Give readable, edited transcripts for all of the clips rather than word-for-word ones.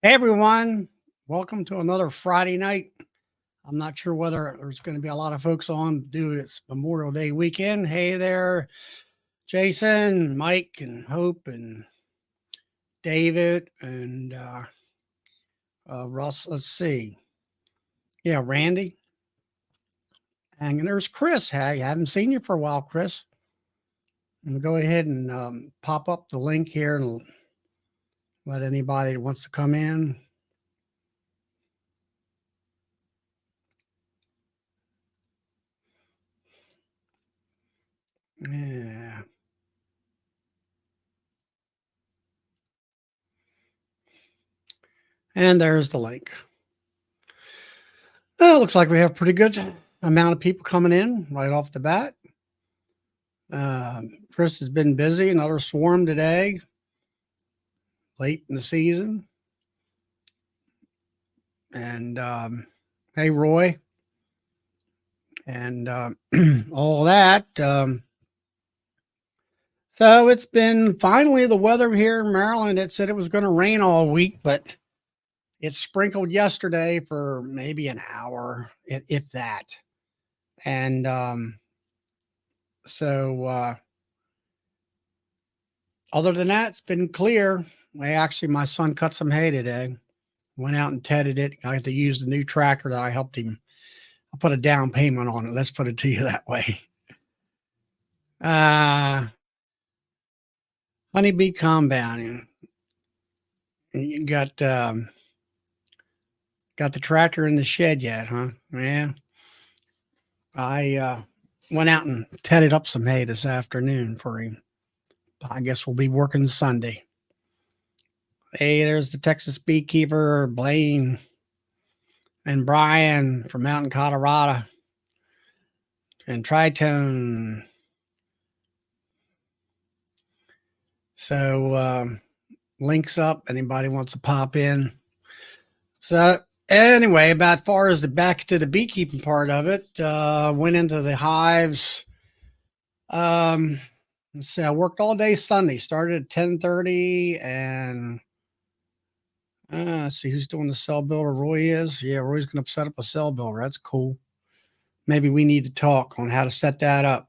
Hey everyone, welcome to another Friday night. I'm not sure whether there's going to be a lot of folks on due to it's Memorial Day weekend. Hey there, Jason, Mike, and Hope, and David, and Russ. Let's see. Yeah, Randy. And there's Chris. Hey, I haven't seen you for a while, Chris. I'm going to go ahead and pop up the link here and let anybody that wants to come in. Yeah. And there's the link. Well, it looks like we have a pretty good amount of people coming in right off the bat. Chris has been busy, another swarm today, late in the season. And hey, Roy, and all that. So it's been finally the weather here in Maryland. It said it was going to rain all week, but it sprinkled yesterday for maybe an hour, if that. And other than that, it's been clear. My son cut some hay today, went out and tedded it. I had to use the new tractor that I helped him. I put a down payment on it. Let's put it to you that way. Honeybee compounding. You got the tractor in the shed yet, huh? Yeah. I went out and tedded up some hay this afternoon for him. I guess we'll be working Sunday. Hey, there's the Texas beekeeper, Blaine, and Brian from Mountain, Colorado, and Tritone. So links up. Anybody wants to pop in. So anyway, about far as the back to the beekeeping part of it, went into the hives. Let's see, I worked all day Sunday. Started at 10:30, and let's see who's doing the cell builder. Roy is. Yeah, Roy's going to set up a cell builder. That's cool. Maybe we need to talk on how to set that up.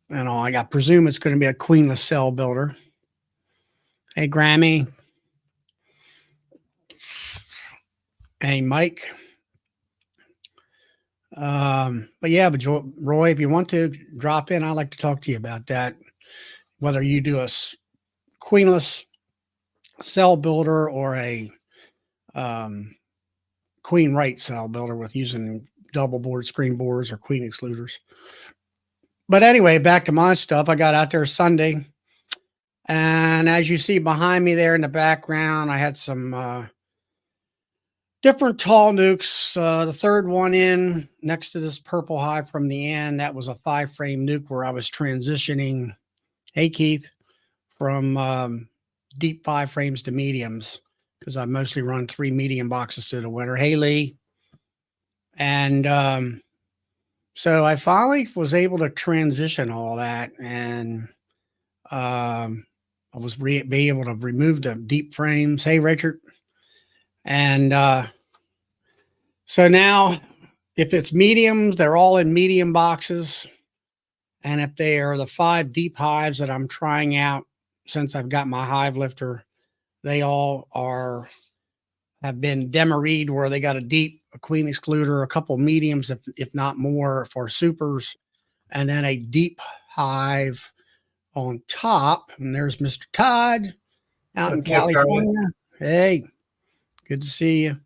And I presume it's going to be a queenless cell builder. Hey, Grammy. Hey, Mike. But Roy, if you want to drop in, I'd like to talk to you about that. Whether you do a queenless cell builder or a queen right cell builder with using double board screen boards or queen excluders. But anyway, back to my stuff. I got out there Sunday, and as you see behind me there in the background, I had some different tall nukes. The third one in next to this purple hive from the end, that was a 5-frame nuke where I was transitioning, hey Keith, from deep 5 frames to mediums, because I mostly run 3 medium boxes through the winter. Hey Lee. And so I finally was able to transition all that, and I was be able to remove the deep frames. Hey Richard. And so now, if it's mediums, they're all in medium boxes. And if they are the 5 deep hives that I'm trying out since I've got my hive lifter, they all have been demaried, where they got a queen excluder, a couple mediums, if not more, for supers, and then a deep hive on top. And there's Mr. Todd out in California. Hey, good to see you.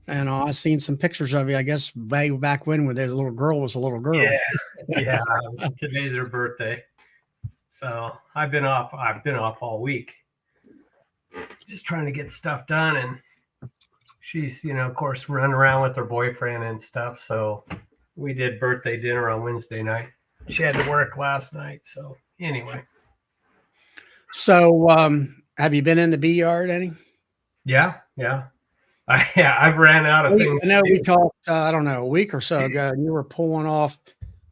And I've seen some pictures of you, I guess, way back when the little girl was a little girl. Yeah. Today's her birthday. So I've been off all week, just trying to get stuff done. And she's, of course, running around with her boyfriend and stuff. So we did birthday dinner on Wednesday night. She had to work last night. So anyway. So have you been in the bee yard any? Yeah. I've ran out of things. I know we talked, I don't know, a week or so ago, and you were pulling off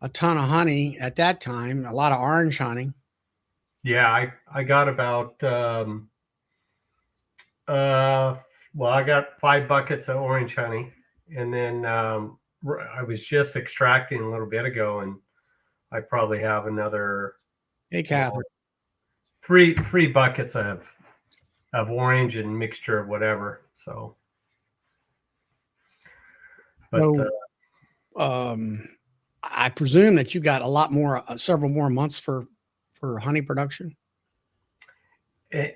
a ton of honey at that time, a lot of orange honey. Yeah, I got about Well, I got 5 buckets of orange honey, and then I was just extracting a little bit ago, and I probably have another Hey, Catherine. three buckets of orange and mixture of whatever. So, but So, I presume that you got a lot more, several more months for honey production.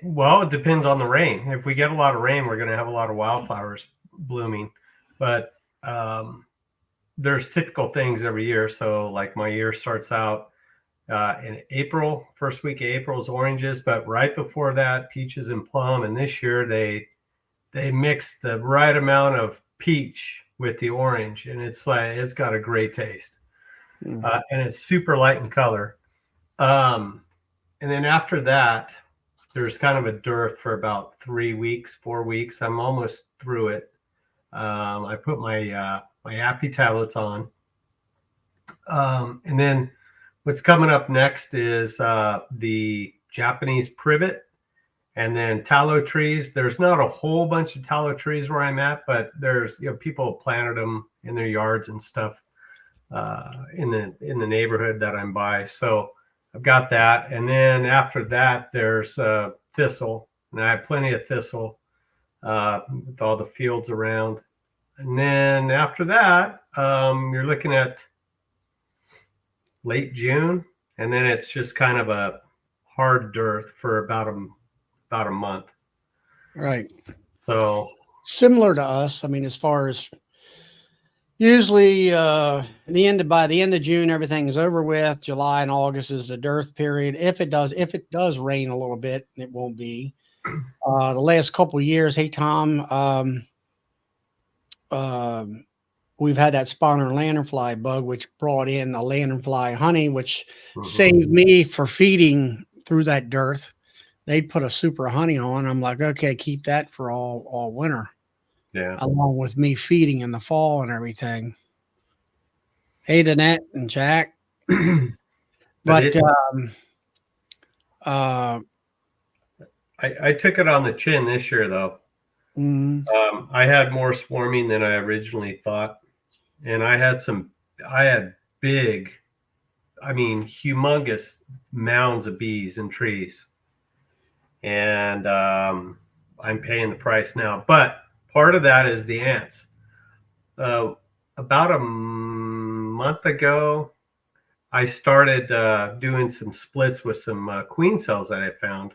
well, it depends on the rain. If we get a lot of rain, we're going to have a lot of wildflowers blooming. But there's typical things every year. So, like my year starts out in April, first week of April is oranges, but right before that, peaches and plum. And this year they mix the right amount of peach with the orange, and it's got a great taste, and it's super light in color. And then after that, there's kind of a dearth for about 3 weeks, 4 weeks. I'm almost through it. I put my my Appy tablets on, and then what's coming up next is the Japanese privet, and then tallow trees. There's not a whole bunch of tallow trees where I'm at, but there's people planted them in their yards and stuff in the neighborhood that I'm by. So I've got that, and then after that, there's thistle, and I have plenty of thistle with all the fields around. And then after that, you're looking at late June, and then it's just kind of a hard dearth for about a month. Right. So similar to us. I mean, as far as usually by the end of June, everything's over with. July and August is the dearth period. If it does rain a little bit, it won't be. The last couple of years, hey Tom, we've had that spawner lanternfly bug, which brought in a lanternfly honey, which saved me for feeding through that dearth. They'd put a super honey on. I'm like, okay, keep that for all winter. Yeah. Along with me feeding in the fall and everything. Hey, Danette and Jack. But I took it on the chin this year, though. I had more swarming than I originally thought, and I had big, I mean, humongous mounds of bees and trees, and I'm paying the price now. But part of that is the ants. About a month ago, I started doing some splits with some queen cells that I found,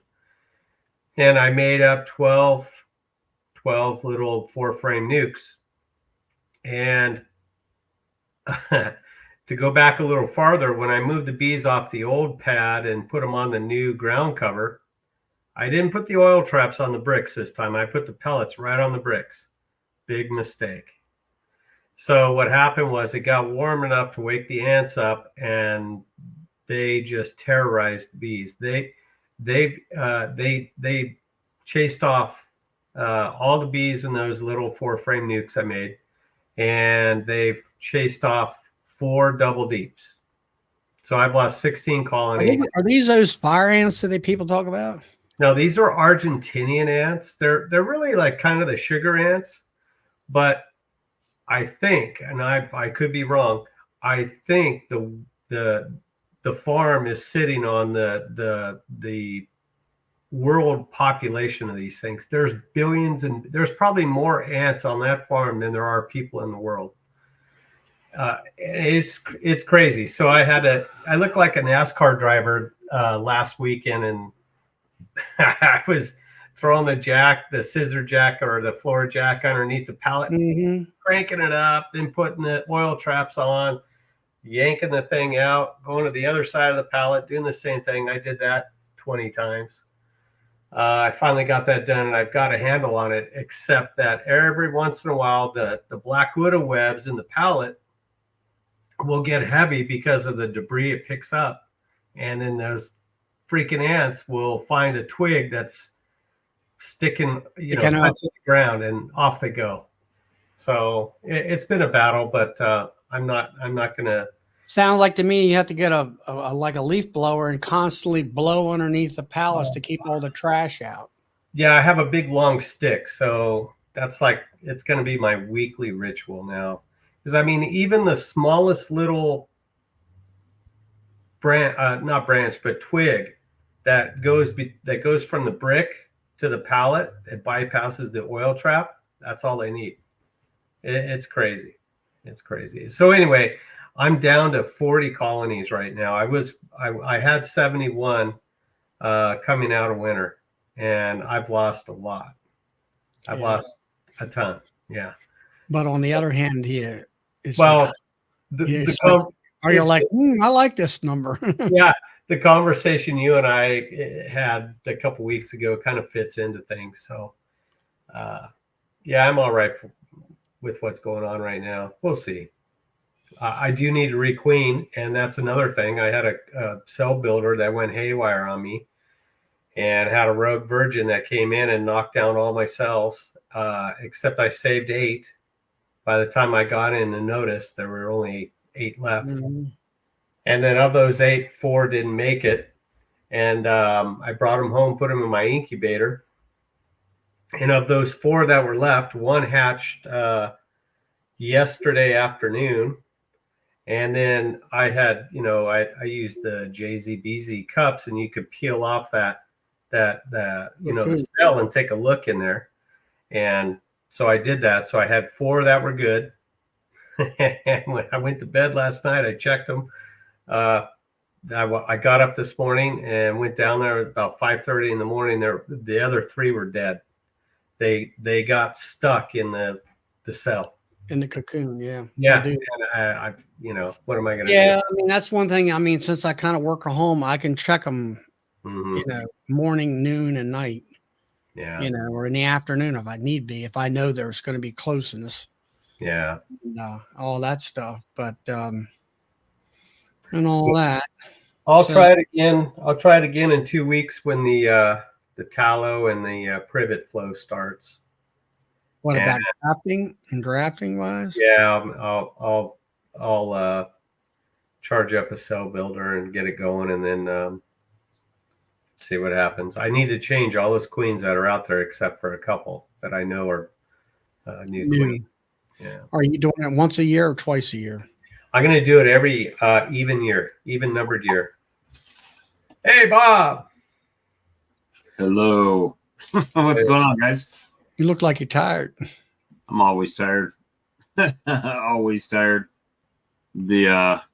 and I made up 12 little 4-frame nukes. And to go back a little farther, when I moved the bees off the old pad and put them on the new ground cover, I didn't put the oil traps on the bricks this time. I put the pellets right on the bricks. Big mistake. So what happened was it got warm enough to wake the ants up, and they just terrorized the bees. They chased off all the bees in those little 4-frame nukes I made, and they've chased off 4 double deeps. So I've lost 16 colonies. Are these those fire ants that people talk about? No, these are Argentinian ants. They're really like kind of the sugar ants, but I think, and I could be wrong, I think the farm is sitting on the world population of these things. There's billions, and there's probably more ants on that farm than there are people in the world. It's crazy. So I looked like a NASCAR driver last weekend, and I was throwing the scissor jack or the floor jack underneath the pallet, cranking it up, then putting the oil traps on, yanking the thing out, going to the other side of the pallet, doing the same thing. I did that 20 times. I finally got that done, and I've got a handle on it, except that every once in a while, the black widow webs in the pallet will get heavy because of the debris it picks up. And then those freaking ants will find a twig that's sticking, touching the ground, and off they go. So it's been a battle, but I'm not going to. Sounds like to me you have to get like a leaf blower and constantly blow underneath the pallets to keep all the trash out. Yeah, I have a big long stick, so that's like it's going to be my weekly ritual now. Because I mean, even the smallest little branch, not branch, but twig that goes from the brick to the pallet, it bypasses the oil trap. That's all they need. It's crazy. It's crazy. So anyway, I'm down to 40 colonies right now. I had 71 coming out of winter, and I've lost a lot. I've Yeah. lost a ton. Yeah. But on the other hand, yeah, it's like, Well, the, the it's like, com- are you it, like, I like this number? yeah, the conversation you and I had a couple weeks ago kind of fits into things. So, uh, yeah, I'm all right with what's going on right now. We'll see. I do need to requeen, and that's another thing. I had a cell builder that went haywire on me, and had a rogue virgin that came in and knocked down all my cells. Except I saved 8. By the time I got in and noticed, there were only 8 left. Mhm. And then of those 8, 4 didn't make it. And I brought them home, put them in my incubator. And of those 4 that were left, one hatched yesterday afternoon. And then I had, I used the JZBZ cups, and you could peel off the cell and take a look in there. And so I did that. So I had 4 that were good. And when I went to bed last night, I checked them. I got up this morning and went down there at about 5:30 in the morning. The other 3 were dead. They got stuck in the cell. In the cocoon, yeah. Yeah, They do. and I what am I going to Yeah, do? I mean, that's one thing. I mean, since I kind of work at home, I can check them, Mm-hmm. morning, noon, and night, Yeah, or in the afternoon if I need be, if I know there's going to be closeness yeah. and all that stuff. But and all that. I'll So, try it again. I'll try it again in 2 weeks when the tallow and the privet flow starts. what And about grafting wise? yeah, I'll charge up a cell builder and get it going, and then see what happens. I need to change all those queens that are out there, except for a couple that I know are new New. queen. Yeah, Are you doing it once a year or twice a year? I'm going to do it every even numbered year. Hey, Bob. Hello. What's going on, guys? You look like you're tired. I'm always tired. Always tired. Been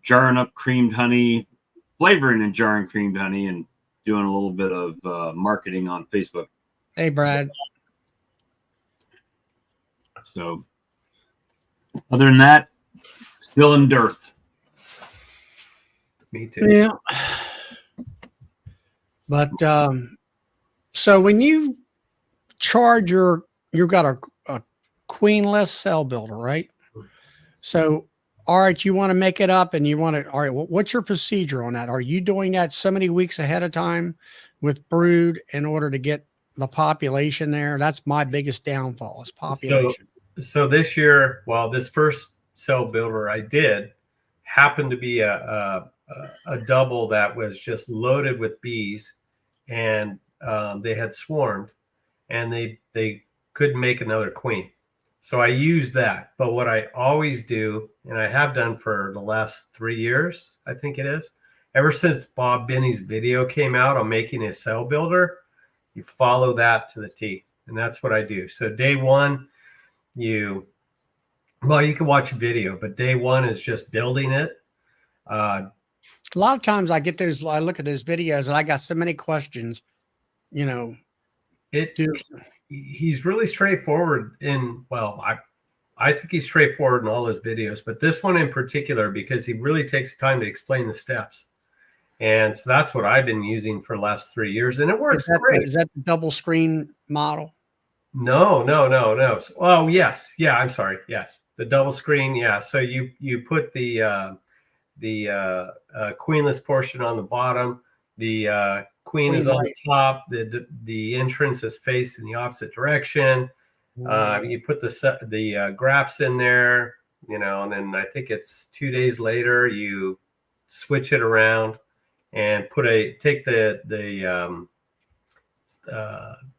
jarring up creamed honey, flavoring and jarring creamed honey, and doing a little bit of marketing on Facebook. Hey, Brad. So, other than that, still in dearth. Me too. Yeah. But so when you charge you've got a queenless cell builder, right? So, all right, you want to make it up and you want to, all right, what's your procedure on that? Are you doing that so many weeks ahead of time with brood in order to get the population there? That's my biggest downfall is population. So this year, this first cell builder I did happened to be a double that was just loaded with bees, and they had swarmed, and they couldn't make another queen. So I used that. But what I always do, and I have done for the last 3 years, I think it is, ever since Bob Binney's video came out on making a cell builder, you follow that to the T. And that's what I do. So day 1, you can watch a video, but day 1 is just building it. A lot of times I look at those videos and I got so many questions, He's really straightforward I think he's straightforward in all his videos, but this one in particular, because he really takes time to explain the steps. And so that's what I've been using for the last 3 years, and it works great. Is that the double screen model? No. Oh, yes. Yeah, I'm sorry. Yes. The double screen. Yeah. So you put the queenless portion on the bottom. The queen is on the top. The entrance is faced in the opposite direction. You put the grafts in there, and then I think it's 2 days later you switch it around and take the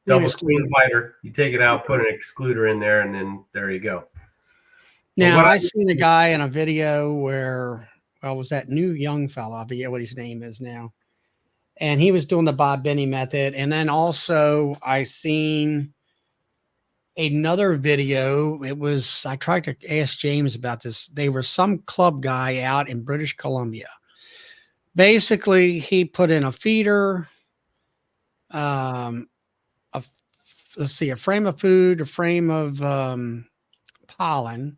double screen fighter. You take it out, put an excluder in there, and then there you go. Now, I seen a guy in a video where, well, was that new young fella? I forget what his name is now. And he was doing the Bob Benny method. And then also I seen another video. It was, I tried to ask James about this. They were some club guy out in British Columbia. Basically, he put in a feeder, let's see, a frame of food, a frame of pollen,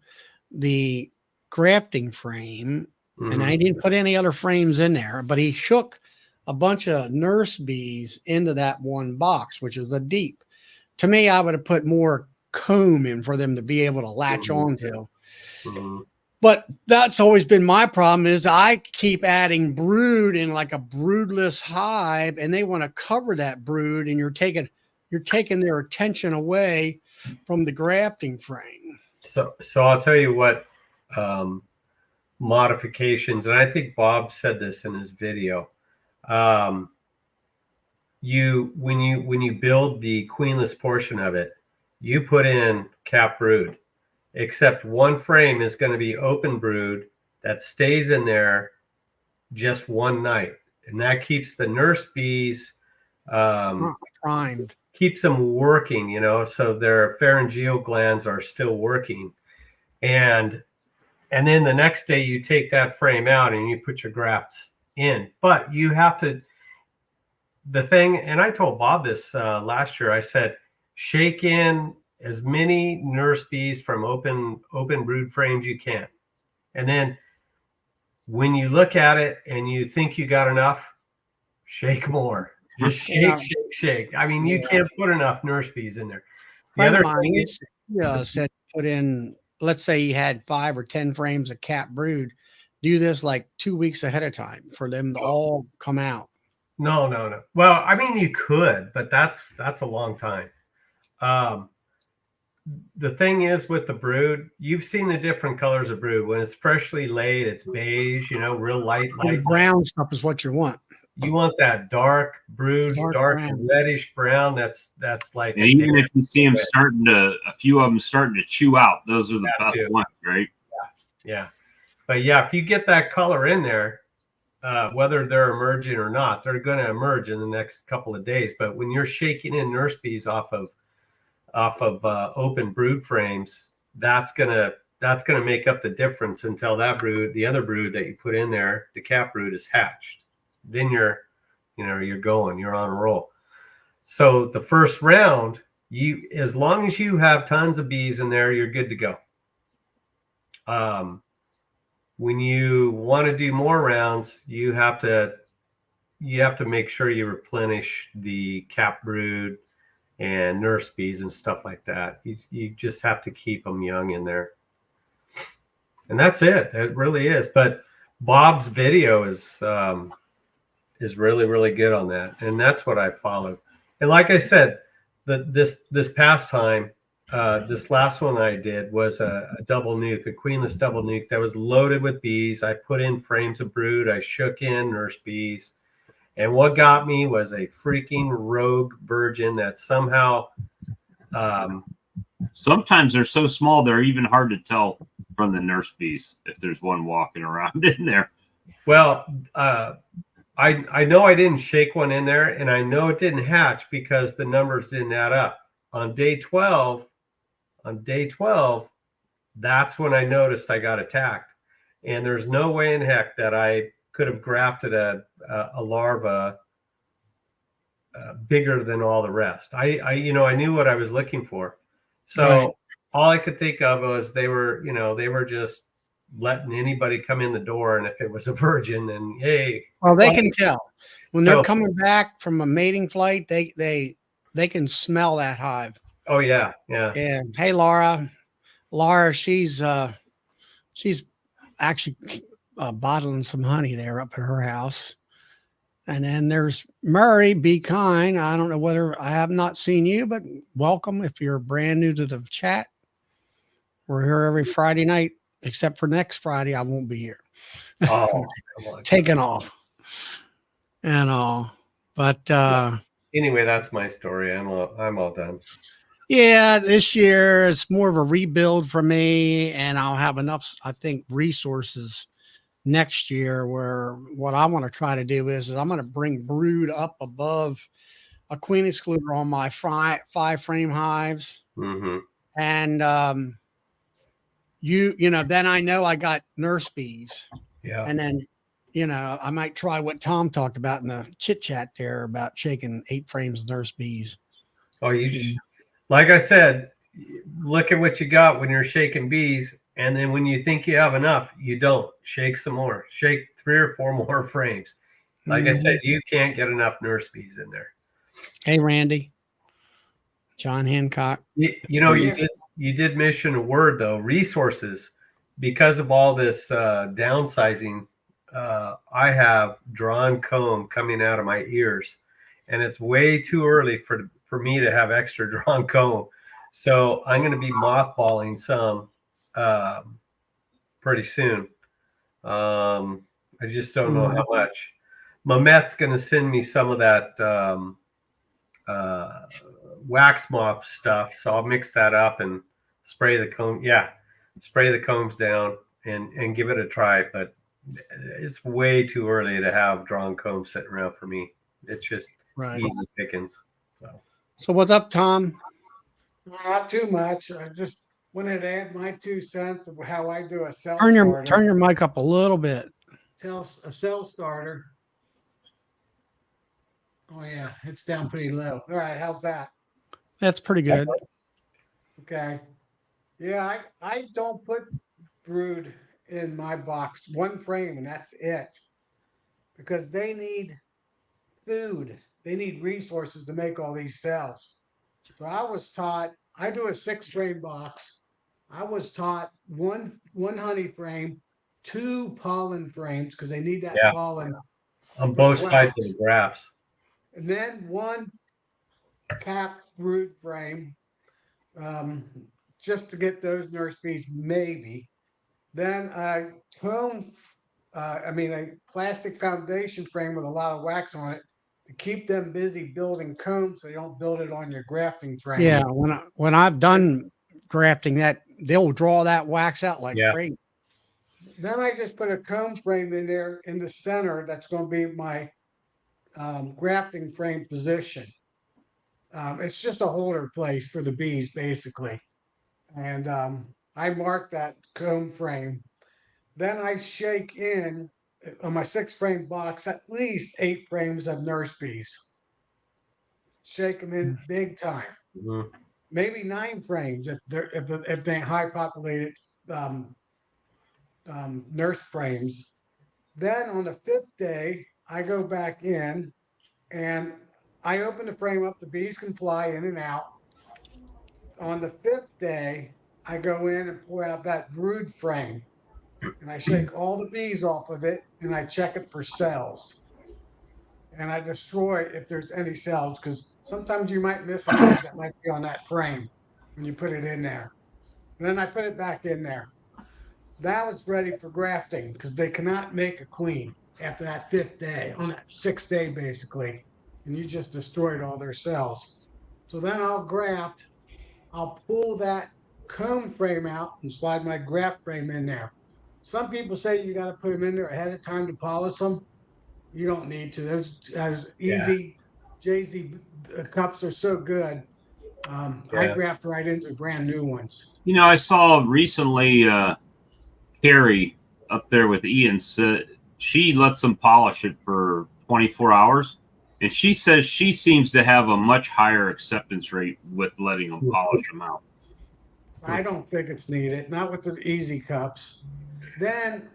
the grafting frame, and I didn't put any other frames in there, but he shook a bunch of nurse bees into that one box, which is a deep. To me, I would have put more comb in for them to be able to latch onto. But that's always been my problem is I keep adding brood in like a broodless hive, and they want to cover that brood, and you're taking their attention away from the grafting frame. So I'll tell you what modifications, and I think Bob said this in his video. When you build the queenless portion of it, you put in cap brood, except one frame is going to be open brood that stays in there just one night, and that keeps the nurse bees primed, keeps them working, so their pharyngeal glands are still working. And then the next day you take that frame out and you put your grafts in. But you have to, the thing, and I told Bob this last year, I said, shake in as many nurse bees from open brood frames you can. And then when you look at it and you think you got enough, shake more. Just shake. I mean, you can't put enough nurse bees in there. The other thing is, said put in, let's say you had 5 or 10 frames of cap brood, do this like 2 weeks ahead of time for them to all come out. No. Well, I mean, you could, but that's a long time. The thing is with the brood, you've seen the different colors of brood. When it's freshly laid, it's beige, real light. Brown stuff is what you want. You want that dark brood, dark reddish brown. That's like. And even if you see them a few of them starting to chew out, those are the best ones, right? Yeah. But yeah, if you get that color in there, whether they're emerging or not, they're going to emerge in the next couple of days. But when you're shaking in nurse bees off of open brood frames, that's gonna make up the difference until that brood, the other brood that you put in there, the cap brood, is hatched. Then you're on a roll. So the first round, as long as you have tons of bees in there, you're good to go. When you want to do more rounds, you have to make sure you replenish the cap brood and nurse bees and stuff like that. You just have to keep them young in there. And that's it. It really is. But Bob's video is really, really good on that. And that's what I followed. And like I said, this past time, this last one I did was a double nuke, a queenless double nuke that was loaded with bees. I put in frames of brood. I shook in nurse bees. And what got me was a freaking rogue virgin that somehow. Sometimes they're so small, they're even hard to tell from the nurse bees if there's one walking around in there. Well, I know I didn't shake one in there, and I know it didn't hatch because the numbers didn't add up. On day 12, that's when I noticed I got attacked. And there's no way in heck that I could have grafted a larva bigger than all the rest. I knew what I was looking for. So all I could think of was they were just letting anybody come in the door. And if it was a virgin, then hey. Well, they can tell when they're coming back from a mating flight, they can smell that hive. Oh yeah. And hey, Laura, she's actually bottling some honey there up at her house. And then there's Murray, be kind. I don't know whether I have not seen you, but welcome. If you're brand new to the chat, we're here every Friday night, except for next Friday. I won't be here. Oh, taking off and all. But Anyway, that's my story. I'm all done. Yeah, this year it's more of a rebuild for me, and I'll have enough, I think, resources next year where what I want to try to do is I'm going to bring brood up above a queen excluder on my five frame hives. Mm-hmm. And then I know I got nurse bees. Yeah. And then, I might try what Tom talked about in the chit chat there about shaking 8 frames of nurse bees. Oh, like I said, look at what you got when you're shaking bees, and then when you think you have enough, you don't. Shake some more. Shake 3 or 4 more frames. Like I said, you can't get enough nurse bees in there. Hey, Randy. John Hancock. You did mention a word though, resources. Because of all this downsizing, I have drawn comb coming out of my ears, and it's way too early for me to have extra drawn comb. So I'm going to be mothballing some pretty soon. I just don't know how much. Mamet's going to send me some of that wax moth stuff, so I'll mix that up and spray the comb. Yeah, spray the combs down and give it a try. But it's way too early to have drawn combs sitting around for me. It's just easy pickings. So what's up, Tom? Not too much. I just wanted to add my 2 cents of how I do a cell Turn starter. your mic up a little bit. A cell starter. Oh yeah, it's down pretty low. All right, how's that? That's pretty good. Okay. Yeah, I don't put brood in my box, 1 frame, and that's it. Because they need food. They need resources to make all these cells. So I was taught, I do a 6 frame box. I was taught one honey frame, 2 pollen frames because they need that pollen on both sides of the graphs, and then 1 cap brood frame, just to get those nurse bees, maybe. Then a a plastic foundation frame with a lot of wax on it to keep them busy building combs so you don't build it on your grafting frame. Yeah, when I've done grafting, that they'll draw that wax out like crazy. Then I just put a comb frame in there in the center. That's going to be my grafting frame position. It's just a holder place for the bees, basically. And I mark that comb frame. Then I shake in on my 6 frame box at least 8 frames of nurse bees. Shake them in big time. Mm-hmm. Maybe 9 frames if they high populated nurse frames. Then on the 5th day, I go back in and I open the frame up. The bees can fly in and out. On the 5th day, I go in and pull out that brood frame and I shake all the bees off of it and I check it for cells. And I destroy if there's any cells because sometimes you might miss an egg that might be on that frame when you put it in there. And then I put it back in there. That was ready for grafting because they cannot make a queen after that 5th day, on that 6th day, basically. And you just destroyed all their cells. So then I'll graft. I'll pull that comb frame out and slide my graft frame in there. Some people say you got to put them in there ahead of time to polish them. You don't need to. Those easy JZ cups are so good. I graft right into brand new ones. I saw recently Carrie up there with Ian said she lets them polish it for 24 hours. And she says she seems to have a much higher acceptance rate with letting them polish them out. I don't think it's needed, not with the easy cups. Then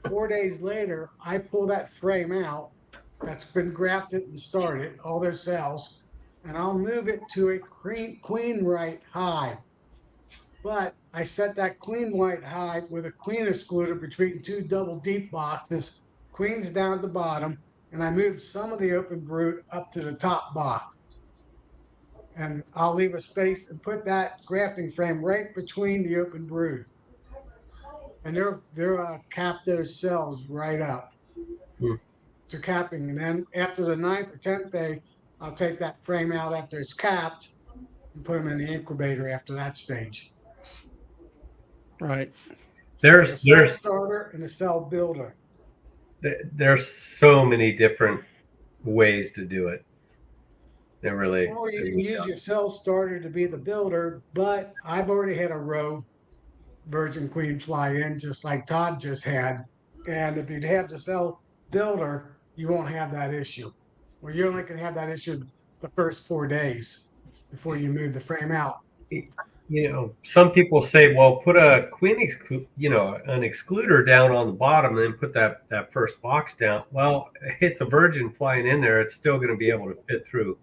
4 days later, I pull that frame out that's been grafted and started, all their cells, and I'll move it to a queen right hive. But I set that queen white hive with a queen excluder between 2 double deep boxes, queens down at the bottom, and I moved some of the open brood up to the top box. And I'll leave a space and put that grafting frame right between the open brood. And they're cap those cells right up. to capping. And then after the 9th or 10th day, I'll take that frame out after it's capped and put them in the incubator after that stage. Right. The cell There's starter and the cell builder. there's so many different ways to do it. There really, Or you there can really use are. your cell starter to be the builder, but I've already had a row virgin queen fly in just like Todd just had. And if you'd have the cell builder, you won't have that issue. Well, you're only going to have that issue the first 4 days before you move the frame out. You know, some people say, well, put a an excluder down on the bottom and then put that first box down. Well, it's a virgin flying in there. It's still going to be able to fit through,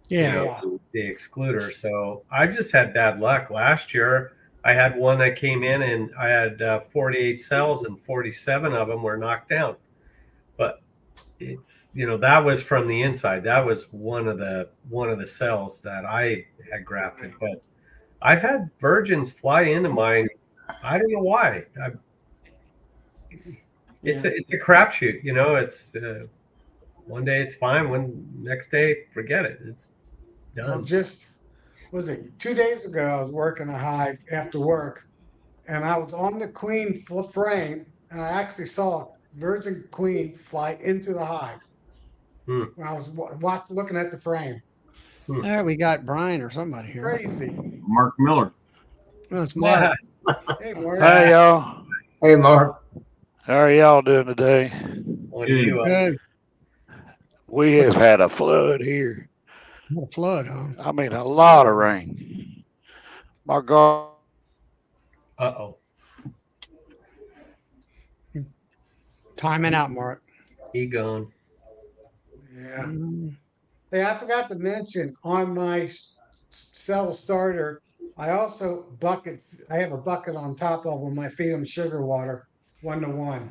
Yeah. the excluder. So I just had bad luck last year. I had one that came in and I had 48 cells and 47 of them were knocked down. But it's, that was from the inside. That was one of the cells that I had grafted. But I've had virgins fly into mine. I don't know why. It's a crapshoot. It's one day it's fine. One next day, forget it. It's Well, done. just was it 2 days ago? I was working a hive after work, and I was on the queen frame, and I actually saw a virgin queen fly into the hive Hmm. when I was looking at the frame. There we got Brian or somebody here. Crazy. Mark Miller. That's Mark. Hey, Mark. Hey y'all, Hey, Mark. how are y'all doing today? What do you? Good. We have had a flood here. What a flood, huh? I mean, a lot of rain. My God, Uh-oh. Timing out, Mark. He gone. Yeah. Mm, Hey, I forgot to mention on my cell starter, I also bucket. I have a bucket on top of them. I feed them sugar water 1-to-1.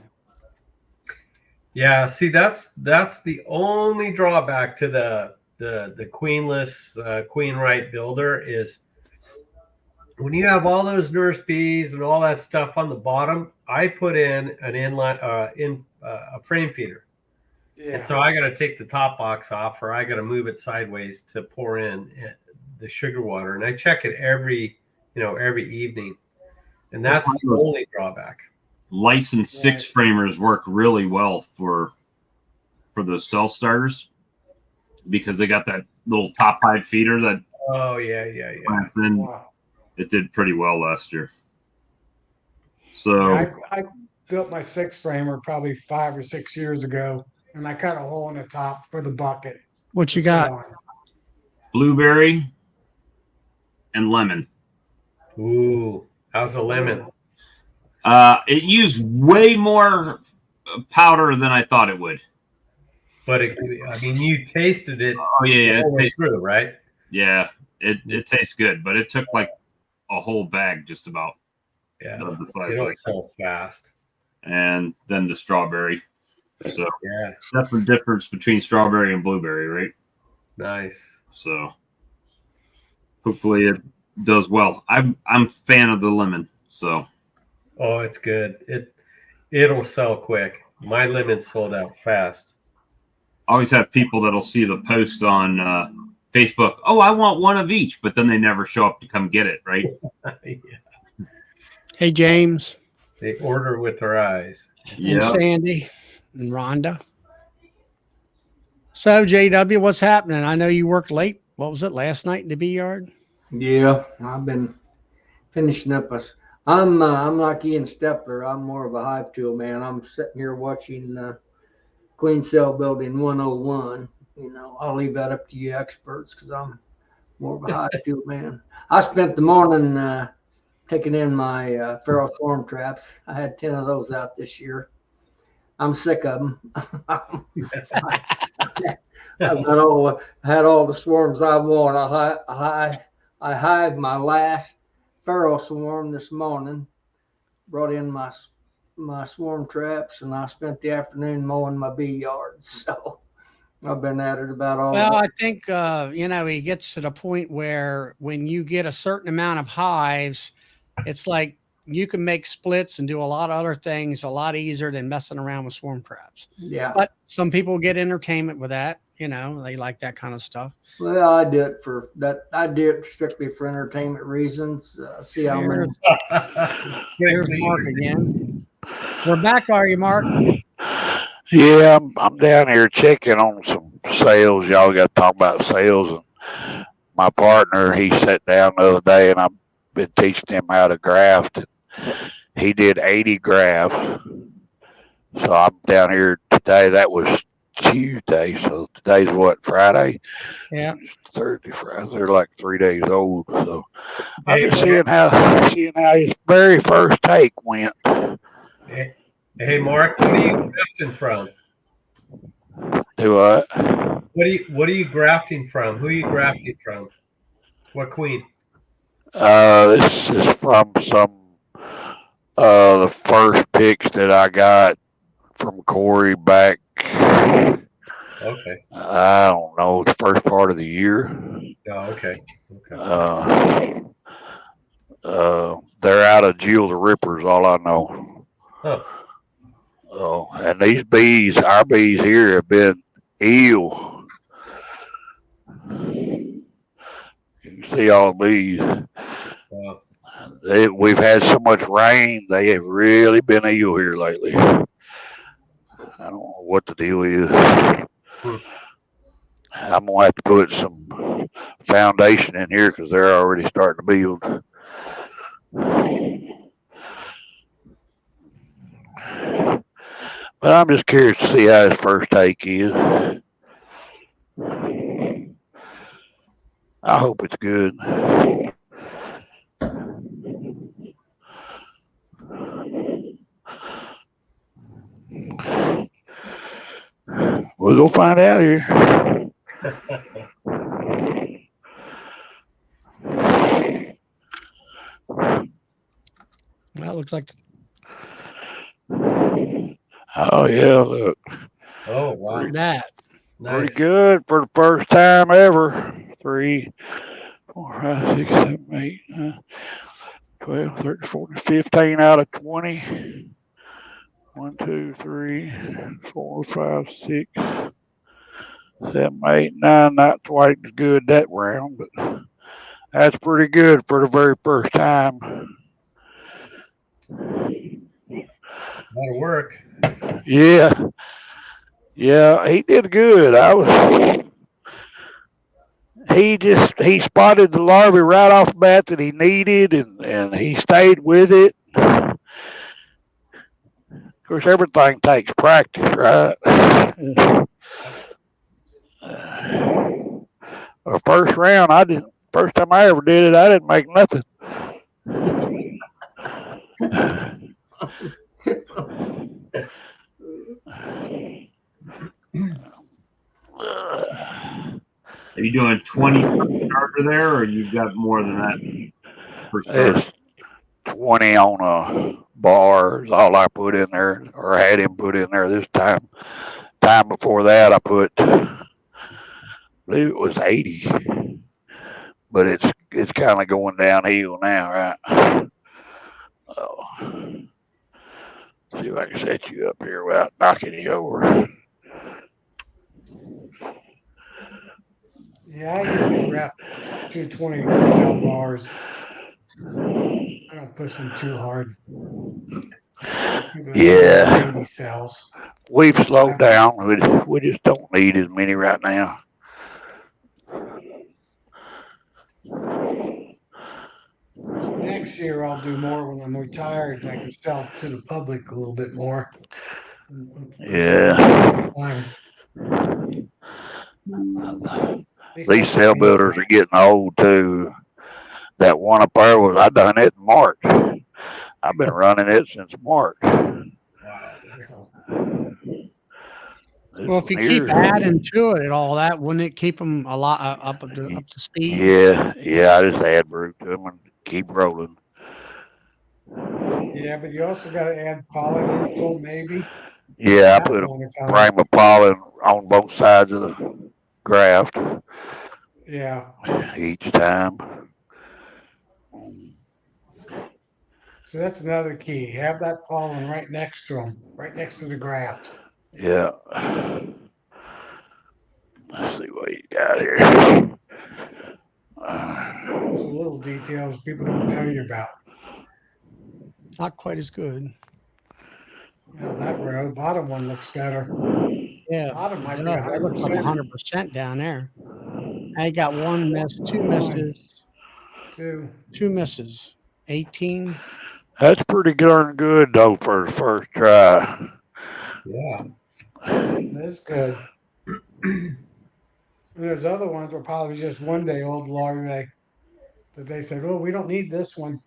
Yeah, see, that's the only drawback to the queenless queen right builder is when you have all those nurse bees and all that stuff on the bottom. I put in an a frame feeder, and so I got to take the top box off, or I got to move it sideways to pour in the sugar water, and I check it every evening, and that's the only drawback. Licensed six framers work really well for those cell starters because they got that little top hide feeder that. Oh yeah. Then Wow. it did pretty well last year. So I built my 6 framer probably 5 or 6 years ago, and I cut a hole in the top for the bucket. What you to sit got? on. blueberry and lemon. Ooh, how's the lemon? It used way more powder than I thought it would. But you tasted it. Oh yeah, all the way through, right? Yeah, it tastes good, but it took like a whole bag just about. Yeah, of the it don't sell fast. And then the strawberry. So yeah, that's the difference between strawberry and blueberry, right? Nice. So hopefully it does well. I'm a fan of the lemon. So it's good. It'll sell quick. My lemon sold out fast. I always have people that'll see the post on Facebook. Oh, I want one of each, but then they never show up to come get it, right? Yeah. Hey, James. They order with their eyes. And Sandy and Rhonda. So, JW, what's happening? I know you worked late. What was it, last night in the bee yard? Yeah, I've been finishing up I'm like Ian Stepler. I'm more of a hive tool man. I'm sitting here watching Queen Cell Building 101. I'll leave that up to you experts because I'm more of a hive tool man. I spent the morning taking in my feral swarm traps. I had 10 of those out this year. I'm sick of them. I've had all the swarms I want. I hived my last feral swarm this morning. Brought in my swarm traps, and I spent the afternoon mowing my bee yards. So I've been at it about all. Well, I think he gets to the point where when you get a certain amount of hives, it's like you can make splits and do a lot of other things a lot easier than messing around with swarm traps. Yeah. But some people get entertainment with that. You know, they like that kind of stuff. Well, I do it for that. I do it strictly for entertainment reasons. See how many. Here's Mark again. We're back, are you, Mark? Yeah, I'm down here checking on some sales. Y'all got to talk about sales. And my partner, he sat down the other day, and I've been teaching him how to graft. And he did 80 grafts. So I'm down here today. That was Tuesday. So today's what, Friday? Yeah. Thursday, Friday. They're like 3 days old. So I'm Hey, just seeing how his very first take went. Hey, Mark, what are you grafting from? Do what? What are you grafting from? Who are you grafting from? What queen? This is from some the first picks that I got from Corey back. Okay. I don't know, the first part of the year. Oh, okay. Okay. They're out of Jill the Rippers, all I know. Huh. Oh, and these bees, our bees here, have been ill. You can see all the bees. Wow. We've had so much rain; they have really been ill here lately. I don't know what the deal is. I'm gonna have to put some foundation in here because they're already starting to build. But I'm just curious to see how his first take is. I hope it's good. We'll go find out here. Well, it looks like. Oh yeah, look. Oh, wow. That. Pretty Nice. good for the first time ever. 3, 4, 5, 6, 7, 8, 9, 12, 13, 14, 15 out of 20. 1, 2, 3, 4, 5, 6, 7, 8, 9. Not quite as good that round, but that's pretty good for the very first time. That'll work. Yeah. Yeah, he did good. He spotted the larvae right off the bat that he needed, and he stayed with it. Of course, everything takes practice, right? The first round, first time I ever did it, I didn't make nothing. Are you doing 20 per starter there, or you've got more than that per starter? It's 20 on a bar is all I put in there, or had him put in there this time. Time before that, I believe it was 80. But it's kind of going downhill now, right? Oh. See if I can set you up here without knocking you over. Yeah, I usually grab 220 cell bars. I don't push them too hard. Yeah. 80 cells. We've slowed down. We just don't need as many right now. Next year I'll do more when I'm retired and I can sell to the public a little bit more. Yeah. These cell builders are getting old too. That one up there I done it in March. I've been running it since March. Well, if you keep adding to it and all that, wouldn't it keep them a lot up to speed? Yeah, I just add root to them and keep rolling. Yeah, but you also got to add pollen info, maybe. Yeah, I put a frame of pollen on both sides of the graft. Yeah. Each time. So that's another key. Have that pollen right next to them, right next to the graft. Yeah. Let's see what you got here. Those are little details people don't tell you about. Not quite as good. Now that row, bottom one looks better. Yeah, Bottom it might does. be That looks like 100%. 100% down there. I got one miss, two misses, Two. two misses, 18. That's pretty darn good though for the first try. Yeah. That's good. And there's other ones were probably just 1 day old larvae that they said, "Oh, we don't need this one."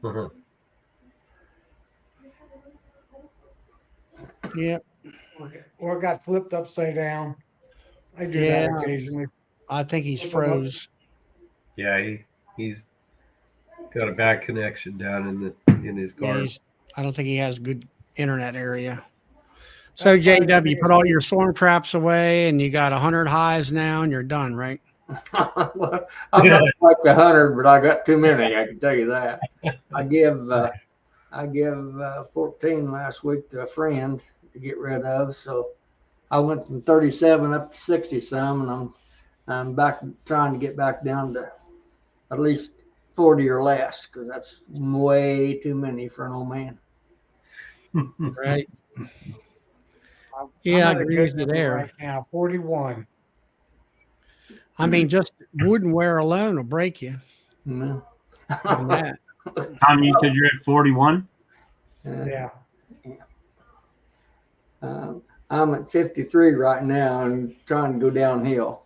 Uh-huh. Yep. Or got flipped upside down. I do Yeah, that occasionally. I think he's Flip 'em up. froze. Yeah, he's got a bad connection down in his Yeah, garden. I don't think he has good internet area. So That's probably the JW, you biggest put all key. your swarm traps away, and you got 100 hives now, and you're done, right? I'm not like 100, but I got too many. I can tell you that. I give 14 last week to a friend to get rid of. So I went from 37 up to 60 some, and I'm back trying to get back down to at least 40 or less because that's way too many for an old man. Right. I'm Yeah, I at a agree good with you number there. right now, 41. I mean, just wooden wear alone will break you. Mm. On that. Tom, you said you're at 41? Yeah. I'm at 53 right now and trying to go downhill.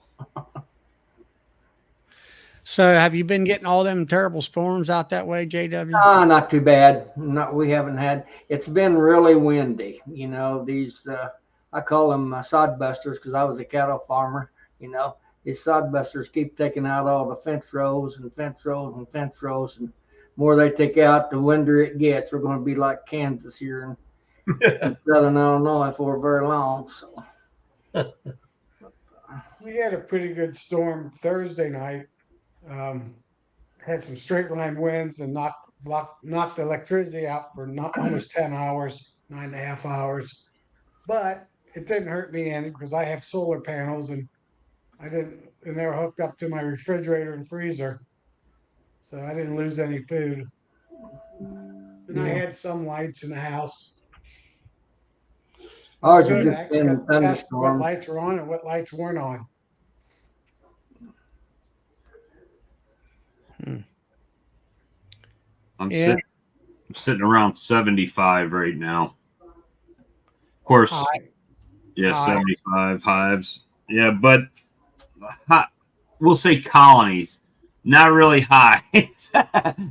So, have you been getting all them terrible storms out that way, JW? Not too bad. We haven't had. It's been really windy. You know, these I call them sod busters because I was a cattle farmer. You know, these sod busters keep taking out all the fence rows and fence rows and fence rows, and more they take out, the windier it gets. We're going to be like Kansas here in southern Illinois for very long. So We had a pretty good storm Thursday night. Had some straight line winds and knocked the electricity out for not almost 10 hours, 9.5 hours. But it didn't hurt me any because I have solar panels and they were hooked up to my refrigerator and freezer. So I didn't lose any food. And I yeah. had some lights in the house. Ours has Good. I just actually been got to test what thunderstorms. lights were on and what lights weren't on. I'm Yeah. sitting around 75 right now. Of course, Hi. yeah, Hives. 75 hives. Yeah, but we'll say colonies, not really hives.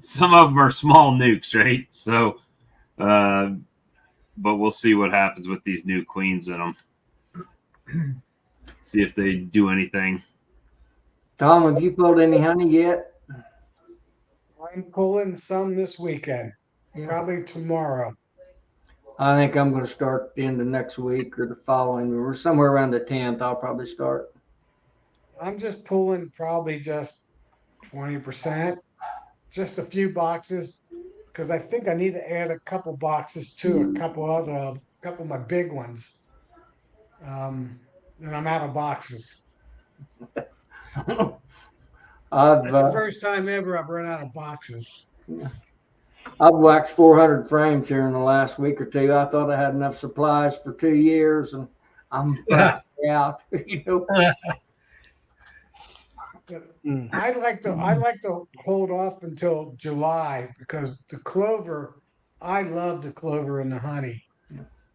Some of them are small nukes, right? So, but we'll see what happens with these new queens in them. See if they do anything. Tom, have you pulled any honey yet? I'm pulling some this weekend, Yeah. probably tomorrow. I think I'm going to start the end of next week or the following, or somewhere around the 10th. I'll probably start. I'm just pulling probably just 20%, just a few boxes, because I think I need to add a couple boxes to a couple of my big ones. And I'm out of boxes. I've That's the first time ever I've run out of boxes. I've waxed 400 frames here in the last week or two. I thought I had enough supplies for 2 years, and I'm practically out. You know. But Mm. I'd like to hold off until July because the clover, I love the clover and the honey.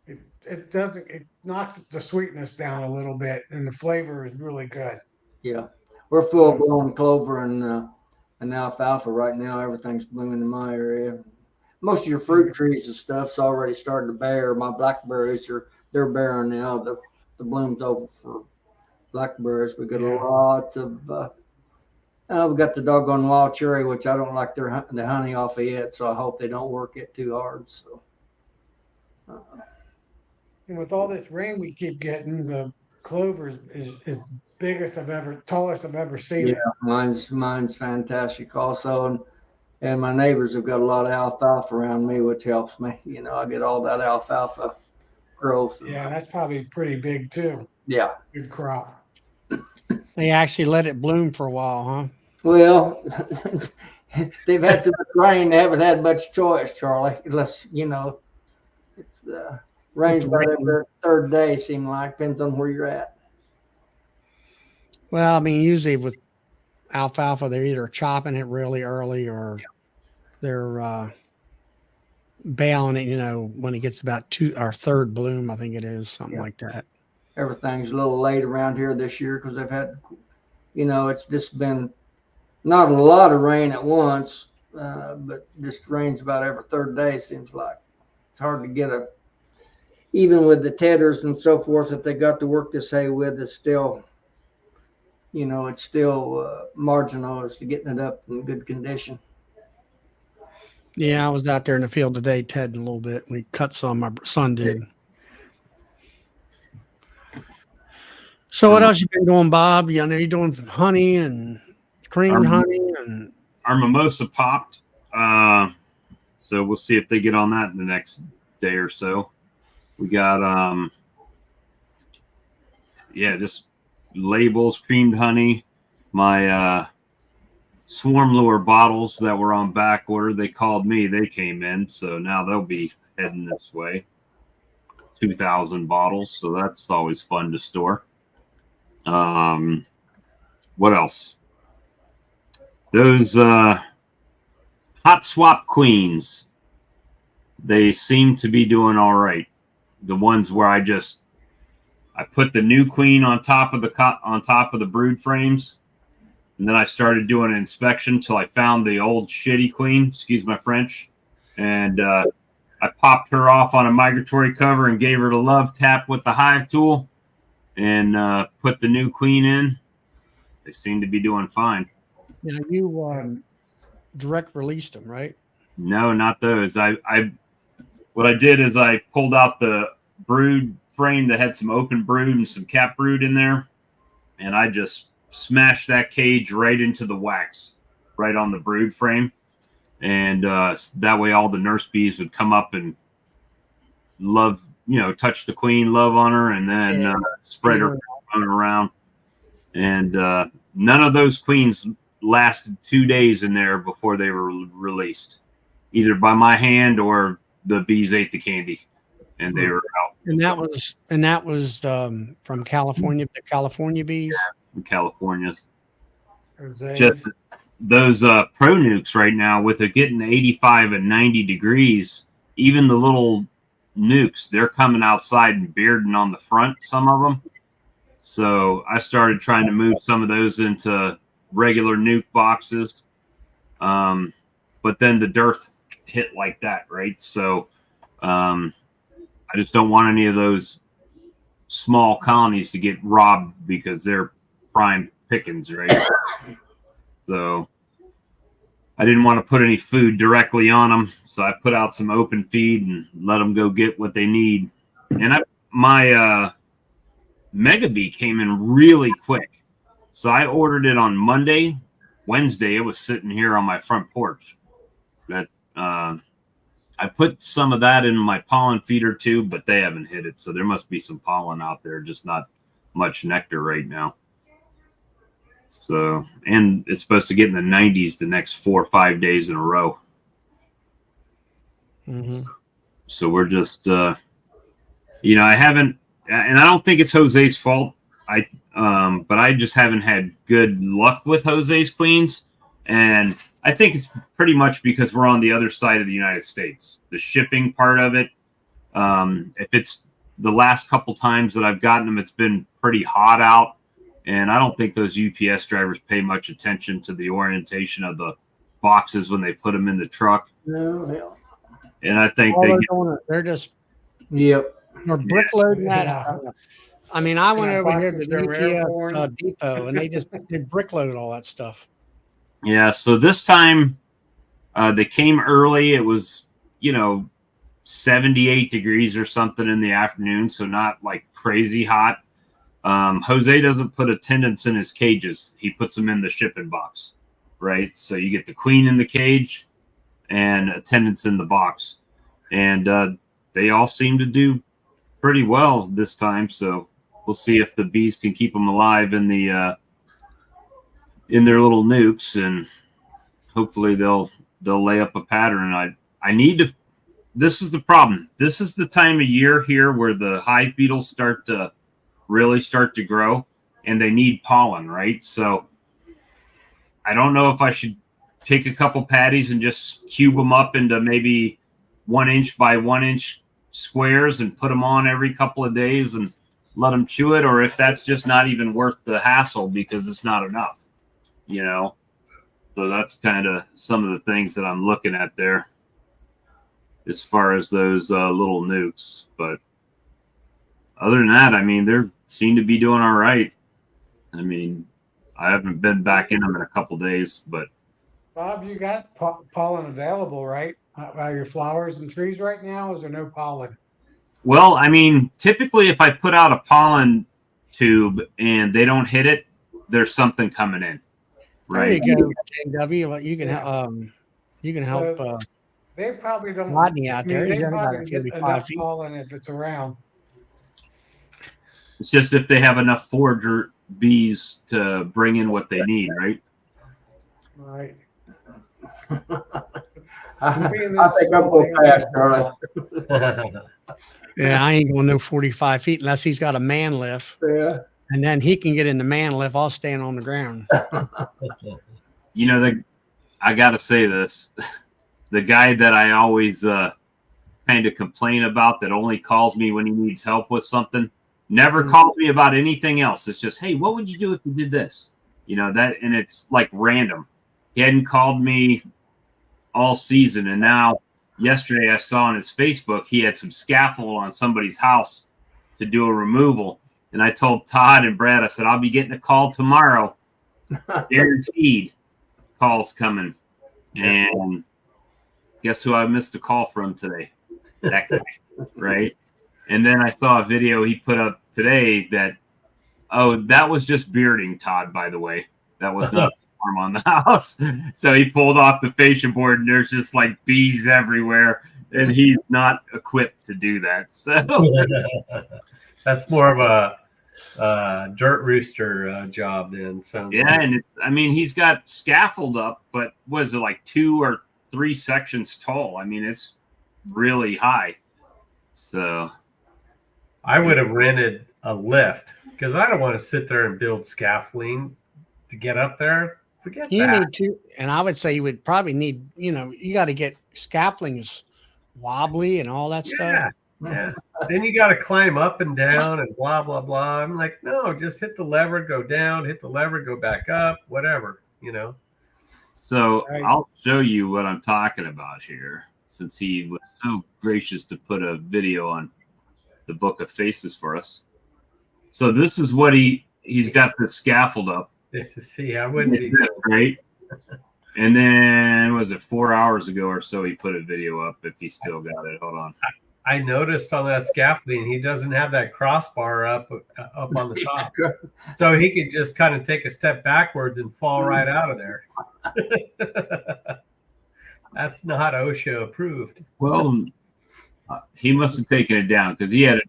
It knocks the sweetness down a little bit and the flavor is really good. Yeah, we're full blown clover and alfalfa right now. Everything's blooming in my area. Most of your fruit trees and stuff's already starting to bear. My blackberries they're bearing now. The bloom's over for blackberries. We got Yeah. lots of. We got the doggone wild cherry, which I don't like the honey off of yet. So I hope they don't work it too hard. So. And with all this rain we keep getting, the clover is tallest I've ever seen Yeah, it. mine's fantastic also, and And my neighbors have got a lot of alfalfa around me, which helps me. You know, I get all that alfalfa growth. Yeah, that's probably pretty big too. Yeah. Good crop. They actually let it bloom for a while, huh? Well, they've had so much rain, they haven't had much choice, Charlie. Unless, you know, it's rains It's about rain. every third day, seem like, depends on where you're at. Well, I mean, usually with alfalfa, they're either chopping it really early or they're baling it, you know, when it gets about two or third bloom, I think it is, something Yeah. like that. Everything's a little late around here this year because they've had, you know, it's just been not a lot of rain at once, but just rains about every third day, seems like. It's hard to get even with the tedders and so forth that they got to work this hay with, it's still, you know, it's still marginal as to getting it up in good condition. Yeah, I was out there in the field today, tedding a little bit. We cut some, my son did. So what else you been doing, Bob? You know, you're doing honey and creamed honey and Our mimosa popped. So we'll see if they get on that in the next day or so. We got just labels, creamed honey, my swarm lure bottles that were on back order. They called me, they came in, so now they'll be heading this way. 2,000 bottles, so that's always fun to store. What else? Those hot swap queens, they seem to be doing all right. The ones where I put the new queen on top of the brood frames, and then I started doing an inspection till I found the old shitty queen, excuse my French, and I popped her off on a migratory cover and gave her the love tap with the Hive tool and put the new queen in. They seem to be doing fine. now you direct released them, right? No, not those. What I did is I pulled out the brood frame that had some open brood and some cap brood in there, and I just smashed that cage right into the wax, right on the brood frame, and that way all the nurse bees would come up and love, touch the queen, love on her, and then spread her around. And none of those queens lasted 2 days in there before they were released, either by my hand or the bees ate the candy and they were out. And that was from California, the California bees. In California. Jose's. Just those pro nukes right now, with it getting 85 and 90 degrees, even the little nukes, they're coming outside and bearding on the front, some of them. So I started trying to move some of those into regular nuke boxes. But then the dearth hit like that, right? So I just don't want any of those small colonies to get robbed because they're prime pickings, right? So I didn't want to put any food directly on them, so I put out some open feed and let them go get what they need. And my Mega Bee came in really quick, so I ordered it on Monday. Wednesday, it was sitting here on my front porch. That I put some of that in my pollen feeder too, but they haven't hit it, so there must be some pollen out there, just not much nectar right now. So, and it's supposed to get in the 90s the next 4 or 5 days in a row. Mm-hmm. So we're just, I haven't, and I don't think it's Jose's fault. But I just haven't had good luck with Jose's queens, and I think it's pretty much because we're on the other side of the United States. The shipping part of it, if it's the last couple times that I've gotten them, it's been pretty hot out. And I don't think those UPS drivers pay much attention to the orientation of the boxes when they put them in the truck. No, hell. And I think they're just Yep. they're brick loading that. Yeah. I mean, I went Yeah, over here to boxes are the airborne. UPS depot, and they just did brick load all that stuff. Yeah, so this time they came early. It was, 78 degrees or something in the afternoon, so not like crazy hot. Jose doesn't put attendants in his cages. He puts them in the shipping box, right? So you get the queen in the cage, and attendance in the box. And they all seem to do pretty well this time. So we'll see if the bees can keep them alive in the in their little nukes, and hopefully they'll lay up a pattern. I need to. This is the problem. This is the time of year here where the hive beetles really start to grow, and they need pollen, right? So I don't know if I should take a couple patties and just cube them up into maybe 1 inch by 1 inch squares and put them on every couple of days and let them chew it, or if that's just not even worth the hassle because it's not enough, you know? So that's kind of some of the things that I'm looking at there as far as those little nukes. But other than that, I mean, they seem to be doing all right. I mean, I haven't been back in them in a couple days, but Bob, you got pollen available, right? Your flowers and trees right now? Is there no pollen? well, I mean, typically if I put out a pollen tube and they don't hit it, there's something coming in, right? There you go, KW. You can help They probably don't. Rodney out I mean, there. He's they only probably about get 45 enough feet. pollen if it's around. It's just if they have enough forager bees to bring in what they need, right? Right. I Being think that I'm small, going I fast, got Charlie. Yeah, I ain't going no 45 feet unless he's got a man lift, Yeah. and then he can get in the man lift. I'll stand on the ground. You know, I got to say this. The guy that I always kind of complain about that only calls me when he needs help with something, never calls me about anything else. It's just, hey, what would you do if you did this? You know, that, and it's like random. He hadn't called me all season, and now yesterday I saw on his Facebook he had some scaffold on somebody's house to do a removal. And I told Todd and Brad, I said, I'll be getting a call tomorrow. Guaranteed calls coming. And guess who I missed a call from today? That guy, right? And then I saw a video he put up today that, oh, that was just bearding, Todd, by the way. That was not swarm on the house. So he pulled off the fascia board and there's just like bees everywhere. And he's not equipped to do that. So that's more of a dirt rooster job then. Sounds yeah, like. and I mean, he's got scaffold up, but was it like 2 or 3 sections tall? I mean, it's really high. So I would have rented a lift because I don't want to sit there and build scaffolding to get up there. Forget You that. need to, and I would say you would probably need, you got to get scaffoldings wobbly and all that stuff. Yeah. Then you got to climb up and down and blah, blah, blah. I'm like, no, just hit the lever, go down, hit the lever, go back up, whatever, So Right. I'll show you what I'm talking about here, since he was so gracious to put a video on the Book of Faces for us. So this is what he's got the scaffold up. To see, I wouldn't be Right. And then was it 4 hours ago or so he put a video up, if he still got it. Hold on. I noticed on that scaffolding, he doesn't have that crossbar up on the top. So he could just kind of take a step backwards and fall right out of there. That's not OSHA approved. Well, he must have taken it down because he had it.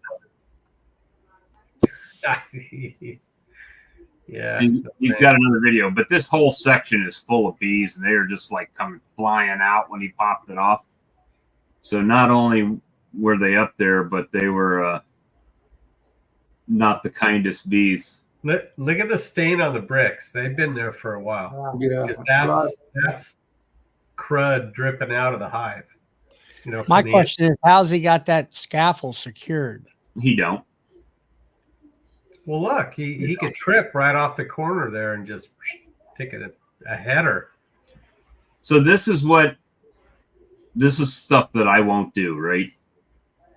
Yeah. He's got another video, but this whole section is full of bees, and they are just like coming flying out when he popped it off. So not only were they up there, but they were not the kindest bees. Look at the stain on the bricks. They've been there for a while. Yeah. Because that's crud dripping out of the hive. My question is, how's he got that scaffold secured? He don't. Well, look, he could trip right off the corner there and just take a header. So this is stuff that I won't do, right?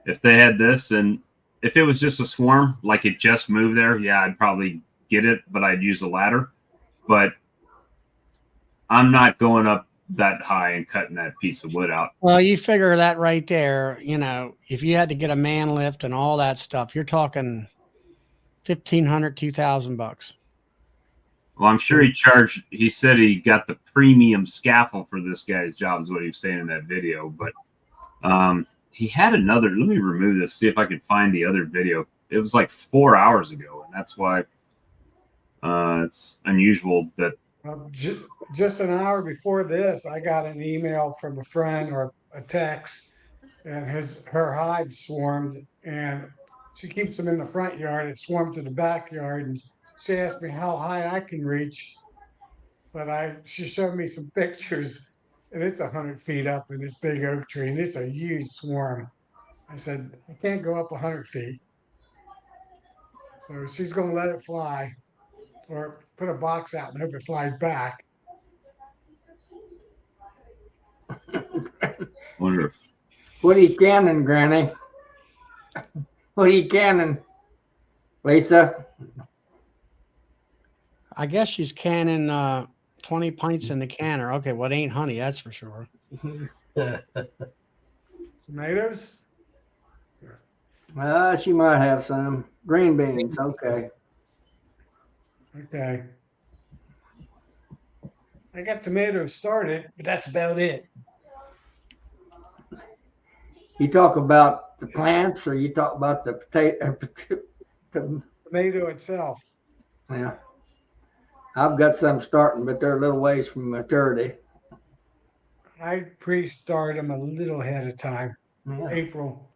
If they had this, and if it was just a swarm, like it just moved there, yeah, I'd probably get it, but I'd use a ladder. But I'm not going up that high and cutting that piece of wood out. Well, you figure that right there, if you had to get a man lift and all that stuff, you're talking $1,500, $2,000. Well, I'm sure he said he got the premium scaffold for this guy's job, is what he was saying in that video. But he had another, let me remove this, see if I can find the other video. It was like 4 hours ago, and that's why it's unusual that. Just an hour before this, I got an email from a friend or a text, and her hive swarmed, and she keeps them in the front yard. It swarmed to the backyard, and she asked me how high I can reach, but she showed me some pictures, and it's 100 feet up in this big oak tree, and it's a huge swarm. I said I can't go up 100 feet, so she's going to let it fly, or put a box out and hope it flies back. Wonder if What are you canning, Granny? What are you canning, Lisa? I guess she's canning 20 pints in the canner. Okay, well, it ain't honey, that's for sure. Tomatoes? She might have some green beans. Okay. Okay. I got tomatoes started, but that's about it. You talk about the plants, or you talk about the potato? Tomato itself. Yeah. I've got some starting, but they're a little ways from maturity. I pre-start them a little ahead of time. Yeah, April.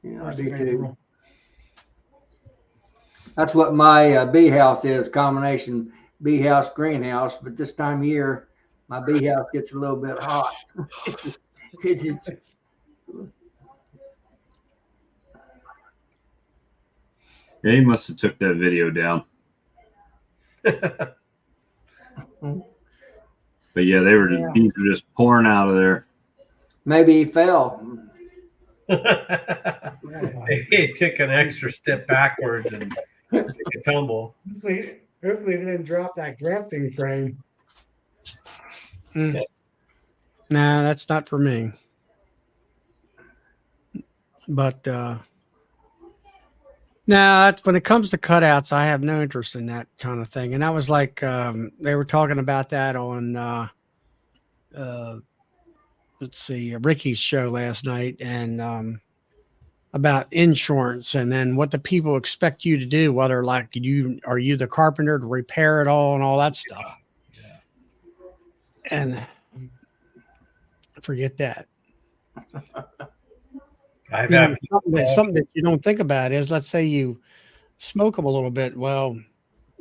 yeah, I 1st do of too. April. That's what my bee house is, combination bee house, greenhouse. But this time of year, my bee house gets a little bit hot. yeah, he must have took that video down. But yeah, they were just, bees were just pouring out of there. Maybe he fell. He took an extra step backwards and took a tumble. Hopefully they didn't drop that grafting frame. Nah, that's not for me. But that's when it comes to cutouts, I have no interest in that kind of thing. And I was like, they were talking about that on let's see, Ricky's show last night, and about insurance, and then what the people expect you to do, whether like are you the carpenter to repair it all and all that stuff. Yeah. And forget that. I've You had know, something that you don't think about is, let's say you smoke them a little bit. Well,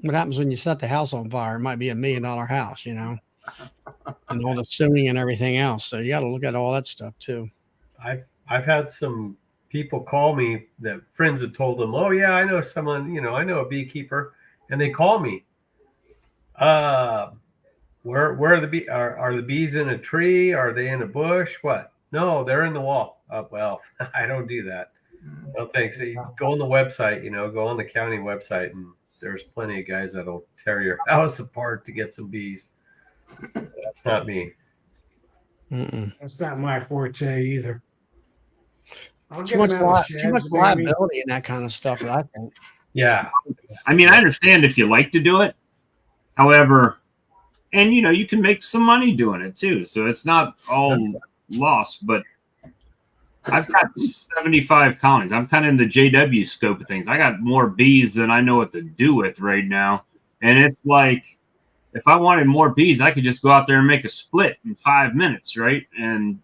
what happens when you set the house on fire? It might be $1 million house, you know, and all the suing and everything else. So you got to look at all that stuff too. I've had some people call me that friends had told them, oh yeah, I know someone, I know a beekeeper, and they call me. Where are the bees? Are the bees in a tree? Are they in a bush? What? No, they're in the wall. Well, I don't do that. No thanks. So you go on the website, go on the county website, and there's plenty of guys that'll tear your house apart to get some bees. That's not me. That's not my forte either. I'll Too get much, them out of sheds, too much maybe. liability in that kind of stuff, I think. Yeah. I mean, I understand if you like to do it. However, and you can make some money doing it too. So it's not all lost, but I've got 75 colonies. I'm kind of in the JW scope of things. I got more bees than I know what to do with right now. And it's like, if I wanted more bees, I could just go out there and make a split in 5 minutes, right? And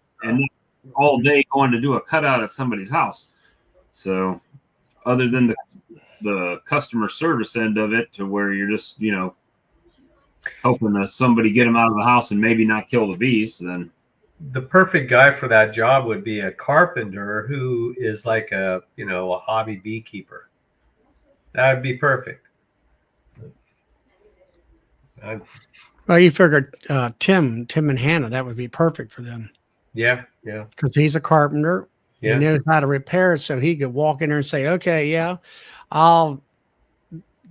all day going to do a cutout at somebody's house. So other than the customer service end of it, to where you're just, hoping that somebody get them out of the house and maybe not kill the bees, then The perfect guy for that job would be a carpenter who is like a hobby beekeeper. That would be perfect. Well, you figured Tim and Hannah, that would be perfect for them. Yeah. Because he's a carpenter. Yeah. He knows how to repair it, so he could walk in there and say, okay, yeah, I'll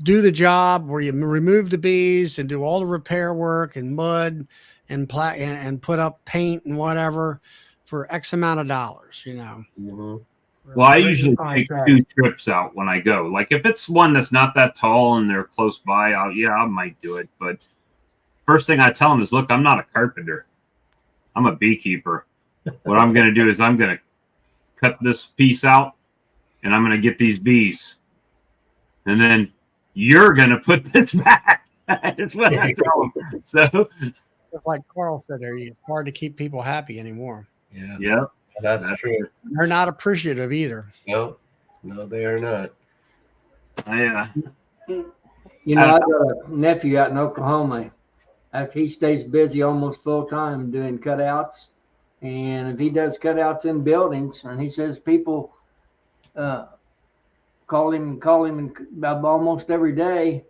do the job where you remove the bees and do all the repair work and mud and put up paint and whatever for X amount of dollars, Mm-hmm. Well, I written usually take contract. 2 trips out when I go. Like if it's one that's not that tall and they're close by, I might do it. But first thing I tell them is, look, I'm not a carpenter. I'm a beekeeper. What I'm going to do is I'm going to cut this piece out and I'm going to get these bees. And then you're going to put this back. That's what I tell them. So, Just like Carl said there, it's hard to keep people happy anymore. yeah. That's true. They're not appreciative either. No, they are not. You know, I got a nephew out in Oklahoma. He stays busy almost full time doing cutouts. And if he does cutouts in buildings, and he says people call him almost every day,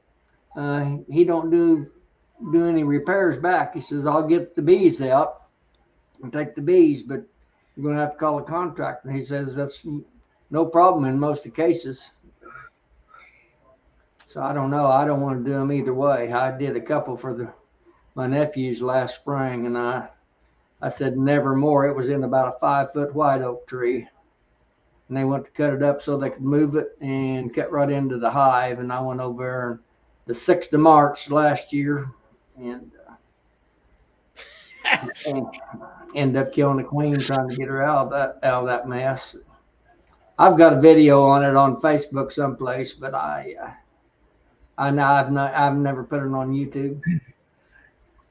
he don't do any repairs back. He says, I'll get the bees out and take the bees, but you're going to have to call a contractor. He says that's no problem in most of the cases. So I don't know. I don't want to do them either way. I did a couple for my nephews last spring, and I said never more. It was in about a 5-foot white oak tree, and they went to cut it up so they could move it and cut right into the hive. And I went over there the 6th of March last year, and ended up killing the queen trying to get her out of that mess. I've got a video on it on Facebook someplace, but I've never put it on YouTube.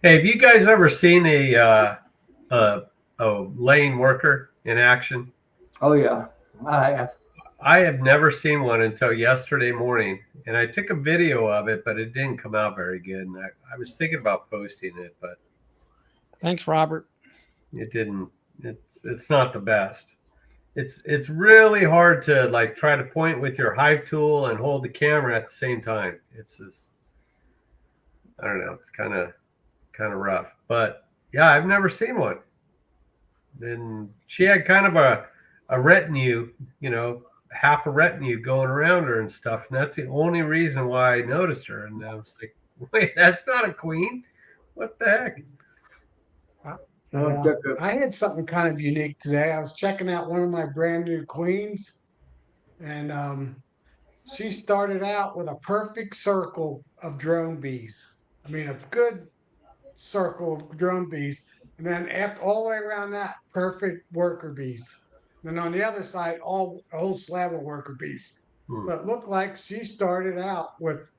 Hey, have you guys ever seen a laying worker in action? Oh yeah, I have. I have never seen one until yesterday morning, and I took a video of it, but it didn't come out very good. And I was thinking about posting it, but Thanks, Robert. it didn't. It's not the best. It's really hard to like try to point with your Hive tool and hold the camera at the same time. It's just, I don't know. It's kind of rough, but yeah, I've never seen one. And she had kind of a retinue, half a retinue going around her and stuff. And that's the only reason why I noticed her. And I was like, wait, that's not a queen. What the heck? Yeah. I had something kind of unique today. I was checking out one of my brand new queens, and she started out with a perfect circle of drone bees. I mean, a good circle of drone bees, and then after all the way around that, perfect worker bees. Then on the other side, a whole slab of worker bees. But it looked like she started out with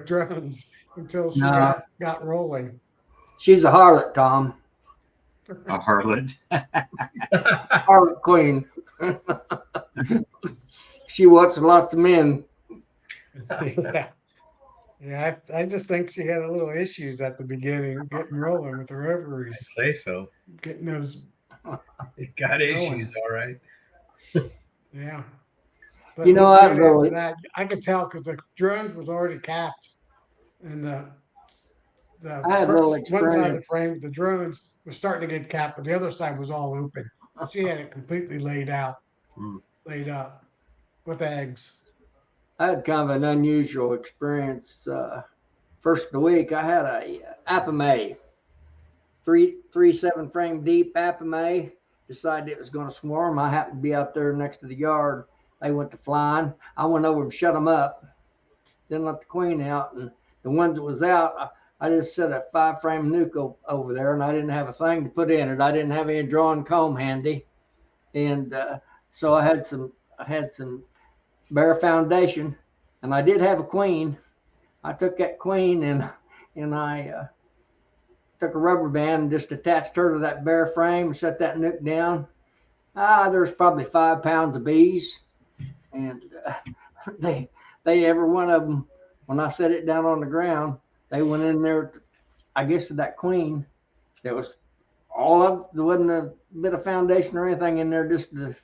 drones until she got rolling. She's a harlot, Tom. A harlot. Harlot queen. She wants lots of men. Yeah, I just think she had a little issues at the beginning, getting rolling with her ovaries. I say so. Getting those. It got issues, all right. Yeah. But I could tell because the drones was already capped, and I had a little one experience. side of the frame, the drones was starting to get capped, but the other side was all open. She had it completely laid out, laid up with eggs. I had kind of an unusual experience. First of the week, I had a Apiary, 3-7 frame deep Apiary. Decided it was going to swarm. I happened to be out there next to the yard. They went to flying. I went over and shut them up. Then let the queen out, and the ones that was out, I just set a 5-frame nuke over there, and I didn't have a thing to put in it. I didn't have any drawing comb handy, and so I had some bare foundation, and I did have a queen. I took that queen and I took a rubber band and just attached her to that bare frame and set that nuke down. There's probably 5 pounds of bees, and they every one of them, when I set it down on the ground, they went in there, I guess, to that queen. There was there wasn't a bit of foundation or anything in there, just the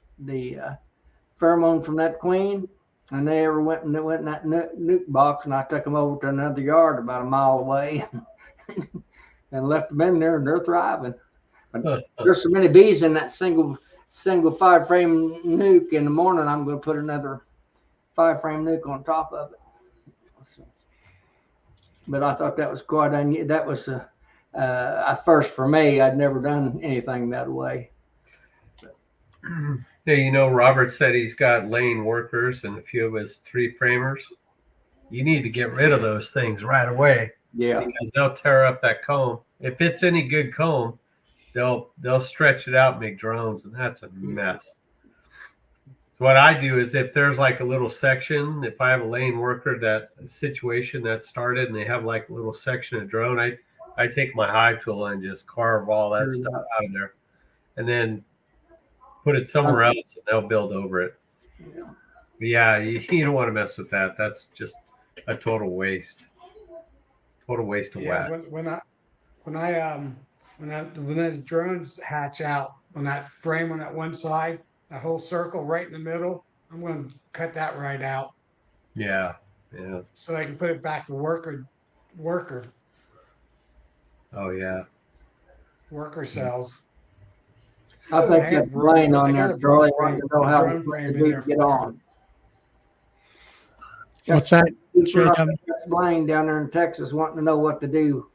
pheromone from that queen. And they went in that nuke box, and I took them over to another yard about a mile away and left them in there, and they're thriving. But there's so many bees in that single 5-frame nuke. In the morning, I'm going to put another 5-frame nuke on top of it. But I thought that was quite unusual. That was a first for me. I'd never done anything that way. Yeah, you know, Robert said he's got laying workers and a few of his 3-framers. You need to get rid of those things right away Yeah. because they'll tear up that comb. If it's any good comb, they'll stretch it out and make drones, and that's a mess. So what I do is if there's like a little section, if I have a laying worker that situation that started and they have like a little section of drone, I take my hive tool and just carve all that stuff out of there, and then put it somewhere else, and they'll build over it. But yeah, you don't want to mess with that. That's just a total waste. Total waste of Yeah, wax. when the drones hatch out on that frame on that one side, that whole circle right in the middle, I'm going to cut that right out Yeah. so I can put it back to worker Oh cells. I think I that have line on I there, got a Charlie, frame- wanting to know a how drone to frame in there get for on. What's that? JW? Blaine down there in Texas wanting to know what to do,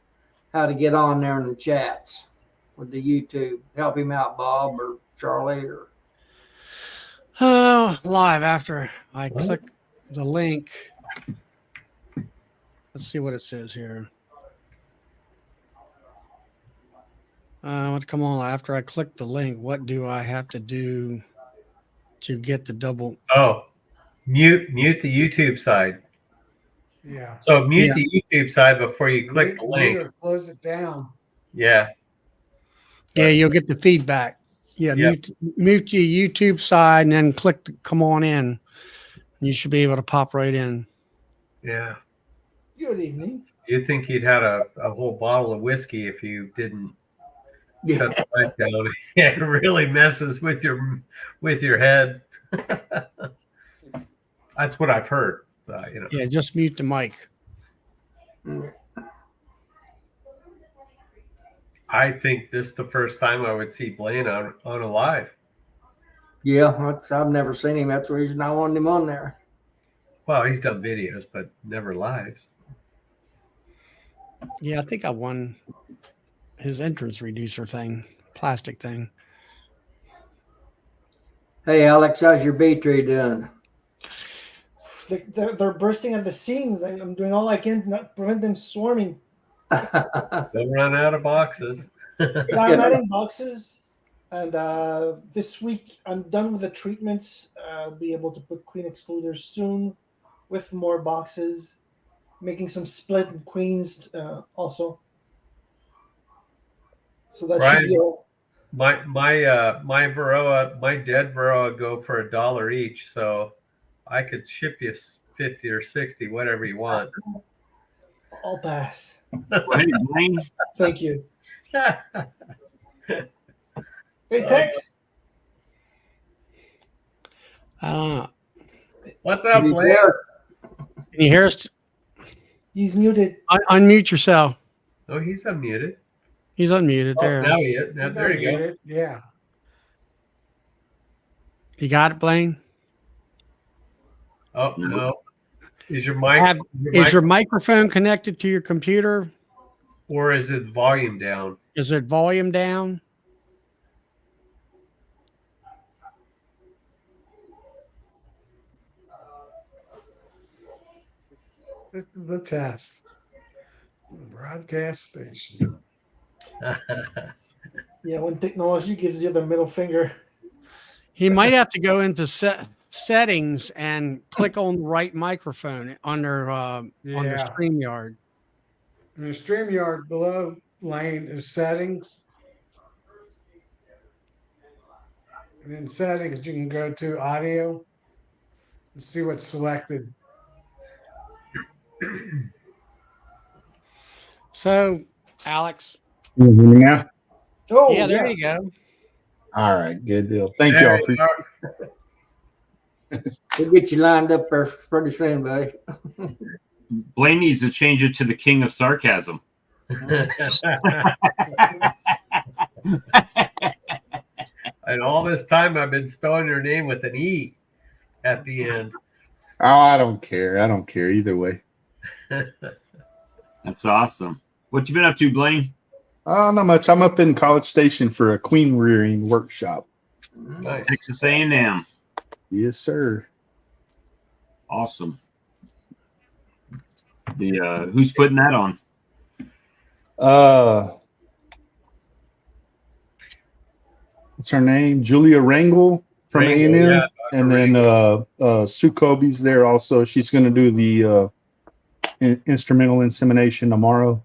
how to get on there in the chats with the YouTube. Help him out, Bob or Charlie or. Oh, live after I click the link. Let's see what it says here. Come on, after I click the link, what do I have to do to get the double? Oh, mute the YouTube side. Yeah. So mute the YouTube side before you click the link. Or close it down. Yeah. Yeah, you'll get the feedback. Yeah, Yep. mute your YouTube side and then click the come on in. You should be able to pop right in. Yeah. Good evening. You'd think you'd had a whole bottle of whiskey if you didn't shut the light down. It really messes with your head. That's what I've heard. Yeah, just mute the mic. I think this is the first time I would see Blaine on a live. Yeah, I've never seen him. That's the reason I wanted him on there. Well, he's done videos, but never lives. Yeah, I think I won his entrance reducer thing, plastic thing. Hey, Alex, how's your bee tree doing? They're bursting at the seams. I'm doing all I can to not prevent them swarming. Don't run out of boxes. I'm adding boxes, and this week I'm done with the treatments. I'll be able to put queen excluders soon with more boxes, making some split queens also. So that should be all. My Varroa, my dead Varroa go for $1 each, so I could ship you 50 or 60, whatever you want. I'll pass. Well, hey, Blaine, Thank you. Hey, Tex. What's up, You Blaine? there? Can you hear us? He's muted. Unmute yourself. Oh, he's unmuted. He's unmuted Oh, there. now he is. Now, there you go. Yeah. You got it, Blaine? Oh, no. Is your mic, Is your microphone connected to your computer? or is it volume down? Is it volume down? This is the test. Broadcast station. Yeah, when technology gives you the middle finger. He might have to go into settings and click on the right microphone under under StreamYard. And the StreamYard below lane is settings. And in settings, you can go to audio and see what's selected. So, Alex. Can you hear me now? Oh, Yeah, there you go. All right, good deal. Thank There y'all. you are. We'll get you lined up there pretty soon, buddy. Blaine needs to change it to the king of sarcasm. And all this time I've been spelling your name with an E at the end. Oh, I don't care. I don't care either way. That's awesome. What you been up to, Blaine? Not much. I'm up in College Station for a queen rearing workshop. Nice. Texas A&M. Yes, sir. Awesome. The who's putting that on? What's her name? Julia Rangel from Rangel, A&M. yeah, And Dr. then Sue Kobe's there also. She's going to do the instrumental insemination tomorrow.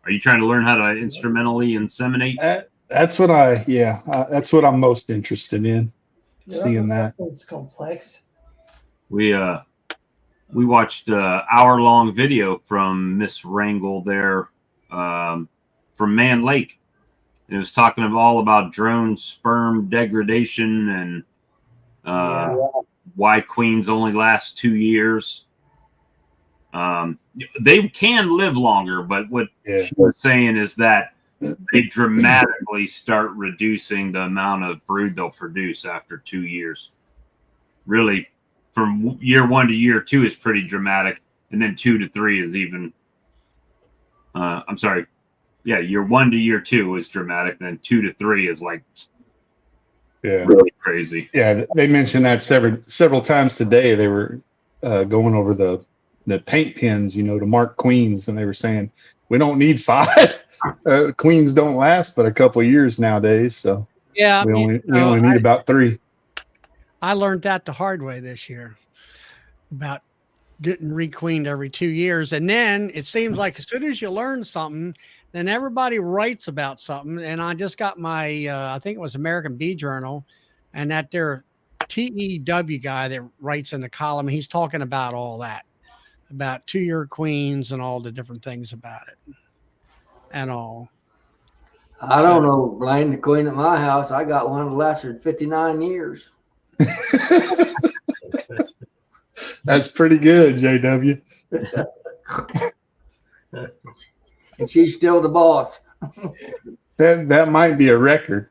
Are you trying to learn how to instrumentally inseminate? That's what that's what I'm most interested in, seeing that. It's complex. We watched an hour-long video from Miss Rangel there from Man Lake. It was talking all about drone sperm degradation and why queens only last 2 years. They can live longer, but what she was saying is that they dramatically start reducing the amount of brood they'll produce after 2 years. Really, from year 1 to year 2 is pretty dramatic, and then 2 to 3 is even. I'm sorry, year 1 to year 2 is dramatic, then 2 to 3 is like really crazy. Yeah, they mentioned that several times today. They were going over the paint pens, to mark queens, and they were saying we don't need 5. Queens don't last but a couple of years nowadays, so Yeah, we only need about 3. I learned that the hard way this year about getting requeened every 2 years. And then it seems like as soon as you learn something, then everybody writes about something. And I just got my, I think it was American Bee Journal, and that their TEW guy that writes in the column, he's talking about all that, about 2-year queens and all the different things about it and all. I don't know, Blaine, the queen at my house, I got one that lasted 59 years. That's pretty good, JW. And she's still the boss. That might be a record.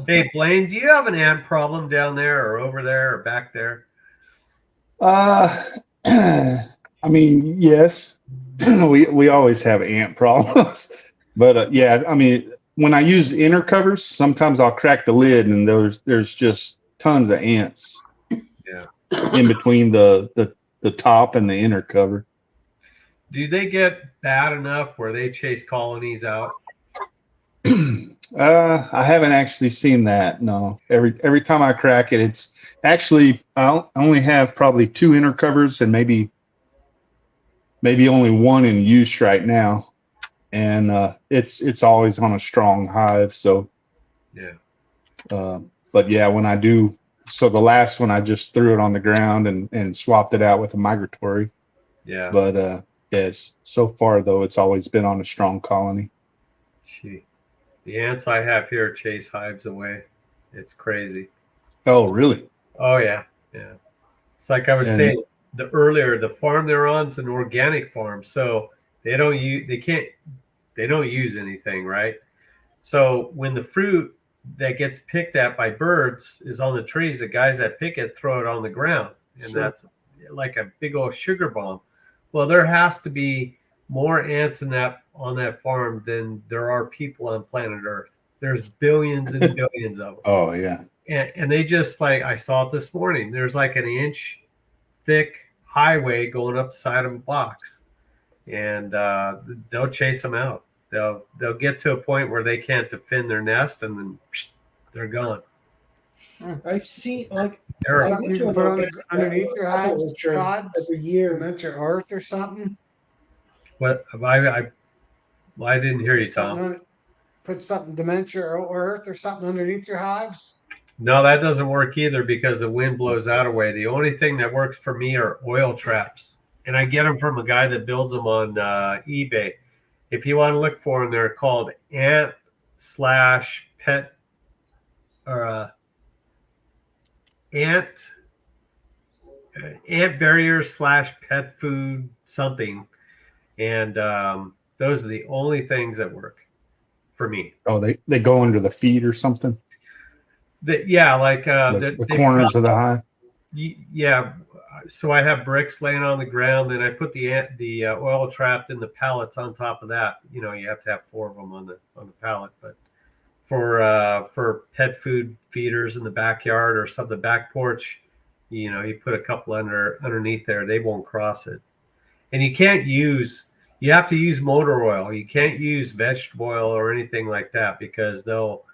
Hey, Blaine, do you have an ant problem down there or over there or back there? I mean, yes, we always have ant problems, but I mean, when I use inner covers, sometimes I'll crack the lid and there's just tons of ants. Yeah. In between the top and the inner cover. Do they get bad enough where they chase colonies out? I haven't actually seen that. No, every time I crack it, it's actually I only have probably 2 inner covers and maybe only 1 in use right now, and it's always on a strong hive. So but yeah, when I do, so the last one I just threw it on the ground and swapped it out with a migratory. Yeah. But yes, so far though, it's always been on a strong colony. Gee. The ants I have here chase hives away. It's crazy. Oh, really? Oh, yeah. Yeah. It's like I was saying the farm they're on is an organic farm. So they don't use anything, right? So when the fruit that gets picked at by birds is on the trees, the guys that pick it throw it on the ground. And that's like a big old sugar bomb. Well, there has to be more ants on that farm than there are people on planet Earth. There's billions and billions of them. Oh yeah. And they just, like, I saw it this morning. There's like an inch thick highway going up the side of a box, and they'll chase them out. They'll get to a point where they can't defend their nest, and then they're gone. I've seen like Something you can put on underneath your hive, Todd, every year. Dementia earth or something. What I didn't hear you, Tom. Put something dementia or earth or something underneath your hives. No, that doesn't work either because the wind blows that away. The only thing that works for me are oil traps, and I get them from a guy that builds them on eBay. If you want to look for them, they're called ant/pet or ant barrier / pet food something, and those are the only things that work for me. Oh, they go under the feet or something. Yeah, like the corners of the hive. Yeah, so I have bricks laying on the ground. Then I put the oil trap in the pallets on top of that. You know, you have to have 4 of them on the pallet. But for pet food feeders in the backyard or some the back porch, you know, you put a couple underneath there. They won't cross it. And you have to use motor oil. You can't use vegetable oil or anything like that because they'll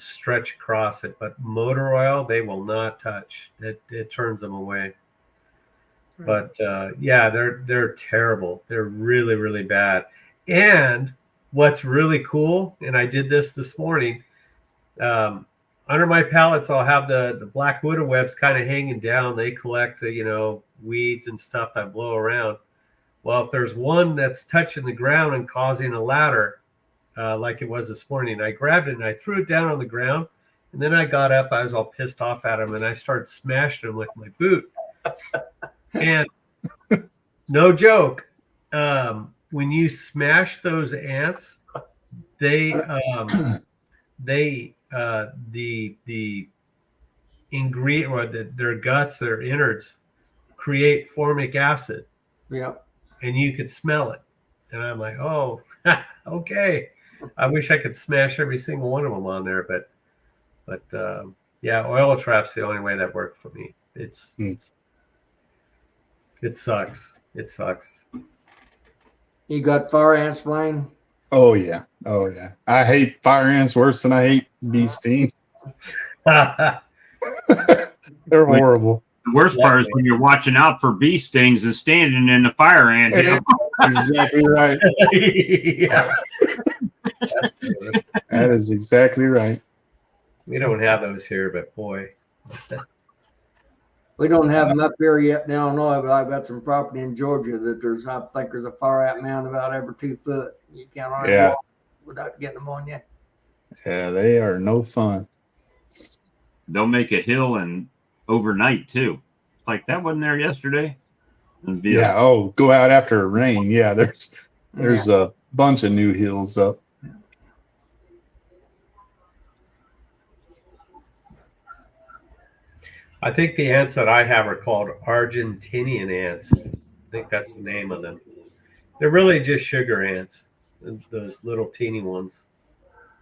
stretch across it. But motor oil, they will not touch. It turns them away. But yeah, they're terrible. They're really, really bad. And what's really cool, and I did this morning, under my pallets, I'll have the black widow webs kind of hanging down. They collect, weeds and stuff that blow around. Well, if there's one that's touching the ground and causing a ladder, like it was this morning, I grabbed it and I threw it down on the ground. And then I got up. I was all pissed off at him, and I started smashing him with my boot. And no joke, when you smash those ants, the ingredient or their guts, their innards, create formic acid. Yeah. And you could smell it. And I'm like, oh, okay. I wish I could smash every single one of them on there, but yeah, oil trap's the only way that worked for me. It sucks. It sucks. You got fire ants, Wayne? Oh yeah. I hate fire ants worse than I hate bee stings. They're horrible. The worst part is when you're watching out for bee stings and standing in the fire ant hill. Exactly right. Yeah. That is exactly right. We don't have those here, but boy. We don't have them up here yet in Illinois, but I've got some property in Georgia that I think there's a fire ant mound about every 2 foot. You can't walk without getting them on you. Yeah, they are no fun. They'll make a hill and overnight too. Like that wasn't there yesterday. Yeah. Oh, go out after a rain. Yeah, there's a bunch of new hills up. I think the ants that I have are called Argentinian ants. I think that's the name of them. They're really just sugar ants, those little teeny ones.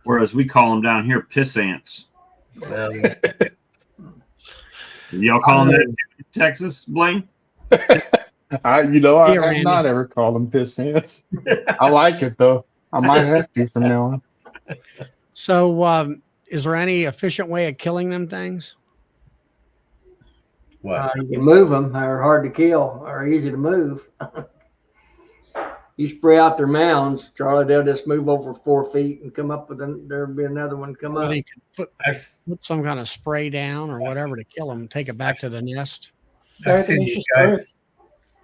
Whereas we call them down here piss ants. Y'all call them that in Texas, Blaine? I have not ever called them piss ants. I like it though. I might have to from now on. So, is there any efficient way of killing them things? What? You can move them. They're hard to kill or easy to move. You spray out their mounds, Charlie, they'll just move over 4 feet and come up with there'll be another one come up. You can put some kind of spray down or whatever to kill them, take it back to the nest. I've seen these guys.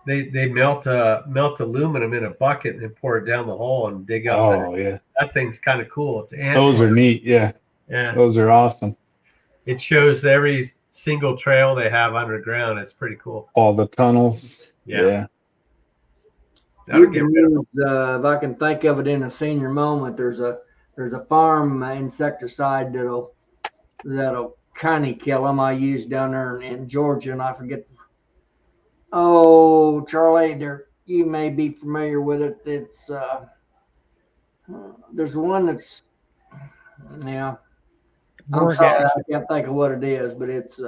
They melt aluminum in a bucket and pour it down the hole and dig up. Oh yeah, that thing's kind of cool. It's those are neat. Yeah, those are awesome. It shows every single trail they have underground. It's pretty cool. All the tunnels. Yeah. If I can think of it in a senior moment, there's a farm insecticide that'll kind of kill them. I used down there in Georgia, and I forget. Oh, Charlie, you may be familiar with it. It's there's one that's Boric acid. I can't think of what it is, but it's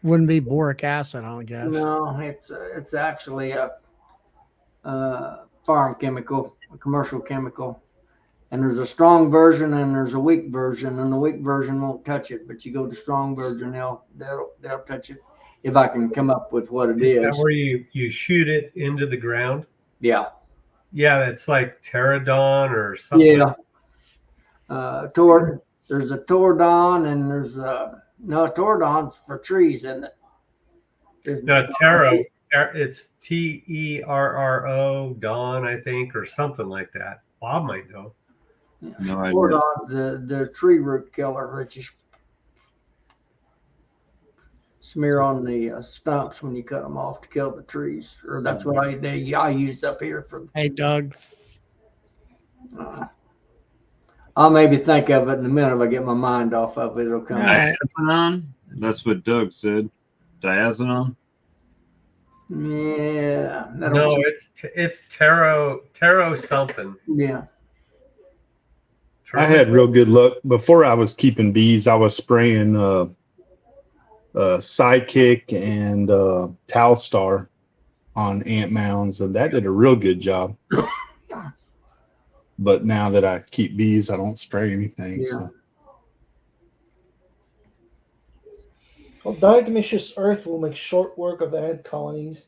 wouldn't be boric acid, I guess. No, it's actually a farm chemical, a commercial chemical. And there's a strong version and there's a weak version, and the weak version won't touch it, but you go the strong version, they'll touch it. If I can come up with what it is. Is that where you shoot it into the ground? Yeah. Yeah, it's like pterodon or something. Yeah. There's a Tordon and there's Tordon's for trees, isn't it? No, Taro. It's Terro Dawn, I think, or something like that. Bob might know. No idea. Tordon's the tree root killer that you smear on the stumps when you cut them off to kill the trees. Or that's what I use up here for. Hey, Doug. I'll maybe think of it in a minute if I get my mind off of it. It'll come. Diazinon? That's what Doug said. Diazinon? Yeah. That No, don't- it's taro something. Yeah. I had real good luck before I was keeping bees. I was spraying Sidekick and Towelstar on ant mounds, and that did a real good job. But now that I keep bees, I don't spray anything. Yeah. So. Well, diatomaceous earth will make short work of the ant colonies.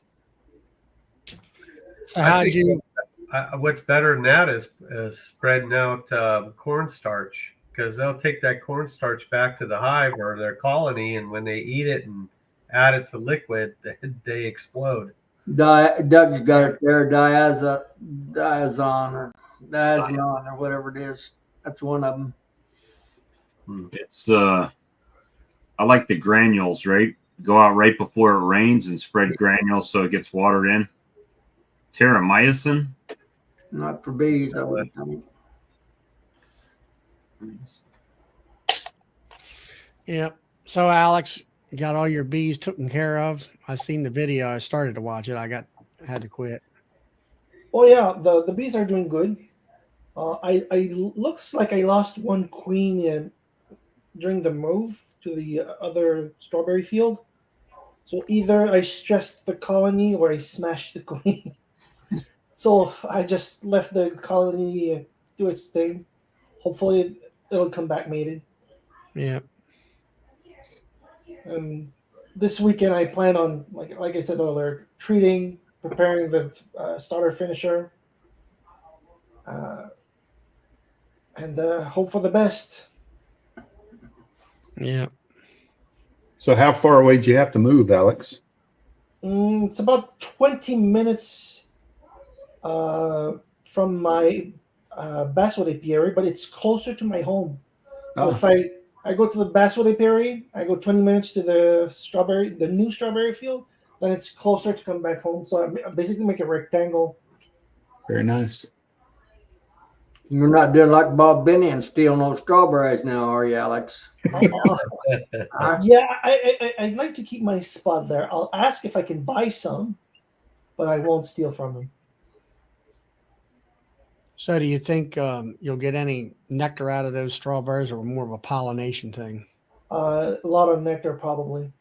So how I did think you? what's better than that is spreading out cornstarch, because they'll take that cornstarch back to the hive or their colony, and when they eat it and add it to liquid, they explode. Doug's got it there. Diazon or whatever it is. That's one of them. It's I like the granules, right? Go out right before it rains and spread granules so it gets watered in. Terramycin. Not for bees, I would think. Yeah. So Alex, you got all your bees taken care of. I seen the video. I started to watch it. Had to quit. Oh yeah, the bees are doing good. I looks like I lost one queen during the move to the other strawberry field. So either I stressed the colony or I smashed the queen. So I just left the colony do its thing. Hopefully it'll come back mated. Yeah. And this weekend I plan on, like I said earlier, treating, preparing the starter finisher, and hope for the best. Yeah. So how far away do you have to move, Alex? It's about 20 minutes from my basswood apiary, but it's closer to my home. So if I go to the basswood apiary, I go 20 minutes to the new strawberry field, then it's closer to come back home. So I basically make a rectangle. Very nice. You're not doing like Bob Benny and stealing those strawberries now, are you, Alex? Yeah, I'd like to keep my spot there. I'll ask if I can buy some, but I won't steal from them. So do you think you'll get any nectar out of those strawberries, or more of a pollination thing? A lot of nectar, probably.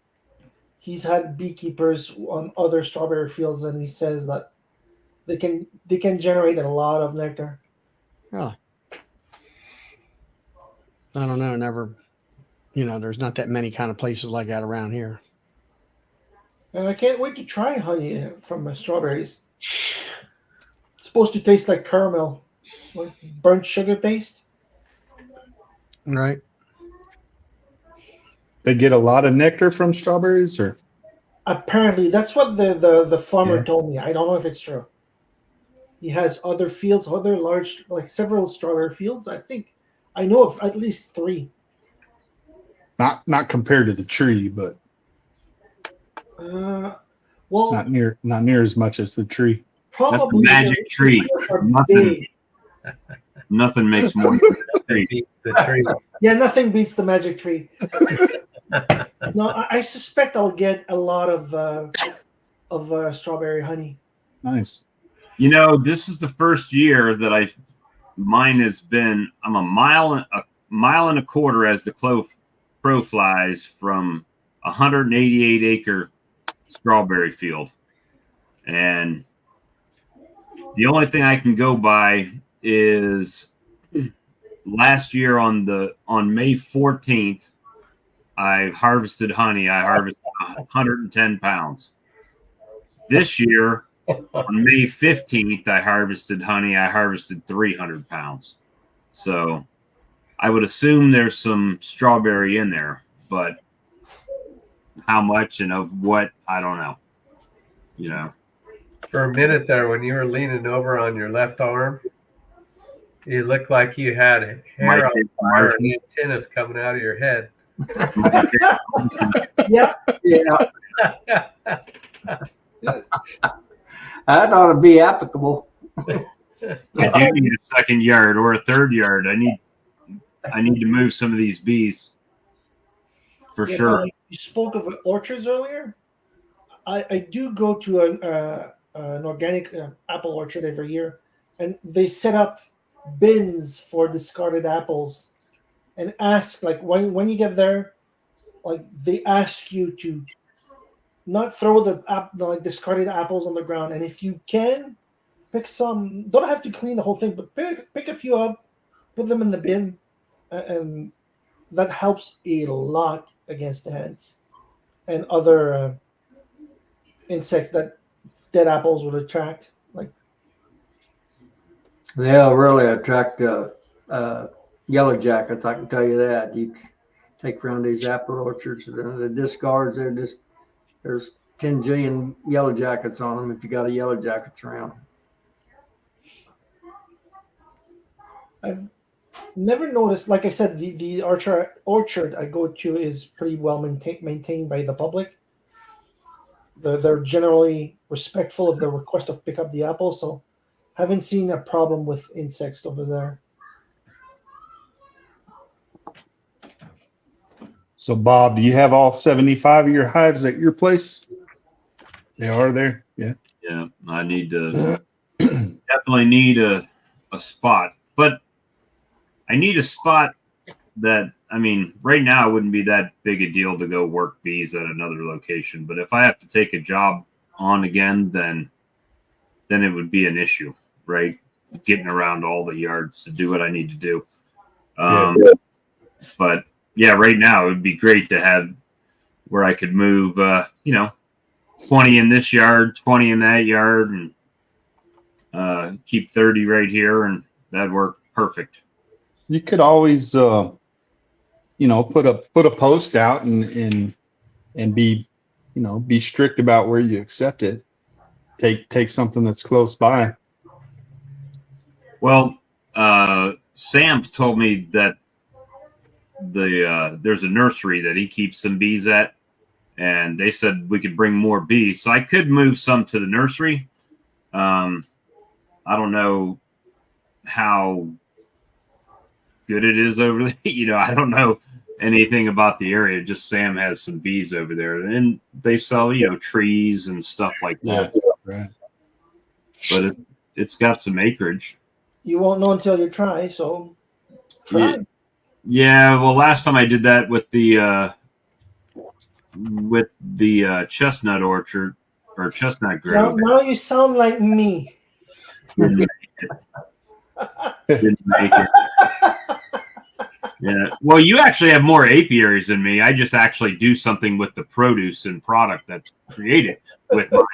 He's had beekeepers on other strawberry fields, and he says that they can generate a lot of nectar. Oh. I don't know. Never, there's not that many kind of places like that around here. And I can't wait to try honey from strawberries. It's supposed to taste like caramel, like burnt sugar paste. Right. They get a lot of nectar from strawberries, or Apparently, that's what the farmer Yeah. told me. I don't know if it's true. He has other fields, other large, like several strawberry fields. I know of at least 3. not compared to the tree, but Well, not near as much as the tree. probably magic the tree. fields are Nothing. big. Nothing makes more than a tree. Beat the tree. Yeah, nothing beats the magic tree. No, I suspect I'll get a lot of strawberry honey. Nice. This is the first year that mine has been. I'm a mile and a quarter as the crow flies from 188 acre strawberry field, and the only thing I can go by is last year on May 14th, I harvested honey. I harvested 110 pounds. This year, on May 15th, I harvested honey. I harvested 300 pounds. So I would assume there's some strawberry in there, but how much and of what, I don't know. For a minute there, when you were leaning over on your left arm, you looked like you had hair on fire and antennas coming out of your head. Yeah. Yeah. That ought to be applicable. I do need a second yard or a third yard. I need to move some of these bees for Yeah, sure. You spoke of orchards earlier. I do go to an organic apple orchard every year, and they set up bins for discarded apples, and ask like when you get there, like they ask you to not throw the like discarded apples on the ground, and if you can pick some, don't have to clean the whole thing, but pick a few up, put them in the bin, and that helps a lot against the ants and other insects that dead apples would attract. Like, They'll really attract yellow jackets. I can tell you that. You take around these apple orchards, the discards. There's 10 jillion yellow jackets on them if you got a yellow jackets around. I've never noticed. Like I said, the orchard I go to is pretty well maintained by the public. They're generally respectful of the request of pick up the apple, so haven't seen a problem with insects over there. So, Bob, do you have all 75 of your hives at your place? They are there. Yeah. Yeah, I need to definitely need a spot, but I need a spot that, I mean, right now it wouldn't be that big a deal to go work bees at another location, but if I have to take a job on again, then it would be an issue, right? Getting around all the yards to do what I need to do. But yeah, right now it would be great to have where I could move, 20 in this yard, 20 in that yard, and keep 30 right here, and that'd work perfect. You could always, put a post out and be, be strict about where you accept it. Take something that's close by. Well, Sam told me that there's a nursery that he keeps some bees at, and they said we could bring more bees, so I could move some to the nursery. I don't know how good it is over there. I don't know anything about the area. Just Sam has some bees over there, and they sell trees and stuff like that. Right. But it's got some acreage. You won't know until you try, so try. Yeah, well, last time I did that with the chestnut orchard or chestnut grove. Now you sound like me. Didn't make it. Yeah. Well, you actually have more apiaries than me. I just actually do something with the produce and product that's created with mine.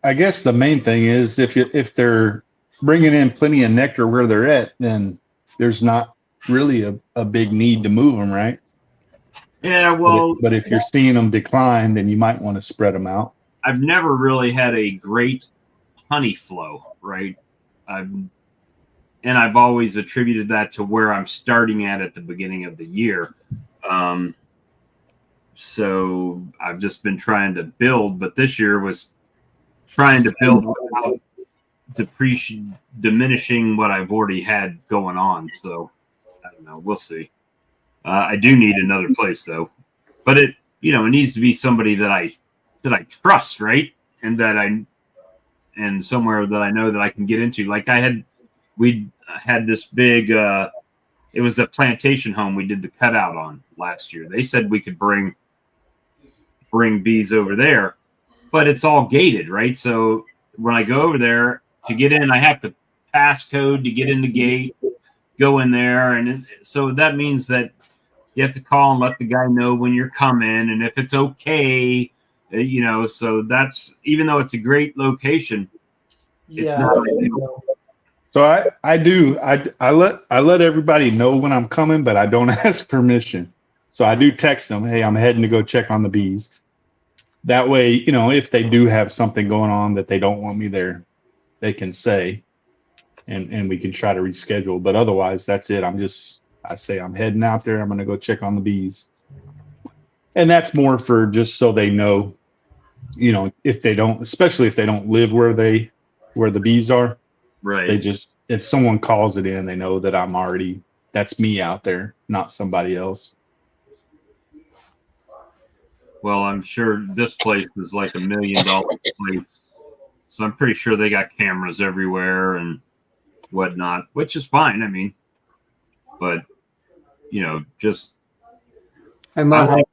I guess the main thing is if they're bringing in plenty of nectar where they're at, then there's not really a big need to move them, right? Yeah, well, but if you're seeing them decline, then you might want to spread them out. I've never really had a great honey flow, right? I've always attributed that to where I'm starting at the beginning of the year. So I've just been trying to build, but this year was trying to build without diminishing what I've already had going on. So I don't know. We'll see. I do need another place though, but it needs to be somebody that I trust, right? And somewhere that I know that I can get into. Like we had this big, it was a plantation home we did the cutout on last year. They said we could bring bees over there, but it's all gated, right? So when I go over there to get in, I have to pass code to get in the gate, go in there. And so that means that you have to call and let the guy know when you're coming and if it's okay, so that's, even though it's a great location, it's not. So I let everybody know when I'm coming, but I don't ask permission. So I do text them, hey, I'm heading to go check on the bees. That way, if they do have something going on that they don't want me there, they can say, and we can try to reschedule. But otherwise, that's it. I say I'm heading out there. I'm going to go check on the bees. And that's more for just so they know, if they don't, especially if they don't live where the bees are. Right. They just, if someone calls it in, they know that that's me out there, not somebody else. Well, I'm sure this place is like $1 million place. So I'm pretty sure they got cameras everywhere and whatnot, which is fine. I mean, but just They might I have,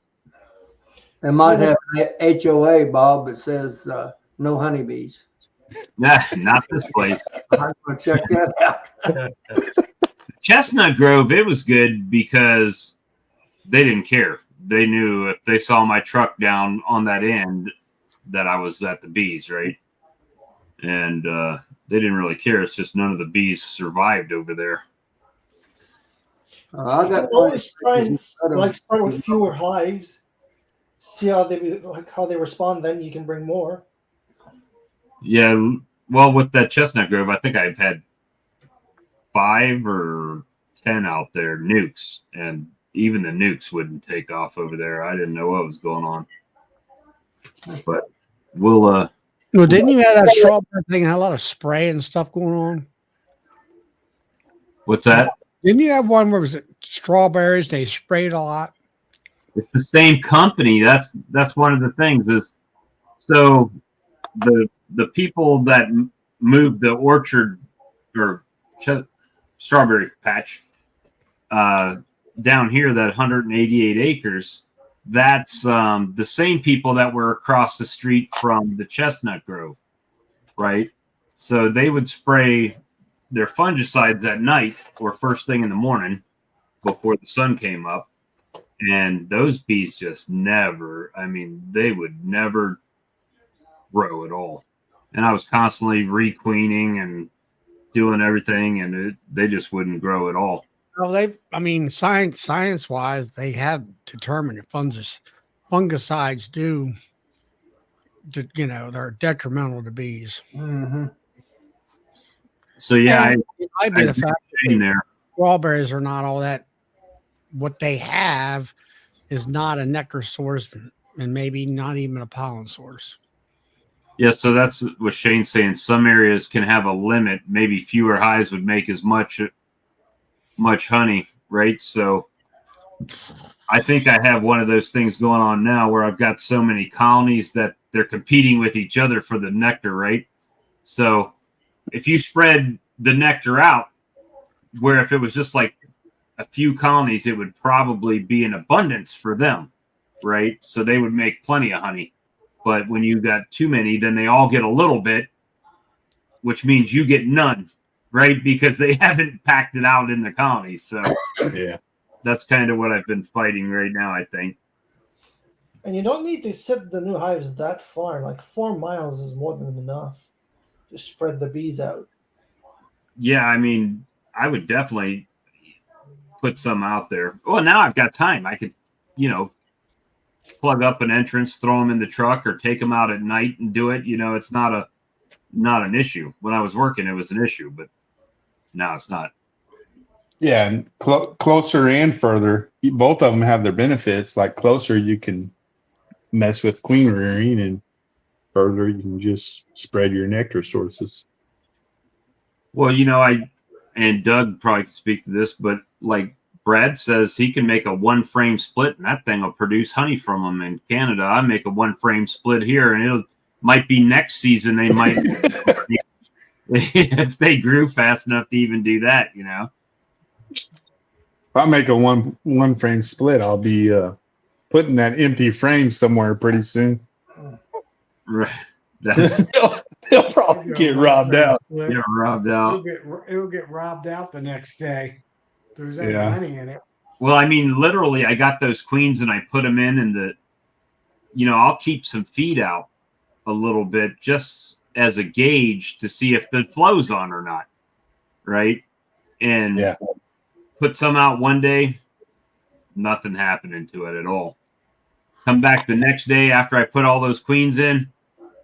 they might have an HOA, Bob, that says no honeybees. not this place. I'm gonna check that out. Chestnut Grove, it was good because they didn't care. They knew if they saw my truck down on that end that I was at the bees, right? And they didn't really care. It's just none of the bees survived over there. I You got can always try and start with fewer hives. See how they respond. Then you can bring more. Yeah, well, with that Chestnut Grove, I think I've had 5 or 10 out there, nukes, and even the nukes wouldn't take off over there. I didn't know what was going on. But we'll Well, didn't you have that strawberry thing? Had a lot of spray and stuff going on. what's that? Didn't you have one where it was strawberries? They sprayed a lot. It's the same company. That's one of the things is so the people that moved the orchard or strawberry patch down here, that 188 acres, that's the same people that were across the street from the Chestnut Grove, right? So they would spray their fungicides at night or first thing in the morning before the sun came up. And those bees just never, I mean, they would never grow at all. And I was constantly requeening and doing everything, and they just wouldn't grow at all. Well, science wise, they have determined that fungicides do, they're detrimental to bees. Mm-hmm. So yeah, And it might be the fact in that there. strawberries are not all that. What they have is not a nectar source and maybe not even a pollen source. Yeah, so that's what Shane's saying. Some areas can have a limit. Maybe fewer hives would make as much honey, right? So I think I have one of those things going on now where I've got so many colonies that they're competing with each other for the nectar, right? So if you spread the nectar out, where if it was just like a few colonies, it would probably be in abundance for them, right? So they would make plenty of honey. But when you got too many, then they all get a little bit, which means you get none, right? Because they haven't packed it out in the colonies. So Yeah. that's kind of what I've been fighting right now, I think. And you don't need to set the new hives that far. Like 4 miles is more than enough to spread the bees out. Yeah, I mean, I would definitely put some out there. Well, now I've got time. I could, plug up an entrance, throw them in the truck, or take them out at night and do it. It's not an issue. When I was working, it was an issue, but now it's not. Yeah, and closer and further, both of them have their benefits. Like closer, you can mess with queen rearing, and further, you can just spread your nectar sources. Well, and Doug probably could speak to this, but like Brad says, he can make a 1-frame split, and that thing will produce honey from them. In Canada, I make a 1-frame split here, and might be next season they might if they grew fast enough to even do that. If I make a one frame split, I'll be putting that empty frame somewhere pretty soon. Right. That's They'll probably get robbed out. you're robbed out. It'll get robbed out the next day. If there's any Yeah. honey in it. Well, I mean, literally, I got those queens and I put them in, and I'll keep some feed out a little bit just as a gauge to see if the flow's on or not, right? And Yeah. put some out one day, nothing happening to it at all. Come back the next day after I put all those queens in,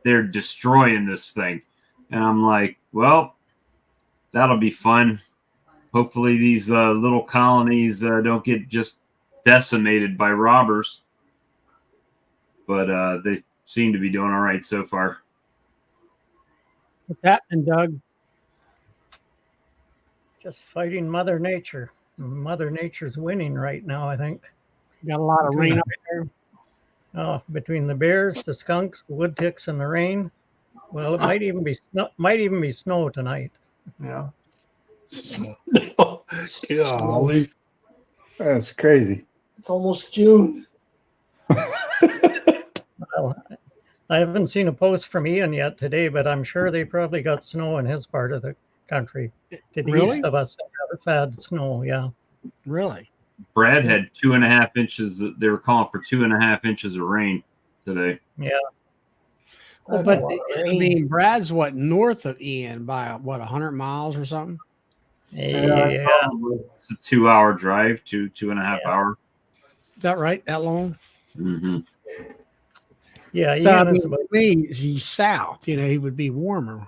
they're destroying this thing. And I'm like, well, that'll be fun. Hopefully these little colonies don't get just decimated by robbers. But they seem to be doing all right so far. What's happening, Doug? Just fighting Mother Nature. Mother Nature's winning right now, I think. Got a lot of rain up there. Between the bears, the skunks, the wood ticks, and the rain. Well, it might even be snow tonight. Yeah. Golly. That's crazy. It's almost June. Well, I haven't seen a post from Ian yet today, but I'm sure they probably got snow in his part of the country. To the Really? east of us, they've had snow. Yeah. Really? Brad had 2.5 inches. They were calling for 2.5 inches of rain today. Yeah. Well, That's a but lot of I rain. mean, Brad's what, north of Ian by what, 100 miles or something? Yeah. It's a 2-hour drive, 2.5 Yeah. hour. Is that right? That long? Mm-hmm. Yeah. So, I Ian mean, is about. to me, he's south. You know, he would be warmer.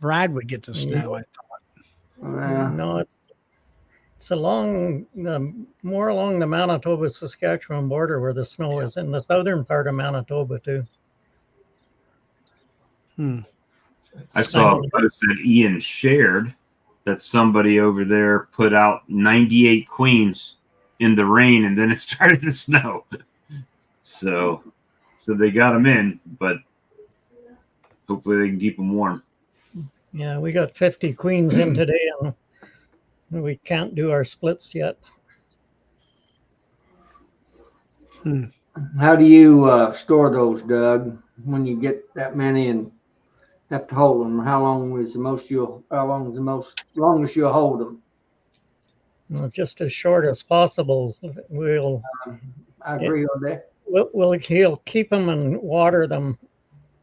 Brad would get the snow. I thought. No, it's along more along the Manitoba-Saskatchewan border where the snow is in the southern part of Manitoba too. I saw a post that Ian shared that somebody over there put out 98 queens in the rain, and then it started to snow. So they got them in, but hopefully they can keep them warm. Yeah, we got 50 queens in today, and we can't do our splits yet. How do you store those, Doug? When you get that many and have to hold them, how long is the longest you'll hold them? Well, just as short as possible. I agree on that. He'll keep them and water them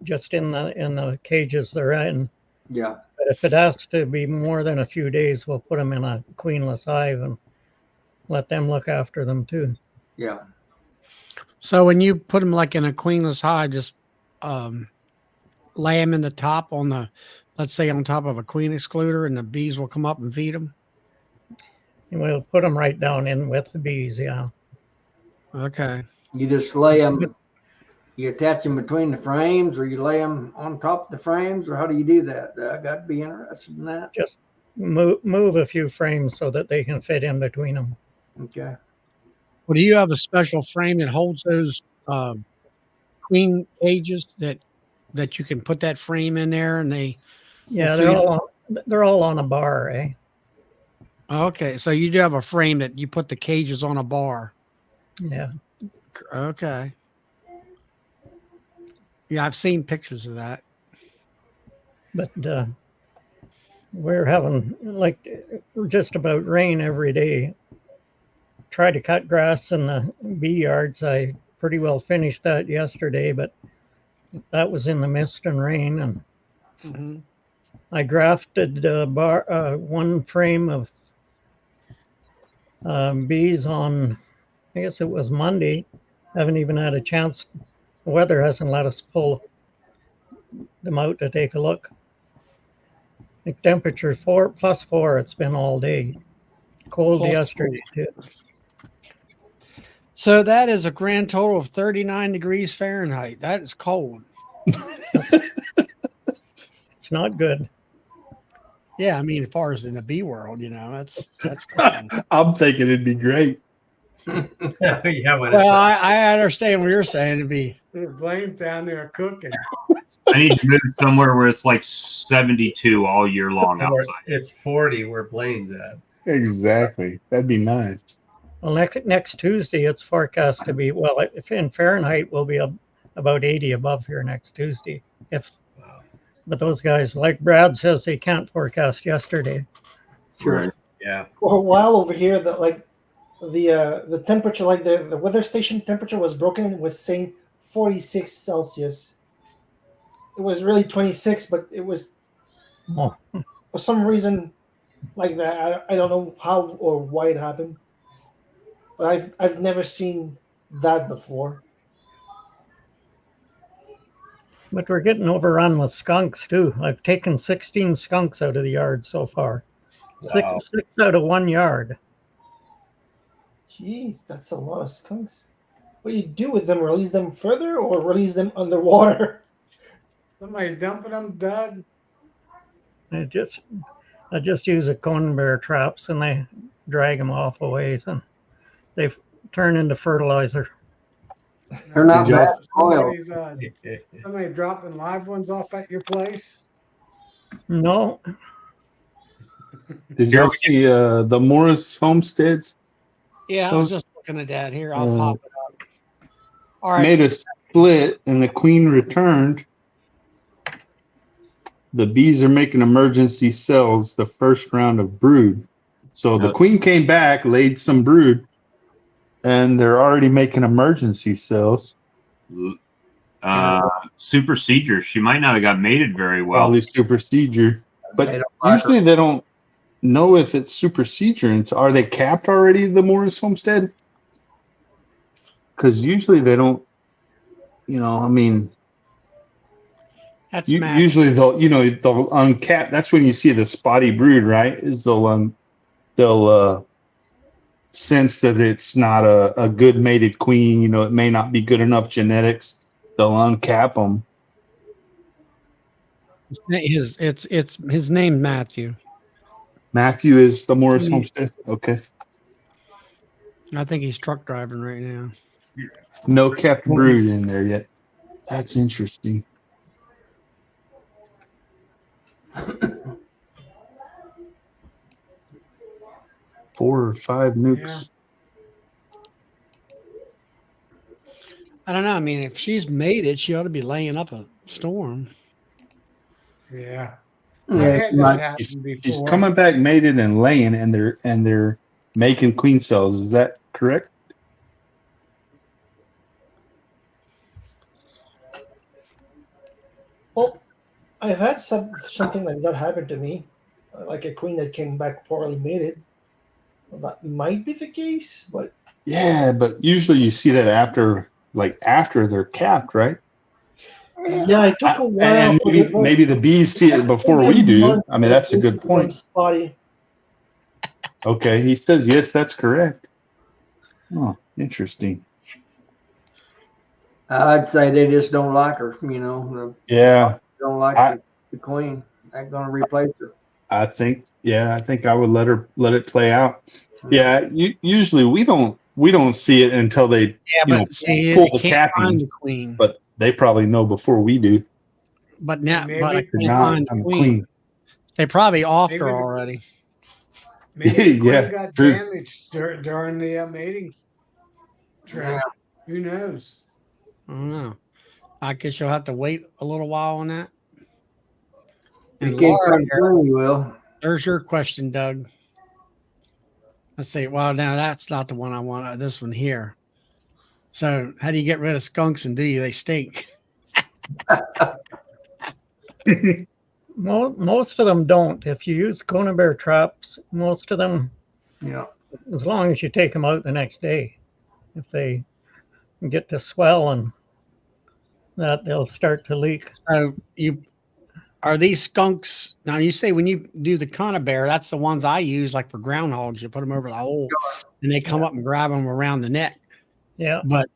just in the cages they're in. Yeah. But if it has to be more than a few days, we'll put them in a queenless hive and let them look after them too. Yeah. So when you put them like in a queenless hive, just lay them in the top on the, let's say on top of a queen excluder, and the bees will come up and feed them. And we'll put them right down in with the bees. Yeah. Okay. You just lay them, you attach them between the frames, or you lay them on top of the frames, or how do you do that? I got to be interested in that. Just move a few frames so that they can fit in between them. Okay. Well, do you have a special frame that holds those queen cages that you can put that frame in there and they? Yeah, will they're all on a bar, eh? Okay, so you do have a frame that you put the cages on a bar. Yeah. Okay. Yeah, I've seen pictures of that. But we're having just about rain every day. Try to cut grass in the bee yards. I pretty well finished that yesterday, but that was in the mist and rain. And I grafted one frame of bees on, I guess it was Monday. Haven't even had a chance. The weather hasn't let us pull them out to take a look. The temperature +4. It's been all day. Cold yesterday too. So that is a grand total of 39 degrees Fahrenheit. That is cold. It's not good. Yeah, I mean, as far as in the bee world, that's cold. I'm thinking it'd be great. Yeah, well, I understand what you're saying. It'd be Blaine's down there cooking. I need to move somewhere where it's like 72 all year long outside. It's 40 where Blaine's at. Exactly. That'd be nice. Well, next Tuesday, it's forecast to be, well, if in Fahrenheit, we'll be about 80 above here next Tuesday. But those guys, like Brad says, they can't forecast yesterday. Sure. Yeah. For a while over here, the temperature, like the weather station temperature was broken. It was saying 46 Celsius. It was really 26, but it was for some reason like that. I don't know how or why it happened, but I've never seen that before. But we're getting overrun with skunks too. I've taken 16 skunks out of the yard so far. Wow. Six out of 1 yard. Jeez, that's a lot of skunks. What do you do with them? Release them further or release them underwater? Somebody dumping them, Doug? I just use a cone bear traps and they drag them off a ways and they turn into fertilizer. They're not Did y'all- bad soil. Somebody dropping live ones off at your place. No, Did y'all see the Morris homesteads Yeah, I was just looking at that. Here, I'll pop it up. All right. made a split and the queen returned? The bees are making emergency cells the first round of brood. So the queen came back, laid some brood, and they're already making emergency cells. Supersedure. She might not have got mated very well. Probably supersedure. But usually they don't know if it's supersedure. And so are they capped already, the Morris homestead? Because usually they don't, I mean, That's usually they'll uncap. That's when you see the spotty brood, right? Is they'll sense that it's not a good mated queen. It may not be good enough genetics. They'll uncap them. His name Matthew. Matthew is the Morris homestead. Okay. I think he's truck driving right now. No capped brood in there yet. That's interesting. 4 or 5 nukes. Yeah. I don't know. I mean, if she's mated, she ought to be laying up a storm. Yeah. Yeah, I've had that happen She's before. coming back mated and laying, and they're making queen cells. Is that correct? Well, I've had something like that happen to me, like a queen that came back poorly mated. Well, that might be the case, but Yeah, but usually you see that after they're capped, right? yeah, it took a while. And maybe the bees see it before we do. I mean, that's a good point. Spotty. Okay, he says yes, that's correct. Oh, interesting. I'd say they just don't like her. Yeah, Don't like the queen. They're gonna replace her. I think I would let it play out. Yeah, usually we don't see it until they but see, pull they the can't find cappings, the queen. but they probably know before we do. But now, Maybe but I it's can't find the queen. They probably offed her Maybe- already. Maybe the queen Yeah, got true. damaged during the mating trip. Yeah. Who knows? I don't know. I guess you'll have to wait a little while on that. You And can't Laura, find the queen, you will. there's your question, Doug. Let's see. Well, now that's not the one I want. This one here. So, how do you get rid of skunks and they stink? most of them don't. If you use conibear traps, most of them, Yeah. as long as you take them out the next day, if they get to swell and that, they'll start to leak. So, are these skunks? Now, you say when you do the conibear, that's the ones I use, like for groundhogs. You put them over the hole, and they come up and grab them around the neck. Yeah. But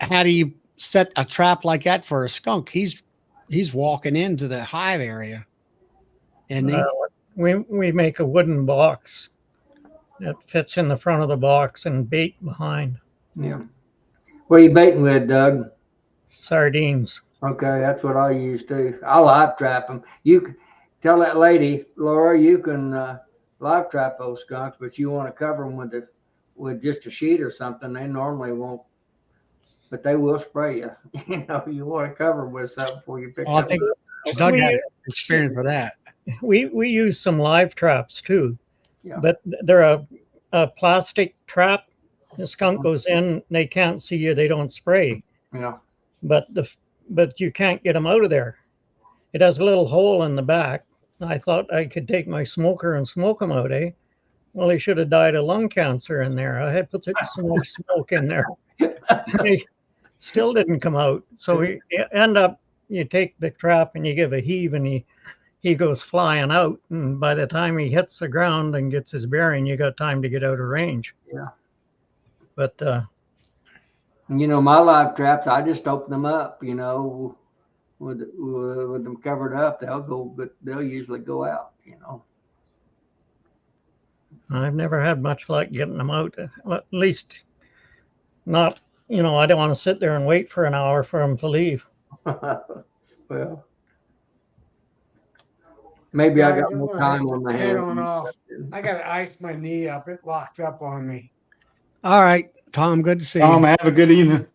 how do you set a trap like that for a skunk? He's walking into the hive area, and We make a wooden box that fits in the front of the box and bait behind. Yeah. What are you baiting with, Doug? Sardines. Okay, that's what I use too. I live trap them. You can tell that lady, Laura, you can live trap those skunks, but you want to cover them with just a sheet or something. They normally won't, but they will spray you. You want to cover them with something before you pick I up. think Doug had experience with that. We use some live traps too, Yeah. but they're a plastic trap. The skunk goes in, they can't see you, they don't spray, Yeah. but you can't get them out of there. It has a little hole in the back. I thought I could take my smoker and smoke them out, eh? Well, he should have died of lung cancer in there. I had put so much smoke in there. They still didn't come out. So you end up, you take the trap and you give a heave and he goes flying out. And by the time he hits the ground and gets his bearing, you got time to get out of range. Yeah. But My live traps, I just open them up, with them covered up, they'll usually go out, I've never had much luck getting them out. At least not you know, I don't want to sit there and wait for an hour for them to leave. Well, maybe I Guys, got I'm more gonna time on my head hands. on off. I got to ice my knee up. It locked up on me. All right, Tom, good to see Tom, you. have a good evening.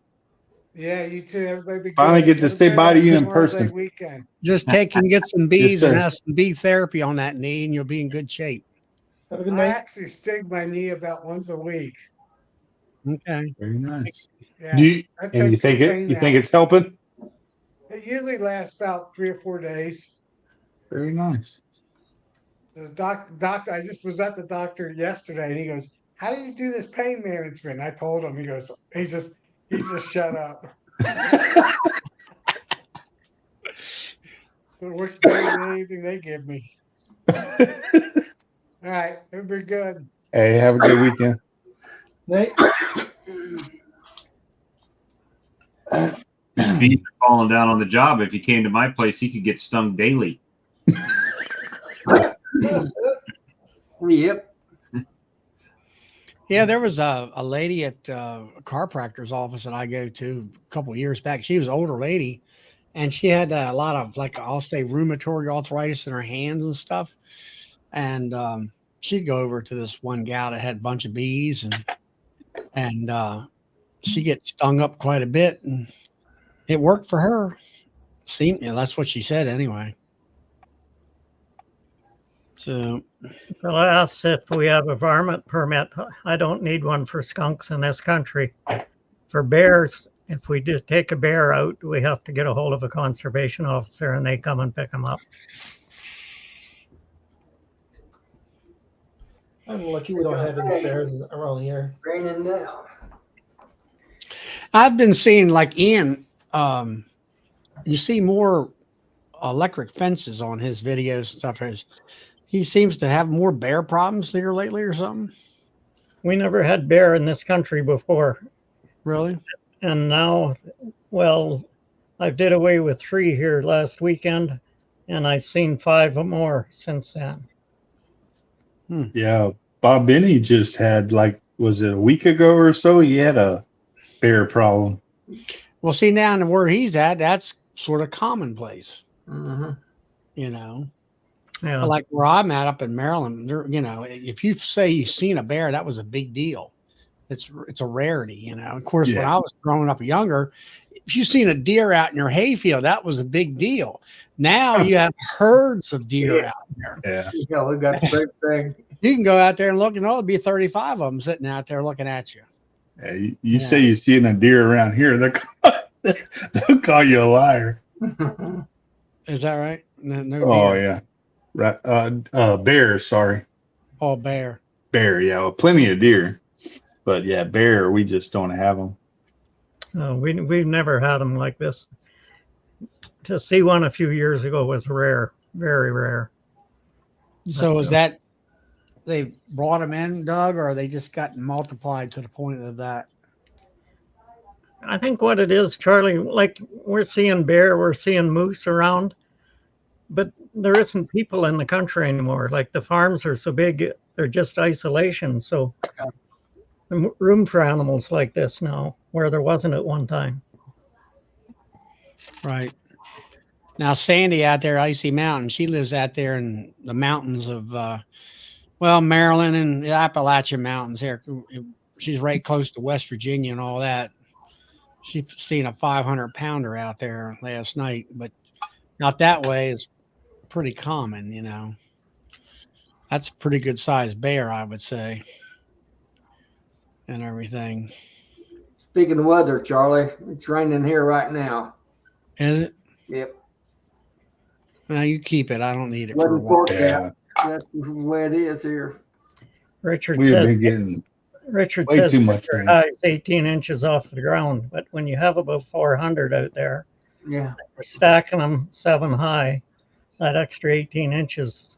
Yeah, you too. Everybody be good. Finally get to Have a say good bye to you in Memorial Day person. weekend. Just take and get some bees and sir. have some bee therapy on that knee, and you'll be in good shape. Have a good I night. actually stig my knee about once a week. Okay. Very nice. Yeah, Do you, that and you takes the think it? pain You think out. it's helping? It usually lasts about 3 or 4 days. Very nice. The doctor, I just was at the doctor yesterday, and he goes, "How do you do this pain management?" I told him. He goes, he just shut up. So it works better than anything they give me. All right, everybody good. Hey, have a good weekend. Night. His bees are falling down on the job. If he came to my place, he could get stung daily. Yep. Yeah, there was a lady at a chiropractor's office that I go to a couple of years back. She was an older lady, and she had a lot of, like, I'll say, rheumatoid arthritis in her hands and stuff. And she'd go over to this one gal that had a bunch of bees, and she gets stung up quite a bit, and it worked for her. That's what she said anyway. So, Well, I asked if we have a varmint permit. I don't need one for skunks in this country. For bears, if we do take a bear out, we have to get a hold of a conservation officer and they come and pick them up. I'm lucky we don't have any bears around here. Raining down. I've been seeing, like, Ian, you see more electric fences on his videos and stuff. He seems to have more bear problems here lately or something. We never had bear in this country before. Really? And now, well, I did away with 3 here last weekend, and I've seen 5 more since then. Yeah, Bob Benny just had, like, was it a week ago or so? He had a bear problem. Well, see, now where he's at, that's sort of commonplace, Mm-hmm. you know. Yeah. But like where I'm at up in Maryland, if you say you've seen a bear, that was a big deal. It's a rarity, you know. Of course, when Yeah. I was growing up younger, if you seen a deer out in your hayfield, that was a big deal. Now you have herds of deer out there. Yeah. Yeah, we got the same thing. You can go out there and look, and there'll be 35 of them sitting out there looking at you. Yeah, you say you're seeing a deer around here, they'll call you a liar. Is that right? No Oh deer. yeah, right. Bear. Sorry, Oh, bear. bear. Yeah, well, plenty of deer, but yeah, bear. We just don't have them. We've never had them like this. To see one a few years ago was rare, very rare. So is that they brought them in, Doug, or they just got multiplied to the point of that? I think what it is, Charlie, like we're seeing bear, we're seeing moose around, but there isn't people in the country anymore. Like the farms are so big, they're just isolation. So room for animals like this now, where there wasn't at one time. Right. Now, Sandy out there, Icy Mountain, she lives out there in the mountains of, Maryland and the Appalachian Mountains here. She's right close to West Virginia and all that. She's seen a 500-pounder out there last night, but not that way is pretty common, you know. That's a pretty good sized bear, I would say, and everything. Speaking of weather, Charlie, it's raining here right now. Is it? Yep. Well, you keep it. I don't need it for a Wasn't while. forecast. That's the way it is here. Richard We've says been getting Richard way says too much your rain. high is 18 inches off the ground, but when you have about 400 out there, Yeah. we're stacking them 7 high. That extra 18 inches,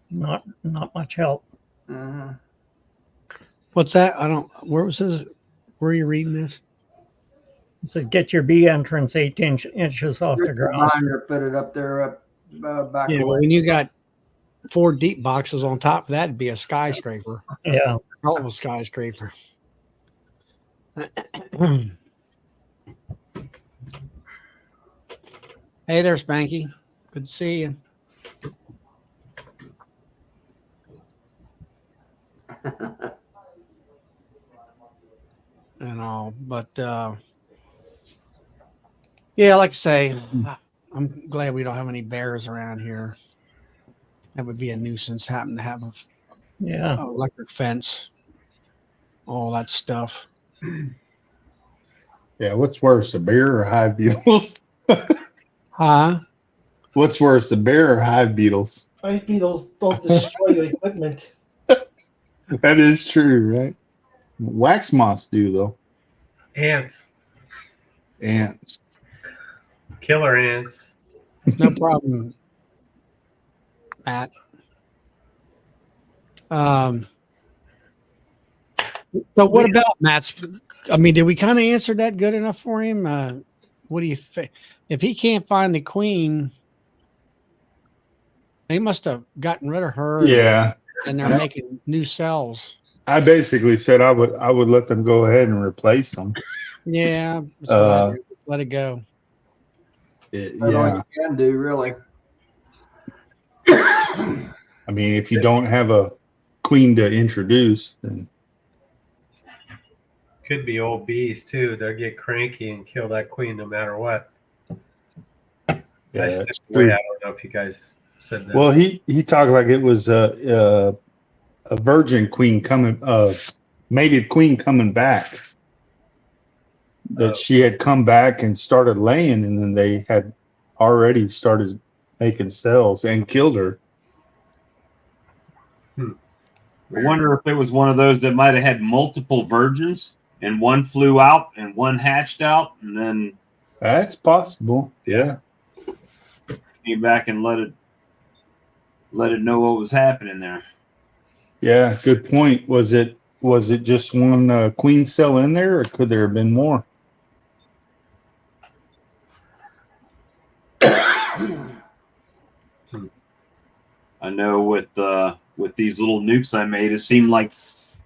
not much help. Mm-hmm. What's that? Where was this? Where are you reading this? It says get your bee entrance 18 inches off the ground. Binder put it up there back Yeah, away. when you got 4 deep boxes on top of that, it'd be a skyscraper. Yeah. Hell of a skyscraper. Hey there, Spanky. Good to see you. And all, but yeah, like I say, I'm glad we don't have any bears around here. That would be a nuisance. Happen to have Yeah. a electric fence, all that stuff. Yeah, what's worse, a bear or hive beetles? Huh? What's worse, a bear or hive beetles? Hive beetles don't destroy your equipment. That is true, right? Wax moths do though. Ants, Ants. killer ants. No problem, Matt. So what about Matt's? I mean, did we kind of answer that good enough for him? What do you think? If he can't find the queen, they must have gotten rid of her. Yeah. And they're making new cells. I basically said I would let them go ahead and replace them. Yeah. So let it go. That's all you can do, really. I mean, if you don't have a queen to introduce, then Could be old bees too. They'll get cranky and kill that queen no matter what. yeah, I that's stepped away. true. I don't know if you guys said that. Well, he talked like it was a virgin queen coming, mated queen coming back. That she had come back and started laying, and then they had already started making cells and killed her. I wonder if it was one of those that might have had multiple virgins and one flew out and one hatched out and then That's possible. Yeah. came back and let it know what was happening there. Yeah. Good point. Was it just one queen cell in there, or could there have been more? I know with these little nukes I made, it seemed like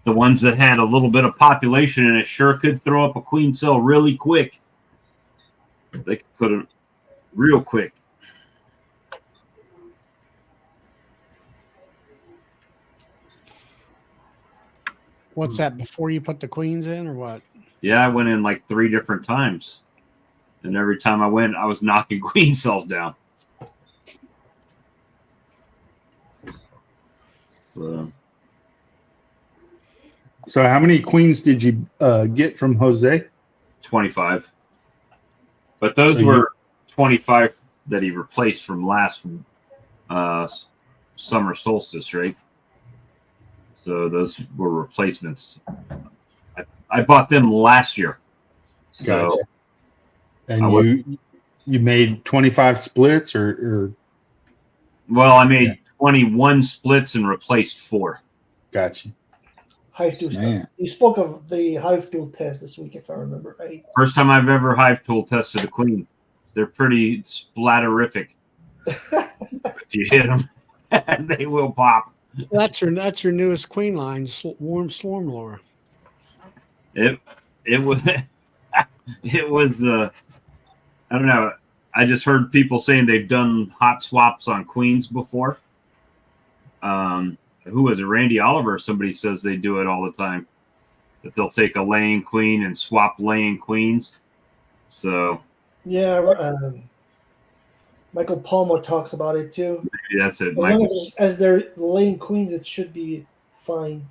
the ones that had a little bit of population in it sure could throw up a queen cell really quick. They could put it real quick. What's that? Before you put the queens in, or what? Yeah, I went in like 3 different times. And every time I went, I was knocking queen cells down. So how many queens did you get from Jose? 25. But those were 25 that he replaced from last summer solstice, right? So those were replacements. I bought them last year. So Gotcha. And you made 25 splits or well, I made 21 splits and replaced 4. Gotcha. Hive tool. Man. You spoke of the hive tool test this week, if I remember right. First time I've ever hive tool tested a queen. They're pretty splatterific. If you hit them, they will pop. That's your newest queen line, warm swarm lure. It was I don't know. I just heard people saying they've done hot swaps on queens before. Who was it? Randy Oliver. Somebody says they do it all the time. That they'll take a laying queen and swap laying queens. So yeah, Michael Palmer talks about it too. maybe that's it. As long as they're laying queens, it should be fine.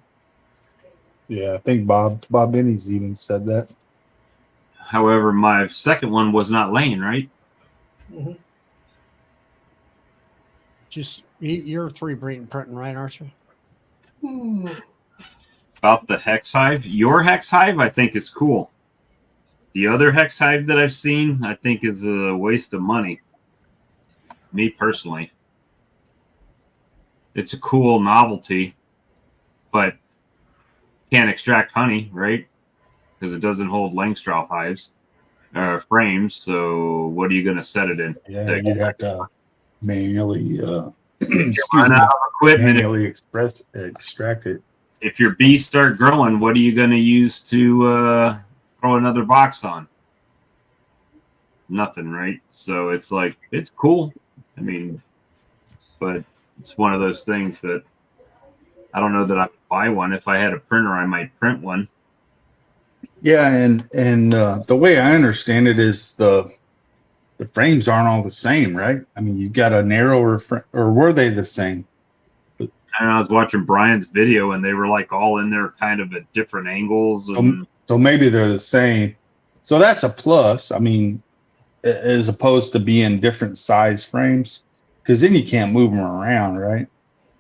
Yeah, I think Bob Benny's even said that. However, my second one was not laying, right? Mm-hmm. Just you're 3 breeding printing, right, aren't you? About the hex hive. Your hex hive, I think, is cool. The other hex hive that I've seen, I think, is a waste of money. Me personally. It's a cool novelty, but can't extract honey, right? Because it doesn't hold Langstroth hives frames. So what are you going to set it in? Yeah, you'd have to manually Run out of equipment. manually extract it. If your bees start growing, what are you going to use to throw another box on. Nothing, right? So it's like, it's cool. I mean, but it's one of those things that I don't know that I would buy one. If I had a printer, I might print one. Yeah, and the way I understand it is the frames aren't all the same, right? I mean, you got a narrower or were they the same? And I was watching Brian's video, and they were like all in there, kind of at different angles. And So maybe they're the same. So that's a plus. I mean, as opposed to being different size frames, because then you can't move them around, right?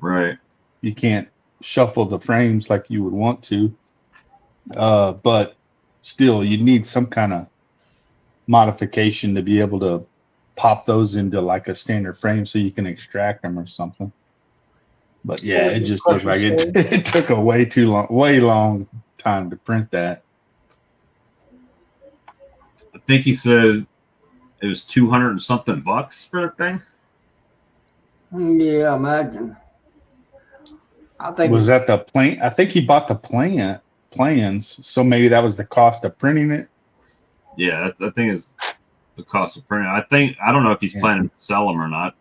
right. You can't shuffle the frames like you would want to. But still, you need some kind of modification to be able to pop those into like a standard frame so you can extract them or something. But yeah, it just looked like it took a way long time to print that. I think he said it was 200 and something bucks for that thing. Yeah, imagine. I think Was that the plane? I think he bought the plans, so maybe that was the cost of printing it. Yeah, I think it's the cost of printing. I don't know if he's planning to sell them or not.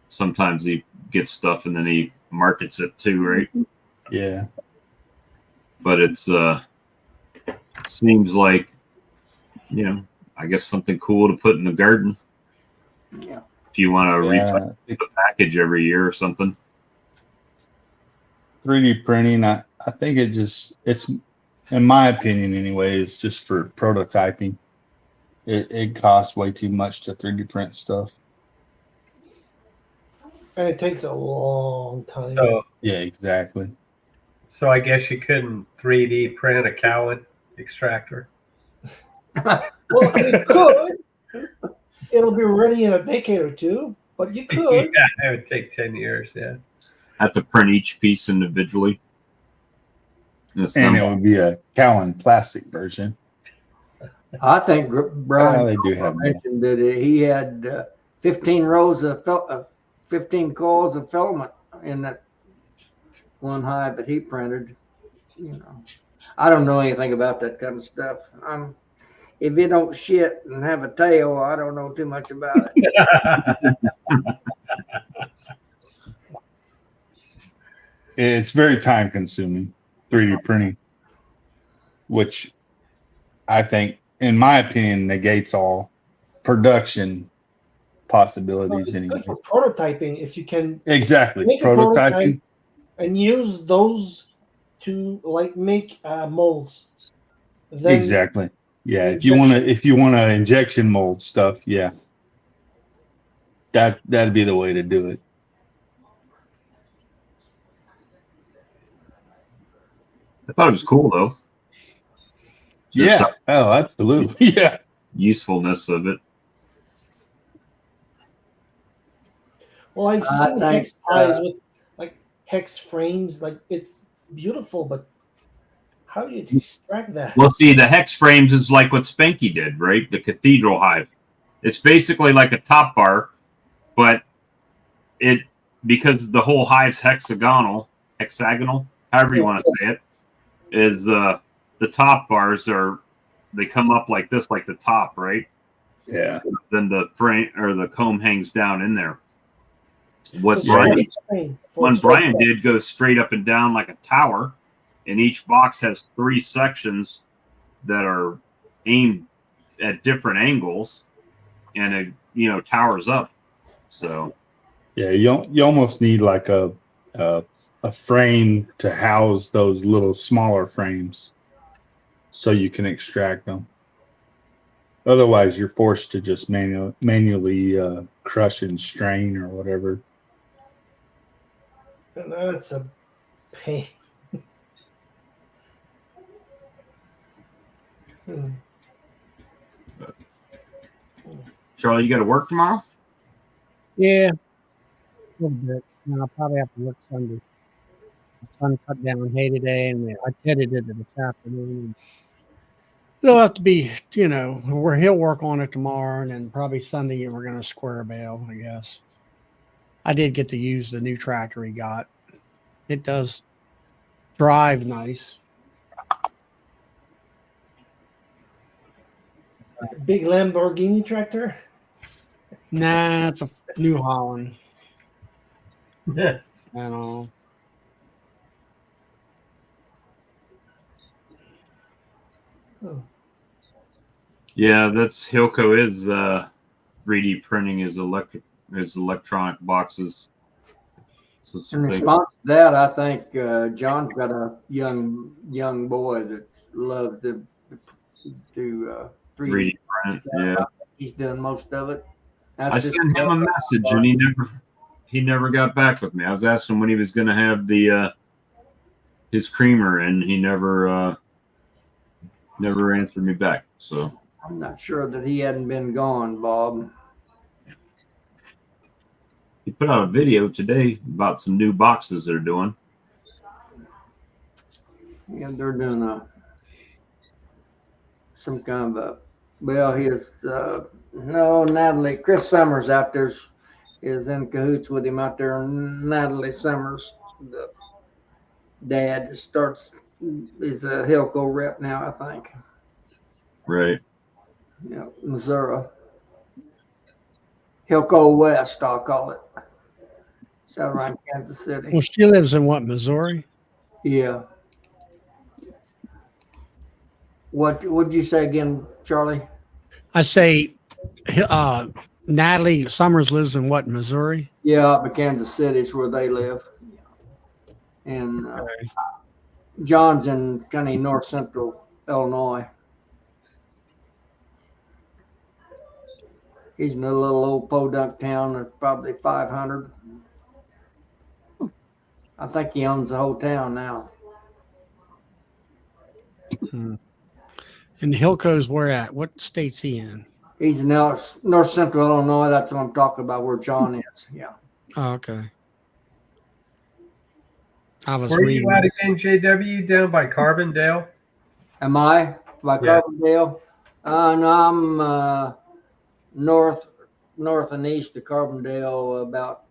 Sometimes he gets stuff and then he markets it too, right? Yeah. But it's seems like, I guess something cool to put in the garden. Yeah. If you want to replenish the package every year or something. 3D printing, I think it's in my opinion anyway, it's just for prototyping. It costs way too much to 3D print stuff. And it takes a long time. So Yeah, exactly. So I guess you couldn't 3D print a cowlid extractor. Well, you could. It'll be ready in a decade or two, but you could. Yeah, it would take 10 years. Yeah. Have to print each piece individually. And it would be a Cowan plastic version. I think Brian they do have mentioned that he had 15 rows of 15 coils of filament in that one hive that he printed. I don't know anything about that kind of stuff. If it don't shit and have a tail, I don't know too much about it. It's very time consuming, 3D printing, which I think, in my opinion, negates all production possibilities. It's Anyway, good for prototyping if you can exactly make a prototyping prototype and use those to make molds. Then exactly. Yeah, if you want to injection mold stuff, yeah, that'd be the way to do it. I thought it was cool though. Yeah. Oh, absolutely. Yeah. Usefulness of it. Well, I've seen hex ties with hex frames. It's beautiful, but how do you extract that? Well, see, the hex frames is like what Spanky did, right? The cathedral hive. It's basically like a top bar, but because the whole hive's hexagonal, however you want to say it, is the top bars they come up like this, like the top, right? Yeah. Then the frame or the comb hangs down in there. What Brian did goes straight up and down like a tower, and each box has 3 sections that are aimed at different angles, and it towers up. So yeah, you almost need like a frame to house those little smaller frames so you can extract them. Otherwise, you're forced to just manually crush and strain or whatever. That's a pain. Charlie, you got to work tomorrow? Yeah, a little bit. I'll probably have to work Sunday. The sun cut down hay today, and I headed it this afternoon. It'll have to be, where he'll work on it tomorrow, and then probably Sunday we're going to square bale, I guess. I did get to use the new tractor he got. It does drive nice. Big Lamborghini tractor. Nah, it's a New Holland. Yeah. I don't know. Oh, Yeah, that's Hilco is 3D printing his electronic boxes. So it's In big. response to that, I think John's got a young boy that loves to 3D 3D print. stuff. Yeah, He's done most of it. I sent him a message and he never got back with me. I was asking when he was going to have the his creamer, and he never answered me back. So I'm not sure that he hadn't been gone, Bob. he put out a video today about some new boxes they're doing. Yeah, they're doing some kind of his no, Natalie, Chris Summers out there is in cahoots with him out there. Natalie Summers, the dad, is a Hilco rep now, I think. Right. Yeah, Missouri. Hilco West, I'll call it. It's out around Kansas City. Well, she lives in what, Missouri? Yeah. What would you say again, Charlie? I say Natalie Summers lives in what, Missouri? Yeah, up in Kansas City is where they live. And John's in kind of north central Illinois. He's in a little old podunk town of probably 500. I think he owns the whole town now. Hmm. And Hilco's where at? What state's he in? He's in north central Illinois. That's what I'm talking about, where John is. Yeah. Oh, okay. I was Where are reading. you at again, JW? Down by Carbondale? Am I by Yeah. Carbondale? No, I'm north and east of Carbondale, about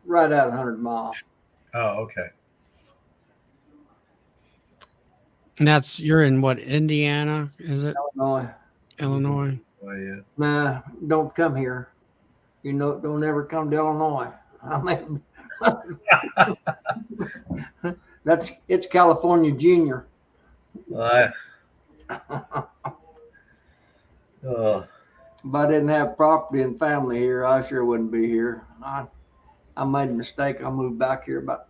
right at 100 miles. Oh, okay. And you're in what, Indiana? Is it Illinois. Illinois? Oh, yeah. Nah, don't come here. You know, don't ever come to Illinois. I mean, it's California Junior. Oh. If I didn't have property and family here, I sure wouldn't be here. I made a mistake. I moved back here about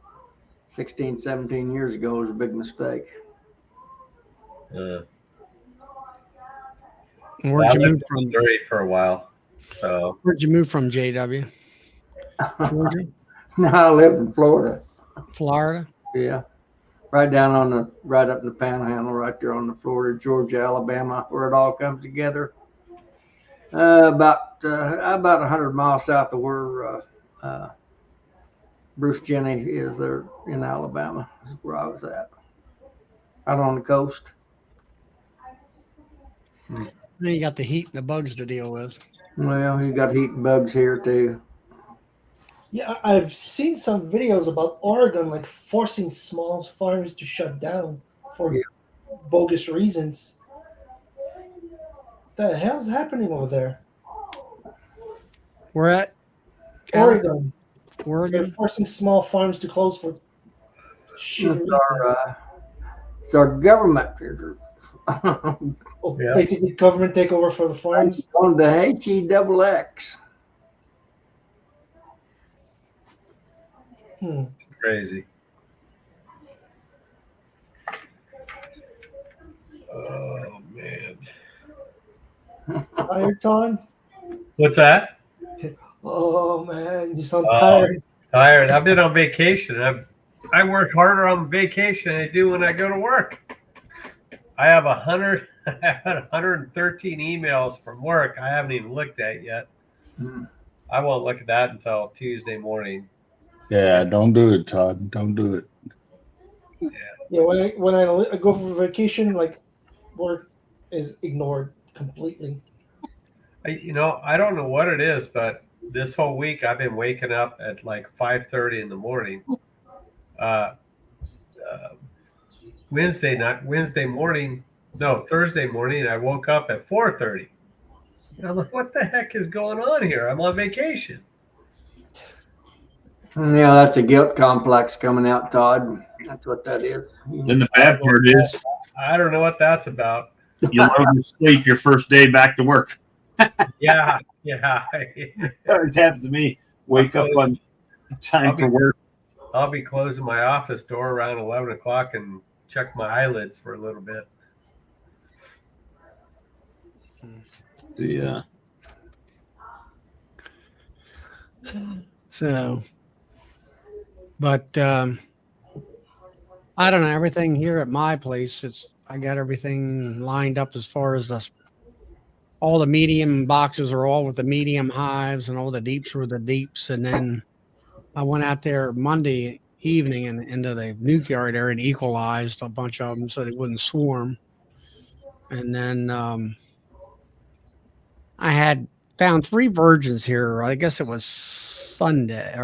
16, 17 years ago. It was a big mistake. Where'd I you lived move in from? Missouri for a while. So Where'd you move from, JW? Georgia? No, I live in Florida. Florida? Yeah. Right up in the panhandle, right there on the Florida, Georgia, Alabama, where it all comes together. About 100 miles south of where Bruce Jenny is there in Alabama, is where I was at. Out on the coast. Then you got the heat and the bugs to deal with. Well, you got heat and bugs here too. Yeah, I've seen some videos about Oregon like forcing small farms to shut down for bogus reasons. What the hell's happening over there? We're at Oregon. They're Oregon. forcing small farms to close for shit reasons. It's our government. Oh, Yeah. basically government takeover for the farms. On the HEXX. crazy. Oh, man. Tired, Tom? What's that? Oh man, you sound Oh. tired. Tired. I've been on vacation. I work harder on vacation than I do when I go to work. I have 113 emails from work I haven't even looked at yet. I won't look at that until Tuesday morning. Yeah, don't do it, Todd. Don't do it. Yeah, when I go for vacation, like work is ignored completely. I don't know what it is, but this whole week I've been waking up at like 5:30 in the morning. Wednesday morning, No, Thursday morning, and I woke up at 4:30. I'm like, what the heck is going on here? I'm on vacation. Yeah, that's a guilt complex coming out, Todd. That's what that is. Then the bad part is I don't know what that's about. you'll oversleep your first day back to work. Yeah. That always happens to me. Wake up on time for work. I'll be closing my office door around 11 o'clock and check my eyelids for a little bit. Yeah. So, but I don't know, everything here at my place, I got everything lined up as far as all the medium boxes are all with the medium hives, and all the deeps were the deeps. And then I went out there Monday evening and into the nuke yard area and equalized a bunch of them so they wouldn't swarm. And then I had found 3 virgins here. I guess it was Sunday.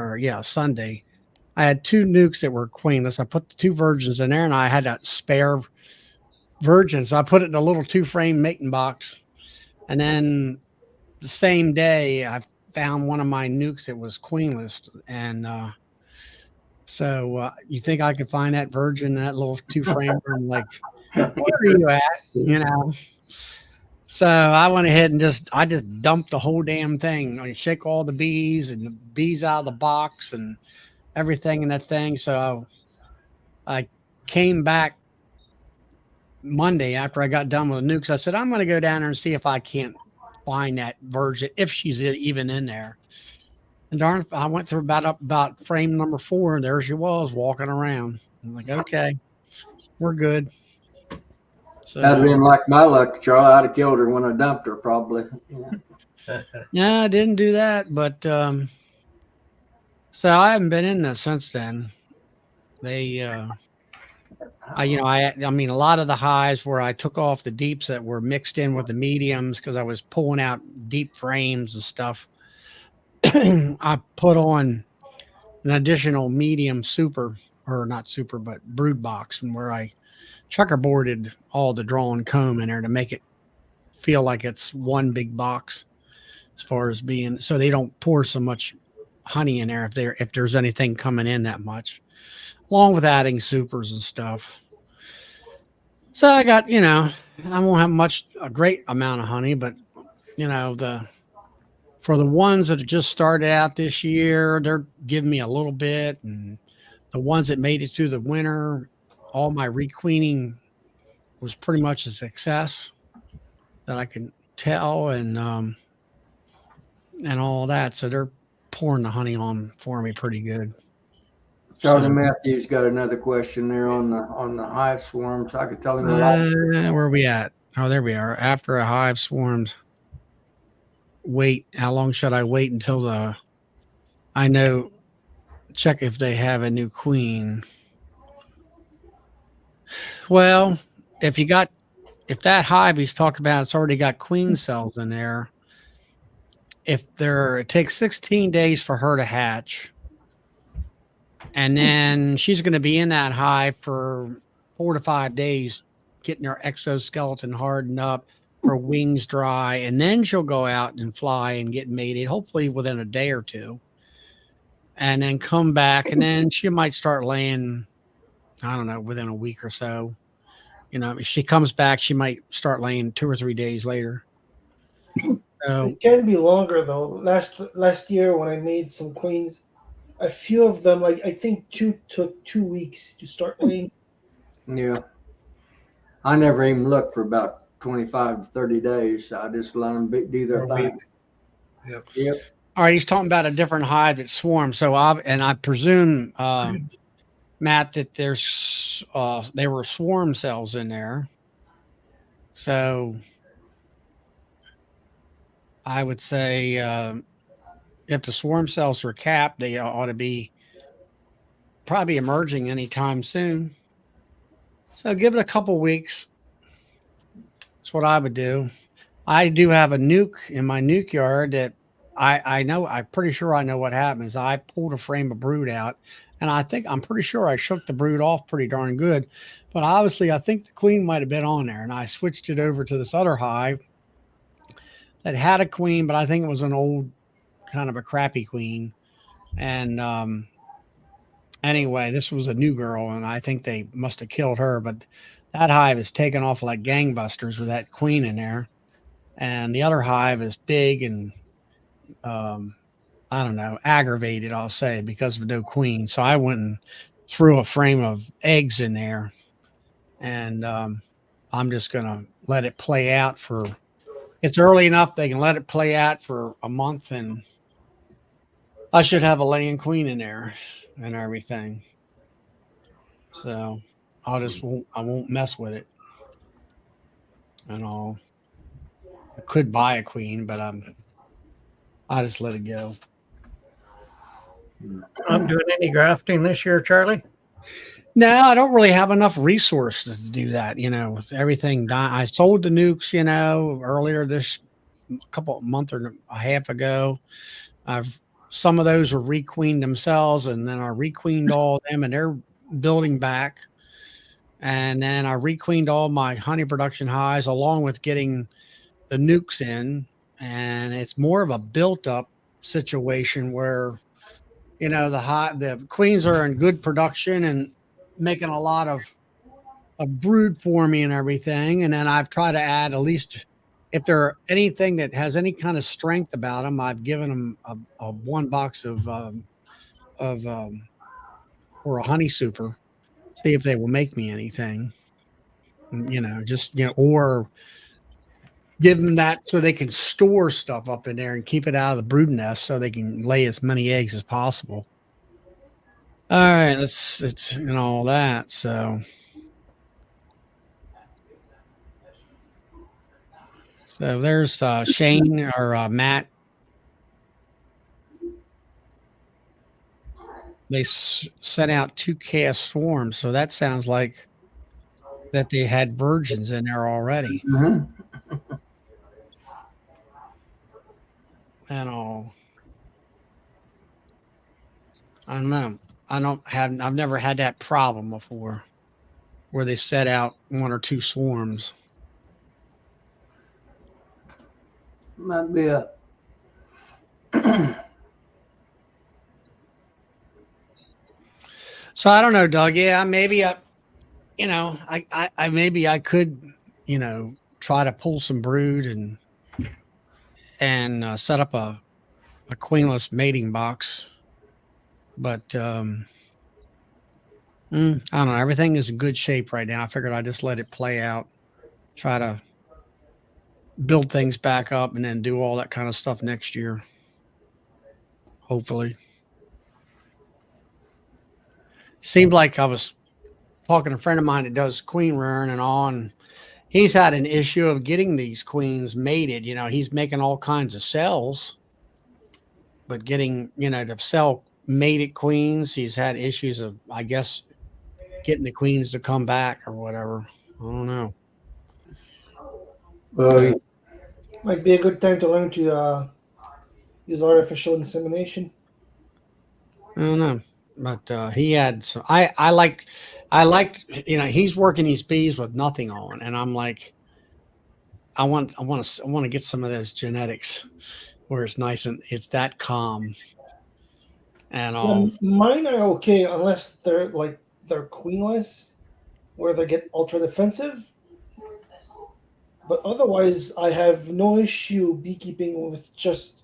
I had 2 nukes that were queenless. I put the 2 virgins in there, and I had a spare virgin, so I put it in a little 2-frame mating box. And then the same day, I found one of my nukes that was queenless. And so you think I could find that virgin, that little 2-frame? I'm like, where are you at? You know. So I went ahead and just dumped the whole damn thing. I shake all the bees and the bees out of the box and everything in that thing. So I came back Monday after I got done with the nukes. I said, I'm going to go down there and see if I can't find that virgin, if she's even in there. And darn, I went through about frame number 4, and there she was walking around. I'm like, okay, we're good. So, That'd been like my luck, Charlie. I'd have killed her when I dumped her, probably. yeah, I didn't do that, but so I haven't been in there since then. They, I mean, a lot of the hives where I took off the deeps that were mixed in with the mediums because I was pulling out deep frames and stuff. I put on an additional medium super, or not super, but brood box, and where I checkerboarded all the drawn comb in there to make it feel like it's one big box as far as being, so they don't pour so much honey in there if there's anything coming in that much, along with adding supers and stuff. So I got, I won't have a great amount of honey, but for the ones that have just started out this year, they're giving me a little bit, and the ones that made it through the winter, all my requeening was pretty much a success that I can tell, and all that. So they're pouring the honey on for me pretty good. Charlie Matthews got another question there on the hive swarms. I could tell him a lot. Where are we at? Oh, there we are. After a hive swarms, how long should I wait until check if they have a new queen? Well, if that hive he's talking about, it's already got queen cells in there. It takes 16 days for her to hatch. And then she's going to be in that hive for 4 to 5 days, getting her exoskeleton hardened up, her wings dry, and then she'll go out and fly and get mated, hopefully within a day or 2, and then come back, and then she might start laying, I don't know, within a week or so. If she comes back, she might start laying 2 or 3 days later. So, it can be longer though. Last year when I made some queens, a few of them, like I think 2 took 2 weeks to start laying. Yeah. I never even looked for about 25 to 30 days. I just let them do their thing. Yep. All right, he's talking about a different hive that swarms. So I presume, Matt, that there were swarm cells in there. So I would say if the swarm cells were capped, they ought to be probably emerging anytime soon. So give it a couple weeks. That's what I would do. I do have a nuke in my nuke yard that I'm pretty sure I know what happens. I pulled a frame of brood out. And I'm pretty sure I shook the brood off pretty darn good. But obviously, I think the queen might have been on there. And I switched it over to this other hive that had a queen, but I think it was an old kind of a crappy queen. And anyway, this was a new girl, and I think they must have killed her. But that hive is taken off like gangbusters with that queen in there. And the other hive is big and I don't know, aggravated, I'll say, because of no queen. So I went and threw a frame of eggs in there, and I'm just gonna let it play out for. It's early enough; they can let it play out for a month, and I should have a laying queen in there and everything. So I won't mess with it, and I could buy a queen, but I just let it go. I'm doing any grafting this year, Charlie. No, I don't really have enough resources to do that. With everything done, I sold the nukes. Earlier this month or a half ago. Some of those were requeened themselves, and then I requeened all of them, and they're building back. And then I requeened all my honey production hives, along with getting the nukes in, and it's more of a built-up situation where the queens are in good production and making a lot of brood for me and everything. And then I've tried to add, at least if there anything that has any kind of strength about them, I've given them a one box of or a honey super, see if they will make me anything, or give them that so they can store stuff up in there and keep it out of the brood nest so they can lay as many eggs as possible. All right, it's all that. So there's Shane or Matt. They sent out 2 cast swarms, so that sounds like that they had virgins in there already. Mhm. And I don't know. I've never had that problem before where they set out 1 or 2 swarms. Might be a So I don't know, Doug. Yeah, maybe I maybe I could, try to pull some brood and set up a queenless mating box. But I don't know. Everything is in good shape right now. I figured I'd just let it play out, try to build things back up, and then do all that kind of stuff next year. Hopefully. Seemed like I was talking to a friend of mine that does queen rearing and all, and he's had an issue of getting these queens mated. He's making all kinds of cells, but getting, to sell mated queens, he's had issues of, I guess, getting the queens to come back or whatever. I don't know. well, Might be a good time to learn to use artificial insemination. I don't know. But he had some, I liked, he's working these bees with nothing on. And I'm like, I want to get some of those genetics where it's nice and it's that calm. And all. Mine are okay unless they're queenless, where they get ultra defensive. But otherwise, I have no issue beekeeping with just.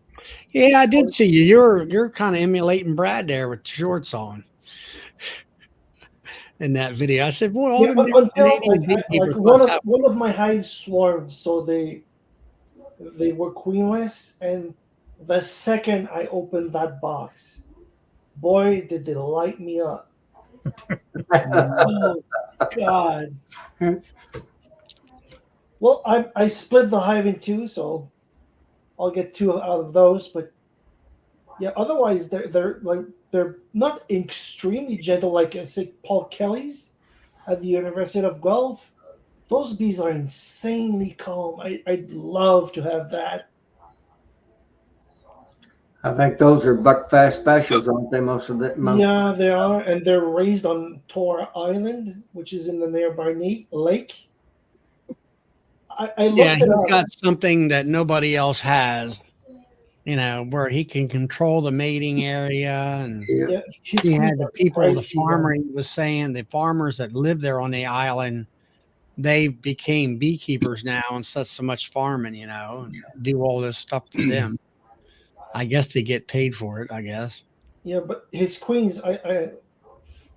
Yeah, I did see you. You're kind of emulating Brad there with shorts on in that video. I said, "Boy, all Yeah, the new until Canadian beekeepers one must of have-" one of my hives swarmed, so they were queenless, and the second I opened that box, boy, did they light me up! Oh God! Well, I split the hive in 2, so I'll get 2 out of those. But yeah, otherwise they're not extremely gentle like say Paul Kelly's at the University of Guelph. Those bees are insanely calm. I'd love to have that. I think those are Buckfast specials, aren't they? Most of the Yeah, they are, and they're raised on Tor Island, which is in the nearby lake. I Yeah, looked it he's up. got something that nobody else has, where he can control the mating area. And yeah. Yeah, his he had queens the are people, the pricey, farmer, he was saying the farmers that live there on the island, they became beekeepers now and such so much farming, and do all this stuff for them. I guess they get paid for it, I guess. Yeah, but his queens, I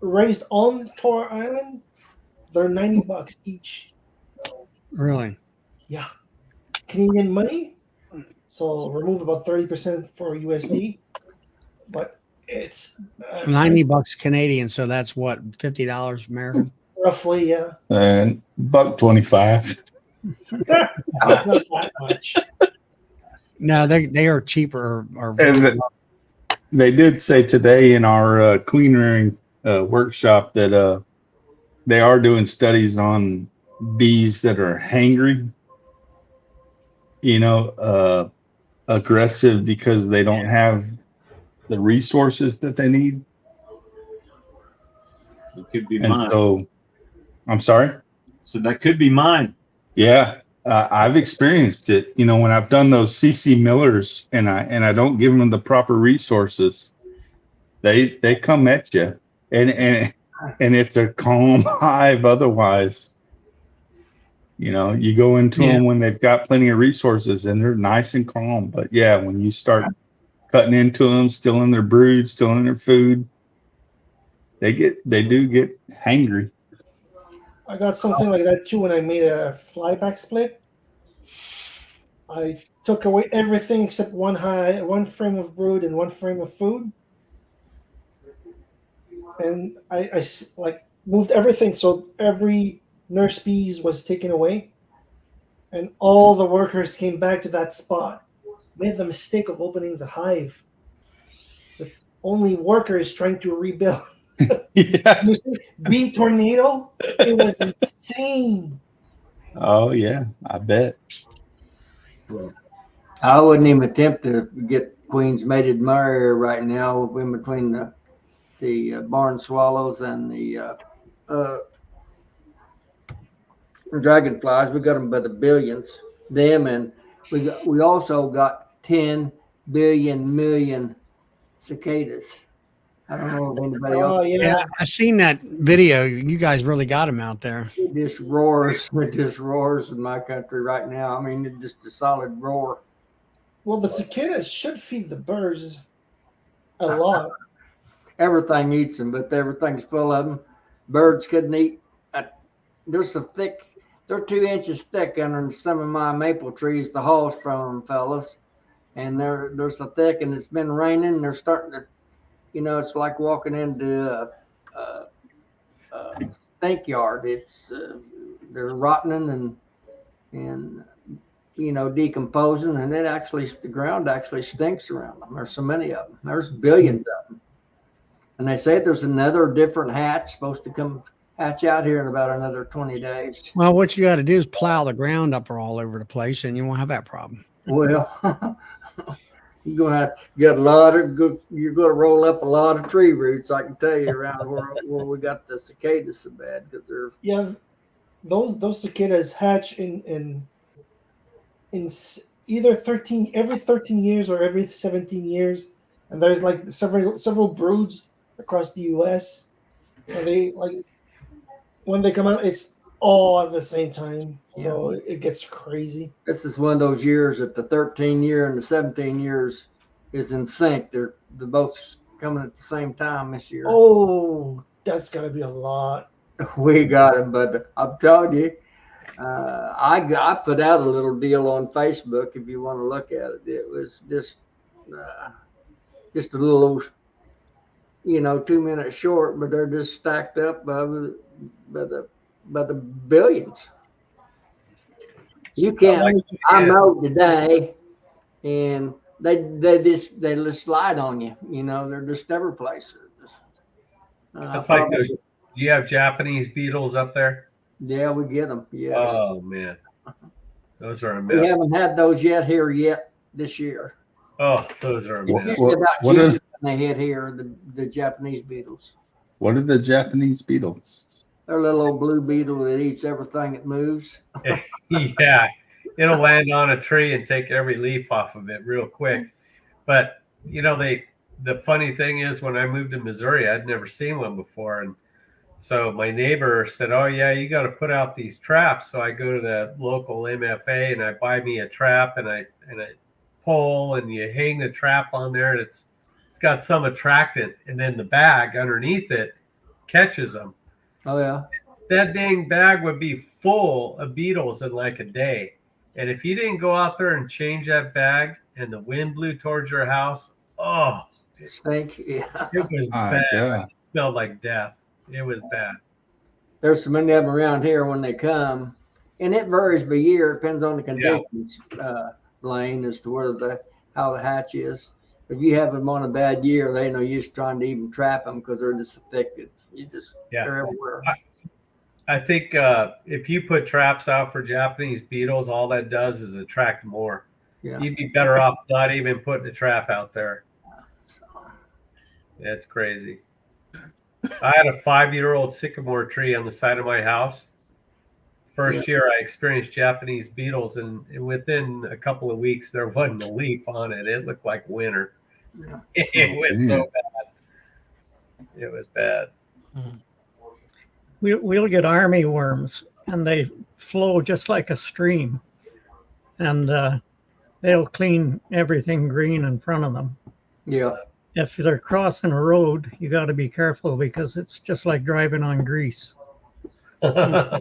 raised on Tor Island, they're $90 each. Really. Yeah, Canadian money. So remove about 30% for USD, but it's $90 Canadian, so that's what, $50 American? roughly, yeah. And $1.25. Not that much. No, they are cheaper or And they did say today in our queen rearing workshop that they are doing studies on bees that are hangry, aggressive because they don't have the resources that they need. It could be And mine. so, I'm sorry. So that could be mine. Yeah, I've experienced it. When I've done those CC Millers and I don't give them the proper resources, they come at you, and it's a calm hive. Otherwise, you go into them when they've got plenty of resources and they're nice and calm. But yeah, when you start cutting into them, stealing their brood, stealing their food, they do get hangry. I got something like that too when I made a flyback split. I took away everything except one frame of brood and one frame of food, and I moved everything so every nurse bees was taken away, and all the workers came back to that spot. Made the mistake of opening the hive with only workers trying to rebuild. Yeah. You see, bee tornado. It was insane. Oh yeah, I bet. I wouldn't even attempt to get queens mated in my area right now, in between the barn swallows and the dragonflies. We got them by the billions. Them, and we also got 10 billion million cicadas. I don't know if anybody else. Oh yeah. I seen that video. You guys really got him out there. It just roars. It just roars in my country right now. I mean, it's just a solid roar. Well, the cicadas should feed the birds a lot. Everything eats them, but everything's full of them. Birds couldn't eat. They're so thick. They're 2 inches thick under some of my maple trees, the halls from them, fellas. And they're so thick, and it's been raining. They're starting to, it's like walking into a stink yard. It's they're rotting and decomposing, and the ground actually stinks around them. There's so many of them. There's billions of them. And they say there's another different hatch supposed to come hatch out here in about another 20 days. Well, what you got to do is plow the ground up all over the place, and you won't have that problem. Well, you're going to roll up a lot of tree roots, I can tell you, around where we got the cicadas so bad, because they're those cicadas hatch in either every 13 years or every 17 years, and there's like several broods across the U.S. and they when they come out, it's all at the same time, so it gets crazy. This is one of those years that the 13 year and the 17 years is in sync. They're both coming at the same time this year. Oh, that's gotta be a lot. We got it, but I'm telling you, I put out a little deal on Facebook if you want to look at it. It was just a little, 2 minutes short, but they're just stacked up by the billions. You can't. I mowed today, and they just slide on you. They're just every place. That's like those. Do you have Japanese beetles up there? Yeah, we get them. Yes. Oh man, those are a mess. We haven't had those here this year. Oh, those are What- amazing. Usually about what June is- when they hit here, the Japanese beetles. What are the Japanese beetles? They're a little old blue beetle that eats everything that moves. Yeah, it'll land on a tree and take every leaf off of it real quick. But the funny thing is, when I moved to Missouri, I'd never seen one before, and so my neighbor said, "Oh yeah, you got to put out these traps." So I go to the local MFA and I buy me a trap and I pull, and you hang the trap on there, and it's got some attractant, and then the bag underneath it catches them. Oh yeah. That dang bag would be full of beetles in like a day. And if you didn't go out there and change that bag and the wind blew towards your house, oh, Stink. Yeah. it was My bad. God. It smelled like death. It was bad. There's so many of them around here when they come, and it varies by year. It depends on the conditions, Lane, as to how the hatch is. If you have them on a bad year, they no use trying to even trap them because they're just addicted. They're everywhere. I think if you put traps out for Japanese beetles, all that does is attract more. Yeah. You'd be better off not even putting a trap out there. It's crazy. I had a 5-year-old sycamore tree on the side of my house. First year I experienced Japanese beetles, and within a couple of weeks there wasn't a leaf on it. It looked like winter. Yeah. It was so bad. It was bad. We'll get army worms, and they flow just like a stream, and they'll clean everything green in front of them. Yeah. If they're crossing a road, you got to be careful because it's just like driving on grease. Oh,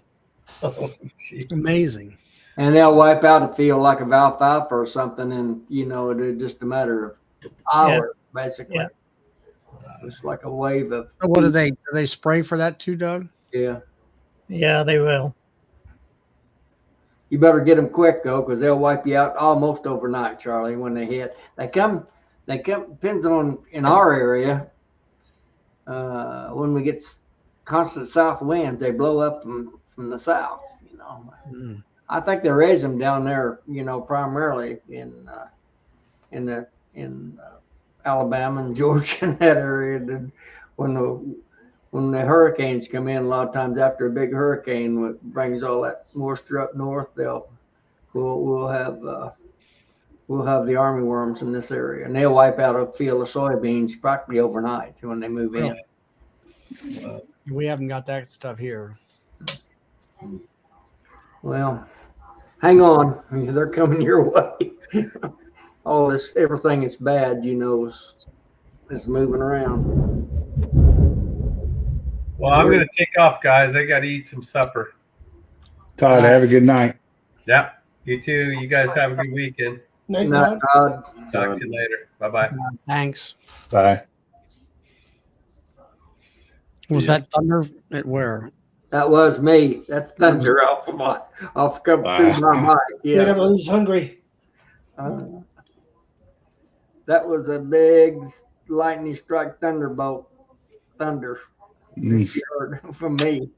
geez. Amazing. And they'll wipe out a field like of alfalfa or something, and it's just a matter of hours, basically. Yeah. It's like a wave of. So what do they spray for that too, Doug? Yeah. Yeah, they will. You better get them quick though, because they'll wipe you out almost overnight, Charlie. When they hit, they come. Depends on in our area. When we get constant south winds, they blow up from the south. I think they raise them down there. Primarily in Alabama and Georgia and that area. When the hurricanes come in, a lot of times after a big hurricane, what brings all that moisture up north, we'll have the army worms in this area, and they'll wipe out a field of soybeans practically overnight when they move in. We haven't got that stuff here. Well, hang on, they're coming your way. Everything that's bad, is moving around. Well, I'm going to take off, guys. I got to eat some supper. Todd, have a good night. Yep. You too. You guys have a good weekend. Night, Not, Todd. Talk to you later. Bye-bye. Thanks. Bye. Was that thunder at where? that was me. That's thunder off come through my mic. You're Yeah. gonna lose hungry. That was a big lightning strike thunderbolt. Thunder from me.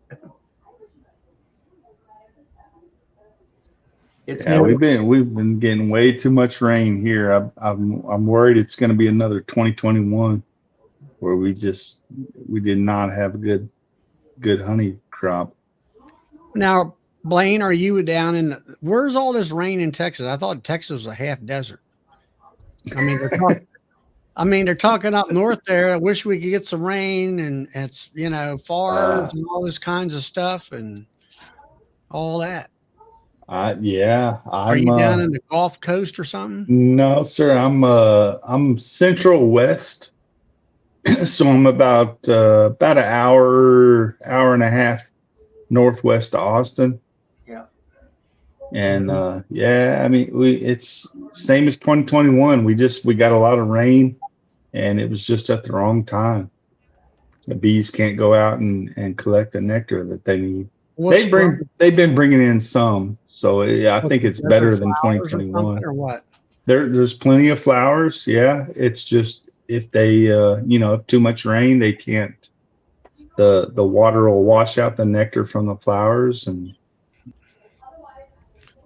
It's Yeah, we've been getting way too much rain here. I'm worried it's going to be another 2021 where we did not have a good honey crop. Now, Blaine, are you down where's all this rain in Texas? I thought Texas was a half desert. They're talking up north there. I wish we could get some rain, and it's forest and all this kinds of stuff and all that. Yeah, Are you down in the Gulf Coast or something? No, sir. I'm Central West, so I'm about an hour and a half northwest of Austin. Yeah. And it's same as 2021. We got a lot of rain, and it was just at the wrong time. The bees can't go out and collect the nectar that they need. They've been bringing in some, so I think it's better than 2021. Or what? There's plenty of flowers. Yeah, it's just if they if too much rain, they can't. The water will wash out the nectar from the flowers, and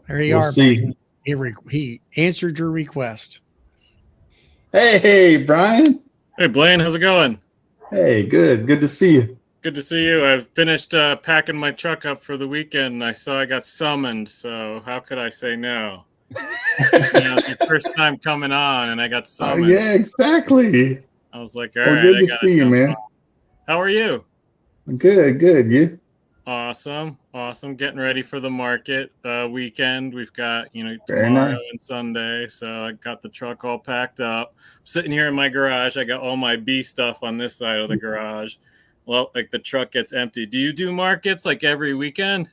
there you we'll are. see. He answered your request. Hey, Brian. Hey, Blaine, how's it going? Hey, good. Good to see you. Good to see you. I finished packing my truck up for the weekend, and I saw I got summoned, so how could I say no? It's the first time coming on, and I got summoned. Yeah, exactly. I was like, all So right, good I to gotta see you, jump man. on. How are you? Good. You? Awesome. Getting ready for the market weekend. We've got, Very tomorrow nice. and Sunday. So I got the truck all packed up. I'm sitting here in my garage. I got all my bee stuff on this side of the garage. Well, like the truck gets empty. Do you do markets like every weekend?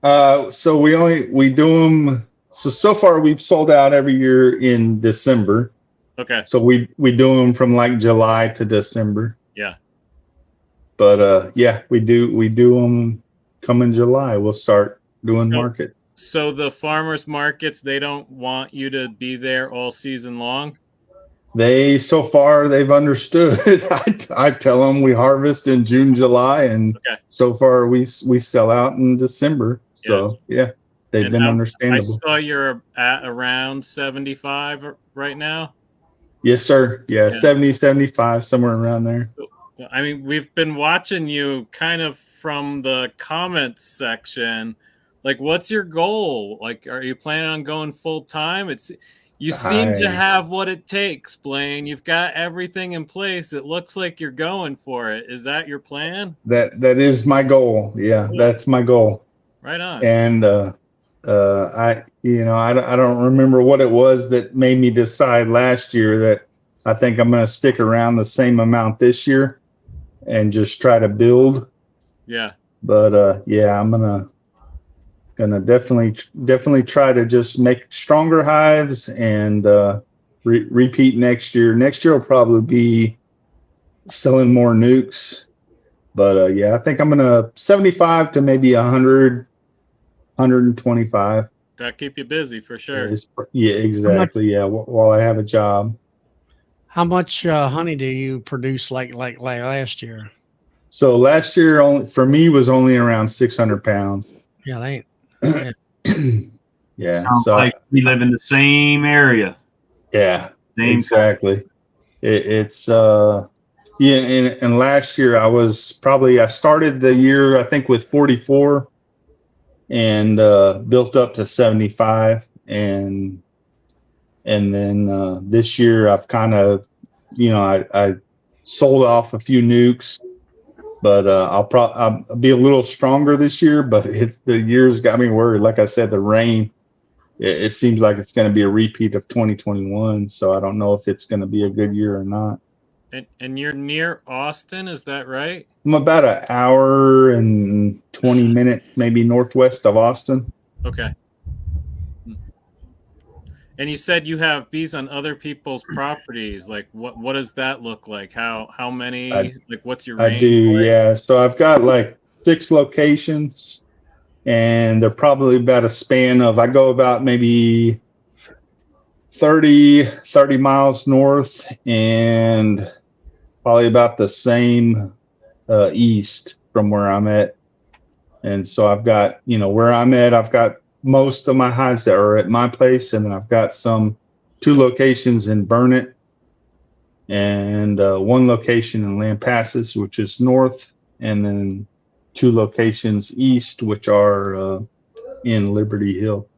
So we do them. So far we've sold out every year in December. Okay. So we do them from like July to December. Yeah. But yeah, we do them come in July. We'll start doing market. So the farmers markets, they don't want you to be there all season long? So far they've understood. I tell them we harvest in June, July, and Okay. so far we sell out in December. So yeah, they've And been I understandable. saw you're at around 75 right now. Yes, sir. Yeah, Yeah. 70, 75, somewhere around there. I mean, we've been watching you kind of from the comments section. Like, what's your goal? Like, are you planning on going full time? You seem to have what it takes, Blaine. You've got everything in place. It looks like you're going for it. Is that your plan? That is my goal. Yeah, Cool. that's my goal. Right on. And I don't remember what it was that made me decide last year that I think I'm going to stick around the same amount this year and just try to build. Yeah. But yeah, I'm gonna definitely try to just make stronger hives and repeat next year. Next year will probably be selling more nukes. But yeah, I think I'm gonna 75 to maybe 100, 125. That keep you busy for sure. Yeah, exactly. Yeah, while I have a job. How much honey do you produce like last year? So last year for me was only around 600 pounds. Yeah, they ain't. Yeah. Sounds So like we live in the same area. yeah, Same exactly. It's yeah, and last year I started the year I think with 44 and built up to 75 and then this year I've kind of I sold off a few nukes, but I'll be a little stronger this year, but the year's got me worried. Like I said, the rain, it seems like it's going to be a repeat of 2021. So I don't know if it's going to be a good year or not. And you're near Austin, is that right? I'm about an hour and 20 minutes, maybe northwest of Austin. Okay. And you said you have bees on other people's properties. Like, what does that look like? How many? Like, what's your range? I do, like? yeah. So I've got like 6 locations, and they're probably about a span of, I go about maybe 30 miles north and probably about the same east from where I'm at. And so I've got, where I'm at, I've got most of my hives that are at my place, and then I've got 2 locations in Burnett and 1 location in Lampasas, which is north, and then 2 locations east, which are in Liberty Hill.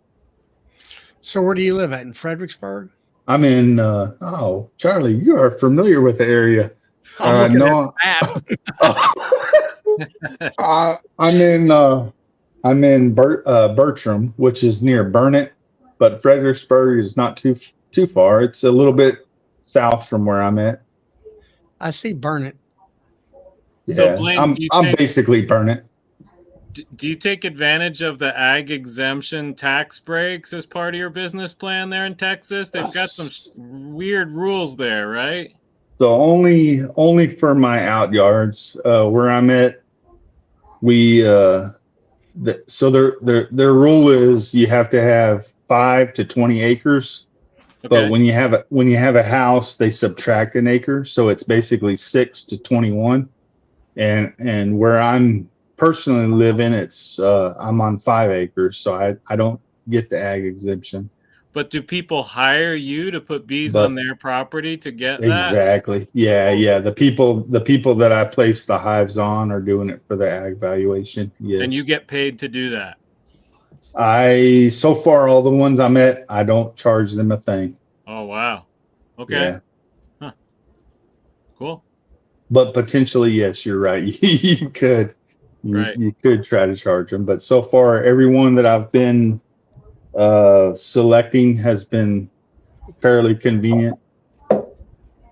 So where do you live at, in Fredericksburg? I'm in Charlie, you are familiar with the area. I'm looking at the map. I'm in Bertram, which is near Burnett, but Fredericksburg is not too far. It's a little bit south from where I'm at. I see Burnett. So Yeah, Blaine, I'm basically Burnett. Do you take advantage of the ag exemption tax breaks as part of your business plan there in Texas? They've got some weird rules there, right? So only for my out yards, where I'm at, we so their rule is you have to have 5 to 20 acres. Okay. But when you have a house, they subtract an acre, so it's basically 6 to 21. And where I'm personally living, it's I'm on 5 acres, so I don't get the ag exemption. But do people hire you to put bees But- on their property to get that? Exactly. Yeah. The people that I place the hives on are doing it for the ag valuation. Yes. And you get paid to do that? So far, all the ones I met, I don't charge them a thing. Oh, wow. Okay. Yeah. Huh. Cool. But potentially, yes, you're right. You could. Right. You could try to charge them. But so far, everyone that I've been selecting has been fairly convenient.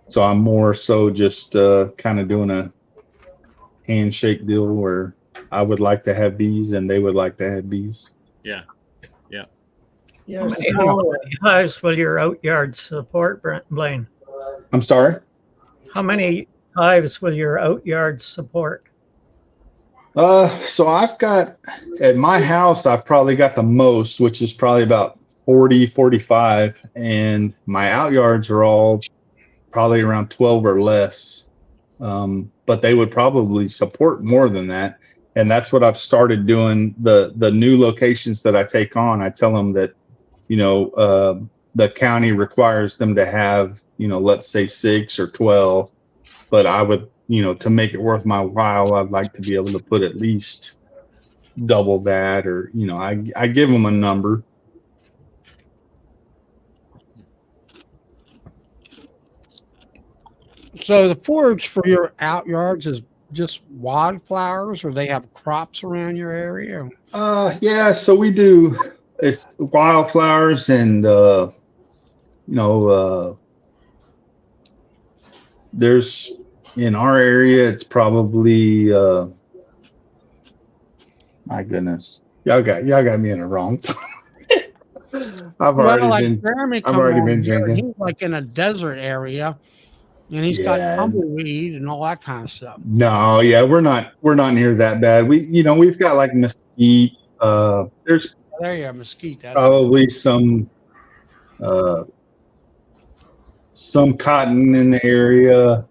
So I'm more so just kind of doing a handshake deal where I would like to have bees and they would like to have bees. Yeah. Yeah, How many so, hives will your out-yard support, Blaine? I'm sorry? How many hives will your out-yard support? So I've got, at my house, I've probably got the most, which is probably about 40, 45. And my outyards are all probably around 12 or less. But they would probably support more than that. And that's what I've started doing. The new locations that I take on, I tell them that, the county requires them to have, let's say 6 or 12. But I would, to make it worth my while, I'd like to be able to put at least double that, or, I give them a number. So the forage for your outyards is just wildflowers, or they have crops around your area? Yeah, so we do, it's wildflowers and, there's, in our area, it's probably, my goodness, y'all got me in the wrong time. I've already been drinking. He's like in a desert area, and he's got Yeah. tumbleweed and all that kind of stuff. No, yeah, we're not near that bad. We've got like mesquite. There's There you are, mesquite. That's probably some cotton in the area.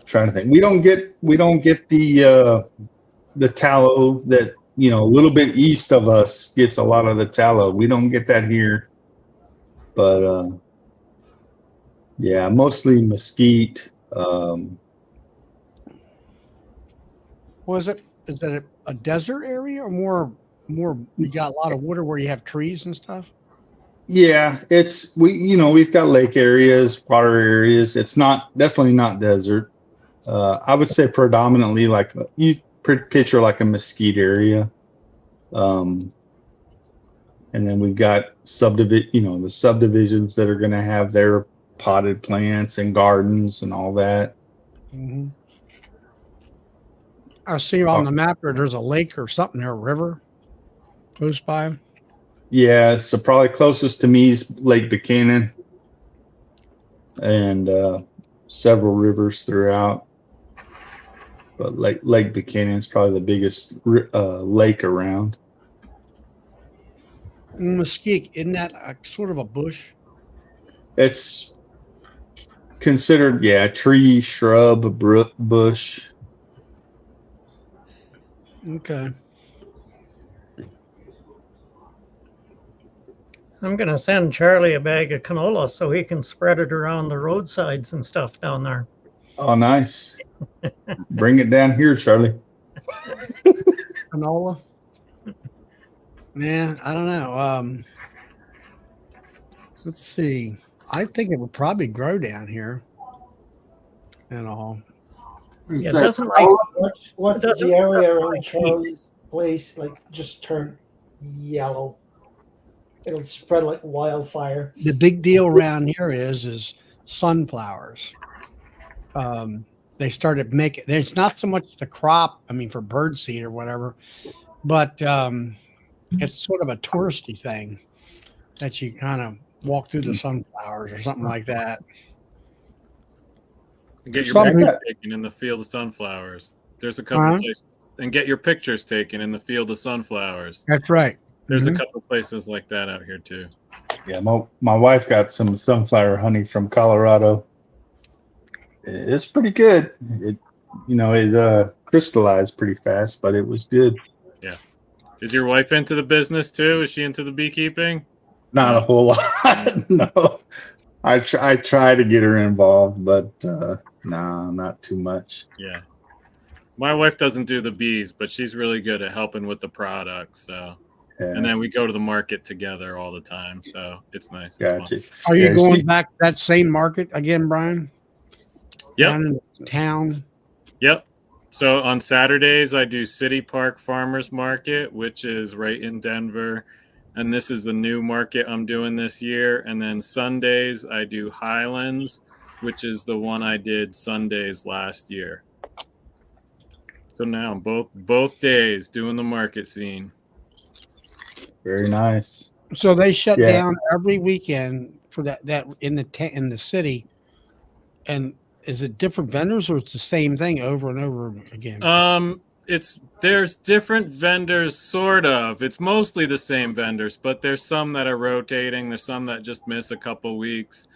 Trying to think. We don't get the tallow that, a little bit east of us gets a lot of the tallow. We don't get that here. But yeah, mostly mesquite. Is it a desert area, or more you got a lot of water where you have trees and stuff? Yeah, we've got lake areas, water areas. It's definitely not desert. I would say predominantly like you picture like a mesquite area. And then we've got the subdivisions that are going to have their potted plants and gardens and all that. Mm-hmm. I see on the map there's a lake or something there, a river close by. Yeah, so probably closest to me is Lake Buchanan and several rivers throughout. But Lake Buchanan is probably the biggest lake around. Mesquite, isn't that sort of a bush? It's considered, tree, shrub, bush. Okay. I'm going to send Charlie a bag of canola so he can spread it around the roadsides and stuff down there. Oh, nice. Bring it down here, Charlie. Canola? Man, I don't know. Let's see. I think it would probably grow down here and all. Yeah, it doesn't like what did the area around Charlie's place just turn yellow? It'll spread like wildfire. The big deal around here is sunflowers. They started making. It's not so much the crop. I mean, for birdseed or whatever, but it's sort of a touristy thing that you kind of walk through the sunflowers or something like that. Get your pictures taken in the field of sunflowers. There's a couple places, and get your pictures taken in the field of sunflowers. That's right. There's a couple places like that out here too. Yeah, my wife got some sunflower honey from Colorado. It's pretty good. It crystallized pretty fast, but it was good. Yeah. Is your wife into the business too? Is she into the beekeeping? Not a whole lot. No, I try to get her involved, but no, not too much. Yeah. My wife doesn't do the bees, but she's really good at helping with the products. So, Yeah, and then we go to the market together all the time. So it's nice. It's fun. gotcha. Are you Yeah, going back to that same market again, Brian? Yep. Down in town. Yep. So on Saturdays, I do City Park Farmers Market, which is right in Denver. And this is the new market I'm doing this year. And then Sundays, I do Highlands, which is the one I did Sundays last year. So now both days doing the market scene. Very nice. So they shut Yeah. down every weekend for that in the city. And is it different vendors or it's the same thing over and over again? There's different vendors, sort of. It's mostly the same vendors, but there's some that are rotating. There's some that just miss a couple weeks.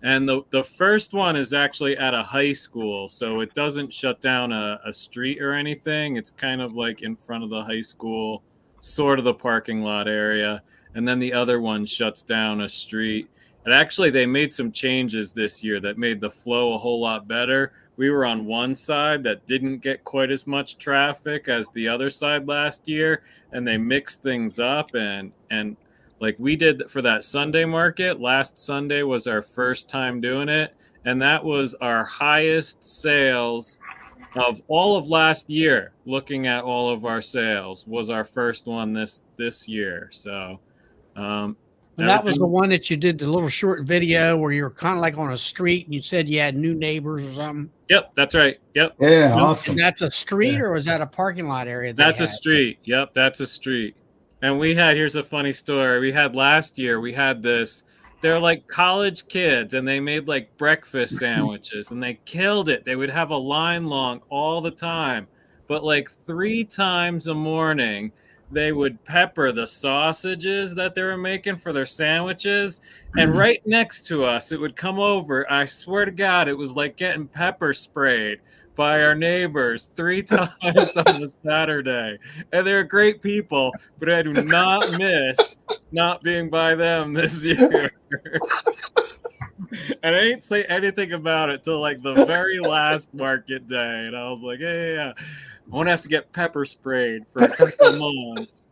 And the first one is actually at a high school, so it doesn't shut down a street or anything. It's kind of like in front of the high school, sort of the parking lot area. And then the other one shuts down a street. And actually, they made some changes this year that made the flow a whole lot better. We were on one side that didn't get quite as much traffic as the other side last year, and they mixed things up and like we did for that Sunday market. Last Sunday was our first time doing it, and that was our highest sales of all of last year. Looking at all of our sales, was our first one this year. So, and that was the one that you did the little short video where you were kind of like on a street and you said you had new neighbors or something. Yep, that's right. Yep. Yeah, awesome. And that's a street or is that a parking lot area? That's a street. Yep, that's a street. And here's a funny story. We had last year, they're like college kids and they made like breakfast sandwiches and they killed it. They would have a line long all the time. But like 3 times a morning, they would pepper the sausages that they were making for their sandwiches. And right next to us, it would come over. I swear to God, it was like getting pepper sprayed by our neighbors 3 times on a Saturday. And they're great people, but I do not miss not being by them this year. And I didn't say anything about it till like the very last market day. And I was like, yeah. I won't have to get pepper sprayed for a couple of months.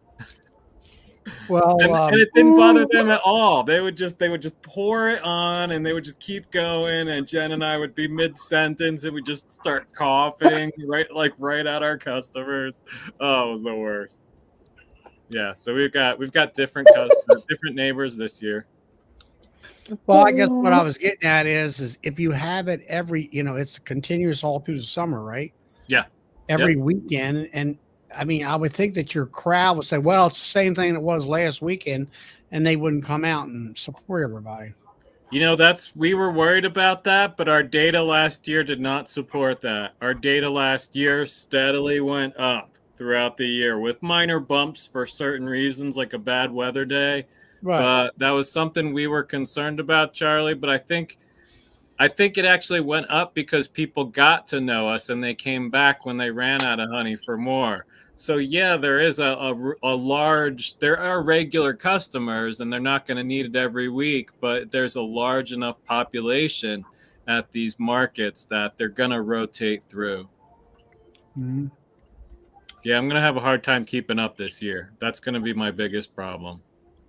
Well, and it didn't bother them at all. They would just pour it on and they would just keep going. And Jen and I would be mid-sentence and we just start coughing right at our customers. Oh, it was the worst. Yeah, so we've got different customers, different neighbors this year. Well, I guess what I was getting at is if you have it every, it's continuous all through the summer, right? Yeah. Every weekend. And I mean, I would think that your crowd would say, well, it's the same thing it was last weekend, and they wouldn't come out and support everybody. We were worried about that, but our data last year did not support that. Our data last year steadily went up throughout the year with minor bumps for certain reasons, like a bad weather day. Right. But that was something we were concerned about, Charlie. But I think it actually went up because people got to know us and they came back when they ran out of honey for more. So yeah, there is there are regular customers and they're not going to need it every week, but there's a large enough population at these markets that they're going to rotate through. Mm-hmm. Yeah, I'm going to have a hard time keeping up this year. That's going to be my biggest problem,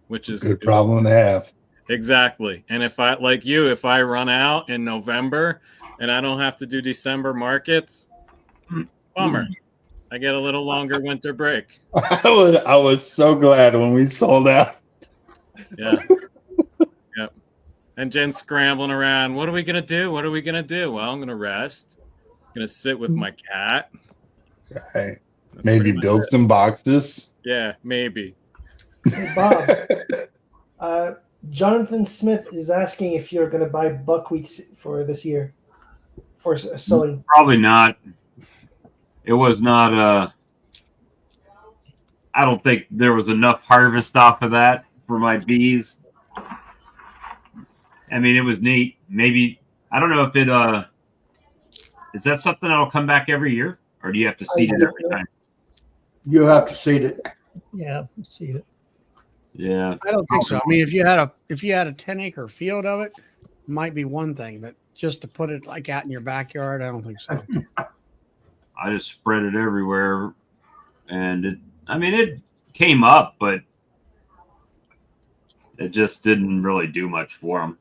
which is a good problem to have. Exactly. And if I run out in November and I don't have to do December markets, bummer. I get a little longer winter break. I was so glad when we sold out. Yeah. Yep. And Jen's scrambling around. What are we going to do? Well, I'm going to rest. I'm going to sit with my cat. Right. Maybe build some boxes. Yeah, maybe. Hey, Bob. Jonathan Smith is asking if you're going to buy buckwheat for this year for sowing. Probably not. It was not. I don't think there was enough harvest off of that for my bees. I mean, it was neat. Maybe I don't know if it. Is that something that'll come back every year, or do you have to seed it every time? You have to seed it. Yeah, see it. Yeah. I don't think so. I mean, if you had a 10-acre field of it, might be one thing, but just to put it like out in your backyard, I don't think so. I just spread it everywhere, and it came up, but it just didn't really do much for them.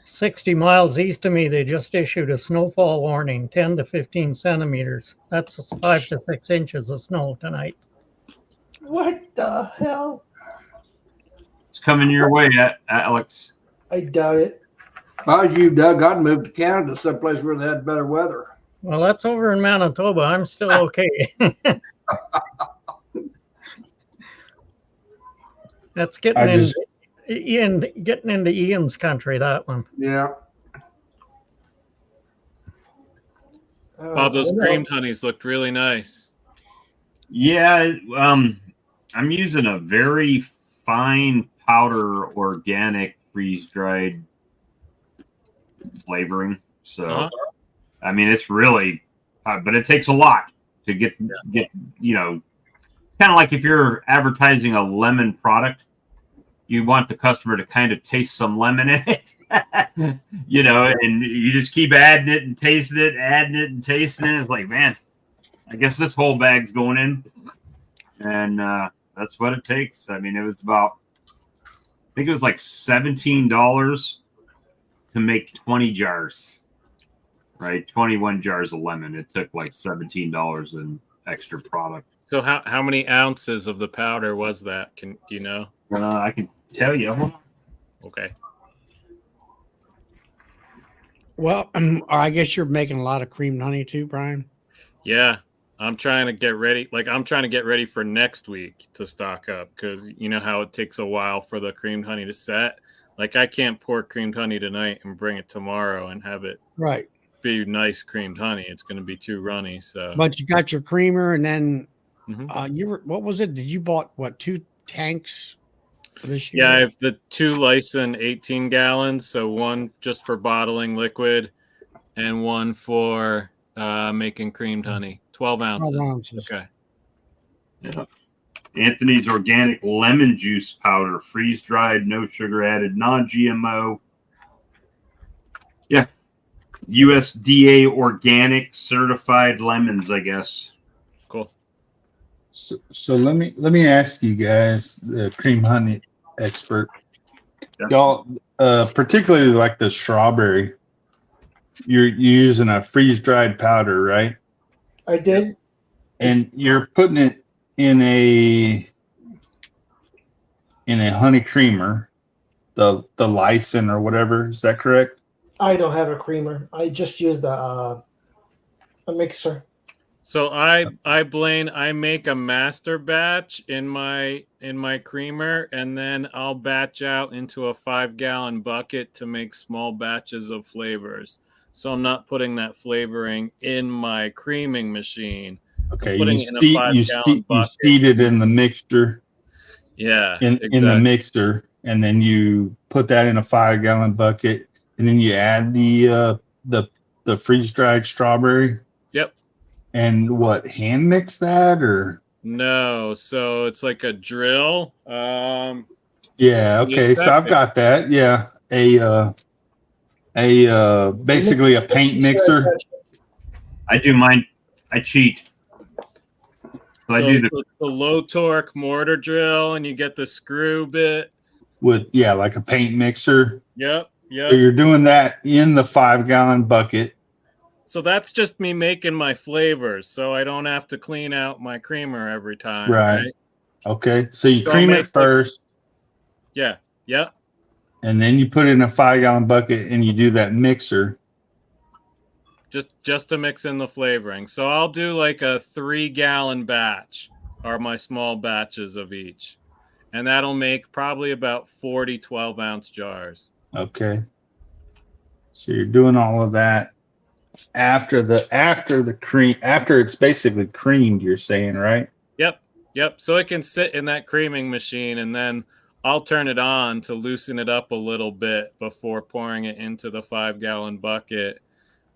60 miles east of me, they just issued a snowfall warning, 10 to 15 centimeters. That's 5 to 6 inches of snow tonight. What the hell? It's coming your way, Alex. I doubt it. If I was you, Doug, I'd move to Canada, someplace where they had better weather. Well, that's over in Manitoba. I'm still okay. That's getting into Ian's country, that one. Yeah. Bob, those creamed honeys looked really nice. Yeah, I'm using a very fine powder organic freeze-dried flavoring. So, I mean, it's really, but it takes a lot to get kind of like if you're advertising a lemon product, you want the customer to kind of taste some lemon in it, and you just keep adding it and tasting it, It's like, man, I guess this whole bag's going in. And that's what it takes. I mean, it was I think it was like $17 to make 20 jars, right? 21 jars of lemon. It took like $17 in extra product. So how many ounces of the powder was that? Do you know? I can tell you. Okay. Well, I guess you're making a lot of creamed honey too, Brian. Yeah. I'm trying to get ready. I'm trying to get ready for next week to stock up because you know how it takes a while for the creamed honey to set. Like I can't pour creamed honey tonight and bring it tomorrow and have it be nice creamed honey. It's going to be too runny. So, but you got your creamer, and then what was it? Did you bought 2 tanks for this year? Yeah, I have the 2 Lyson 18 gallons. So one just for bottling liquid, and one for making creamed honey. 12 ounces. 12 ounces. Okay. Yeah. Anthony's organic lemon juice powder, freeze dried, no sugar added, non-GMO. Yeah. USDA organic certified lemons, I guess. Cool. So let me ask you guys, the cream honey expert, y'all, particularly like the strawberry, you're using a freeze dried powder, right? I did. And you're putting it in a honey creamer, the Lyson or whatever. Is that correct? I don't have a creamer. I just used a mixer. So I make a master batch in my creamer, and then I'll batch out into a 5-gallon bucket to make small batches of flavors. So I'm not putting that flavoring in my creaming machine. Okay, you seed it in the mixture. Yeah, in the mixer, and then you put that in a 5-gallon bucket, and then you add the freeze dried strawberry. Yep. And what, hand mix that or? No, so it's like a drill. Yeah. Okay. So I've got that. Yeah. Basically a paint mixer. I do mine. I cheat. So I do the low torque mortar drill, and you get the screw bit with like a paint mixer. Yep. So you're doing that in the 5-gallon bucket. So that's just me making my flavors, so I don't have to clean out my creamer every time. Right. Okay. So you cream it first. Yeah. Yep. And then you put it in a 5-gallon bucket, and you do that mixer. Just to mix in the flavoring. So I'll do like a 3-gallon batch, are my small batches of each, and that'll make probably about 40 12-ounce jars. Okay. So you're doing all of that after it's basically creamed, you're saying, right? Yep. So it can sit in that creaming machine, and then I'll turn it on to loosen it up a little bit before pouring it into the 5-gallon bucket.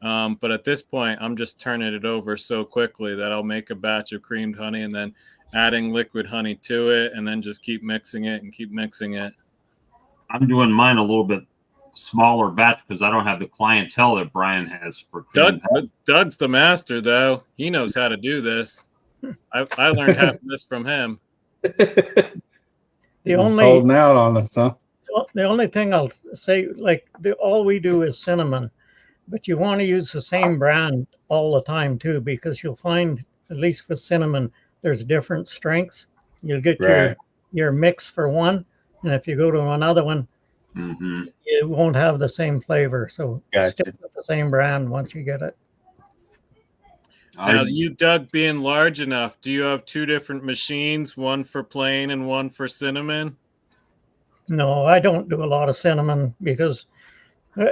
But at this point, I'm just turning it over so quickly that I'll make a batch of creamed honey, and then adding liquid honey to it, and then just keep mixing it and keep mixing it. I'm doing mine a little bit smaller batch because I don't have the clientele that Brian has for Doug's the master, though. He knows how to do this. I learned half of this from him. Holding out on us, huh? The only thing I'll say, like all we do is cinnamon, but you want to use the same brand all the time too, because you'll find, at least with cinnamon, there's different strengths. You'll get your mix for one, and if you go to another one, it won't have the same flavor. So stick with the same brand once you get it. Now, you, Doug, being large enough, do you have two different machines, one for plain and one for cinnamon? No, I don't do a lot of cinnamon because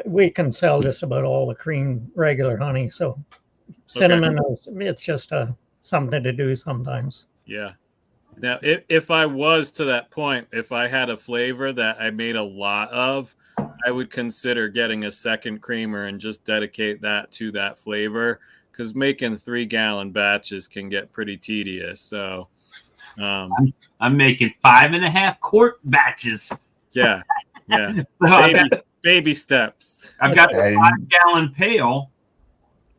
we can sell just about all the cream regular honey. So cinnamon, it's just something to do sometimes. Yeah. Now, if I was to that point, if I had a flavor that I made a lot of, I would consider getting a second creamer and just dedicate that to that flavor, because making 3-gallon batches can get pretty tedious. So I'm making 5.5 quart batches. Yeah. Baby steps. I've got the 5-gallon pail,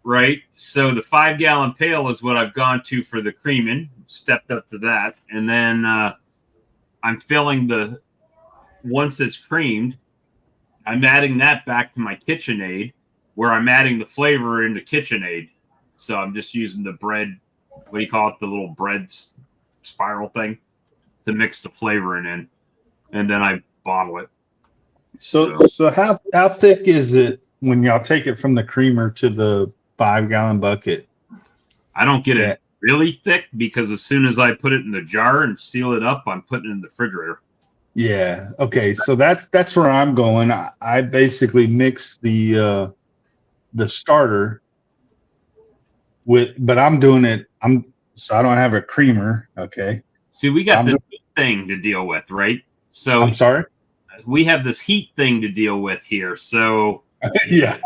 right? So the 5-gallon pail is what I've gone to for the creaming, stepped up to that. And then I'm filling once it's creamed, I'm adding that back to my KitchenAid, where I'm adding the flavor into KitchenAid. So I'm just using the bread, what do you call it? The little bread spiral thing to mix the flavor in. And then I bottle it. So how thick is it when y'all take it from the creamer to the 5-gallon bucket? I don't get it really thick, because as soon as I put it in the jar and seal it up, I'm putting it in the refrigerator. Yeah. Okay. So that's where I'm going. I basically mix the starter but I'm doing it. So I don't have a creamer. Okay. See, we got this heat thing to deal with, right? So I'm sorry. We have this heat thing to deal with here. So yeah.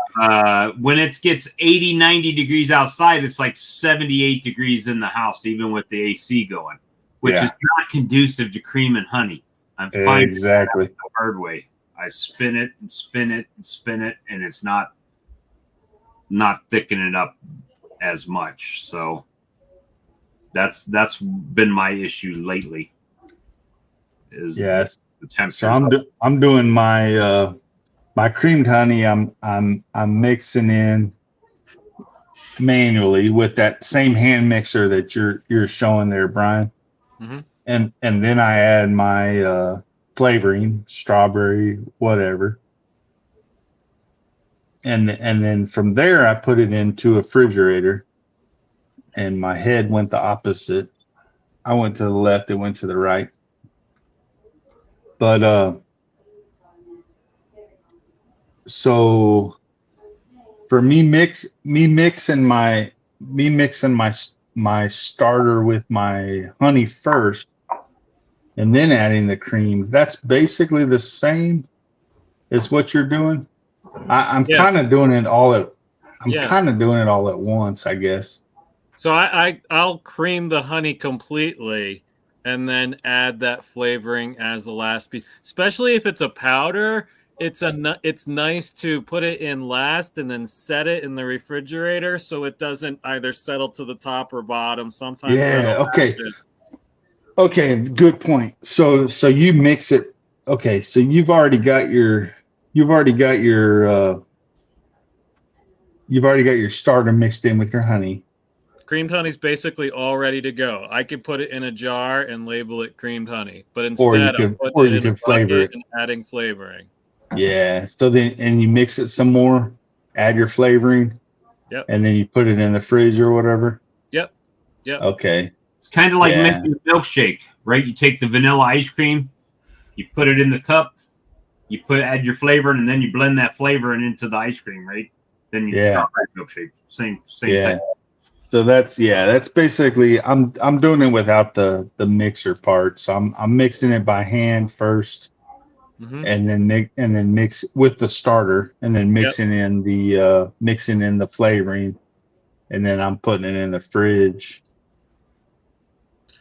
When it gets 80, 90 degrees outside, it's like 78 degrees in the house, even with the AC going, which is not conducive to cream and honey. I'm finding exactly the hard way. I spin it and spin it and spin it, and it's not thickening it up as much. So that's been my issue lately. The temperature. So I'm doing my my creamed honey. I'm mixing in manually with that same hand mixer that you're showing there, Brian. Mm-hmm. And then I add my flavoring, strawberry, whatever. And then from there I put it into a refrigerator, and my head went the opposite. I went to the left, it went to the right. But so for me mixing my starter with my honey first and then adding the cream, that's basically the same as what you're doing. I'm kind of doing it all at once, I guess. So I'll cream the honey completely and then add that flavoring as the last piece. Especially if it's a powder, it's nice to put it in last and then set it in the refrigerator so it doesn't either settle to the top or bottom. Sometimes Okay, good point. So you mix it. Okay, so you've already got your starter mixed in with your honey. Creamed honey's basically all ready to go. I could put it in a jar and label it creamed honey, but instead I'm putting it in a bucket and adding flavoring. Yeah. So then you mix it some more, add your flavoring. Yep. And then you put it in the fridge or whatever. Yep. Okay. It's kind of like making a milkshake, right? You take the vanilla ice cream, you put it in the cup, you add your flavor, and then you blend that flavor into the ice cream, right? Then you strawberry milkshake. Same thing. So that's basically I'm doing it without the mixer part. So I'm mixing it by hand first, and then mix with the starter, and then mixing in the flavoring, and then I'm putting it in the fridge.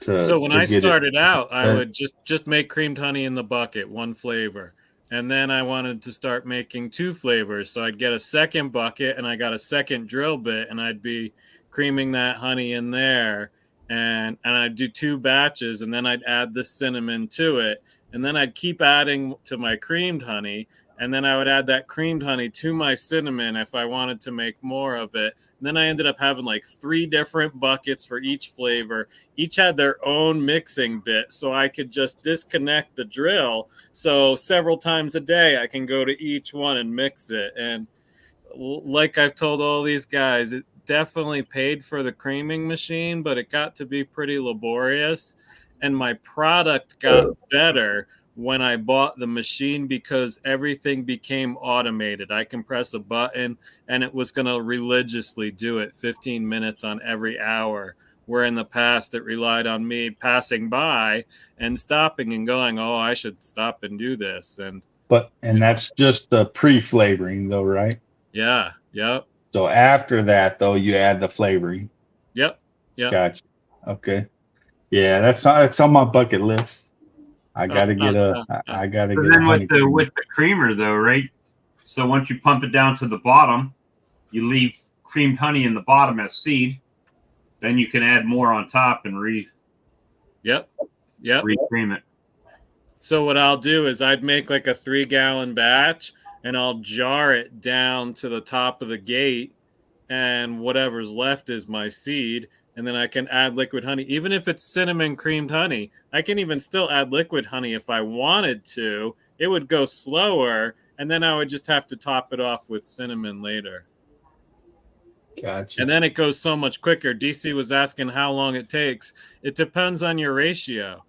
So when to I get it. started out, I would just make creamed honey in the bucket, one flavor. And then I wanted to start making 2 flavors. So I'd get a second bucket and I got a second drill bit and I'd be creaming that honey in there. And I'd do 2 batches and then I'd add the cinnamon to it. And then I'd keep adding to my creamed honey. And then I would add that creamed honey to my cinnamon if I wanted to make more of it. And then I ended up having like 3 different buckets for each flavor. Each had their own mixing bit, so I could just disconnect the drill. So several times a day, I can go to each one and mix it. And like I've told all these guys, it definitely paid for the creaming machine, but it got to be pretty laborious. And my product got better when I bought the machine because everything became automated. I can press a button and it was going to religiously do it 15 minutes on every hour, where in the past it relied on me passing by and stopping and going, oh, I should stop and do this. And that's just the pre-flavoring though, right? yeah, yep. So after that though, you add the flavoring. Yep. Gotcha. Okay. Yeah, that's on my bucket list. I gotta get I gotta get. Then with the creamer though, right? So once you pump it down to the bottom, you leave creamed honey in the bottom as seed. Then you can add more on top and recream it. So what I'll do is I'd make like a 3-gallon batch and I'll jar it down to the top of the gate, and whatever's left is my seed. And then I can add liquid honey. Even if it's cinnamon creamed honey, I can even still add liquid honey if I wanted to. It would go slower, and then I would just have to top it off with cinnamon later. Gotcha. And then it goes so much quicker. DC was asking how long it takes. It depends on your ratio,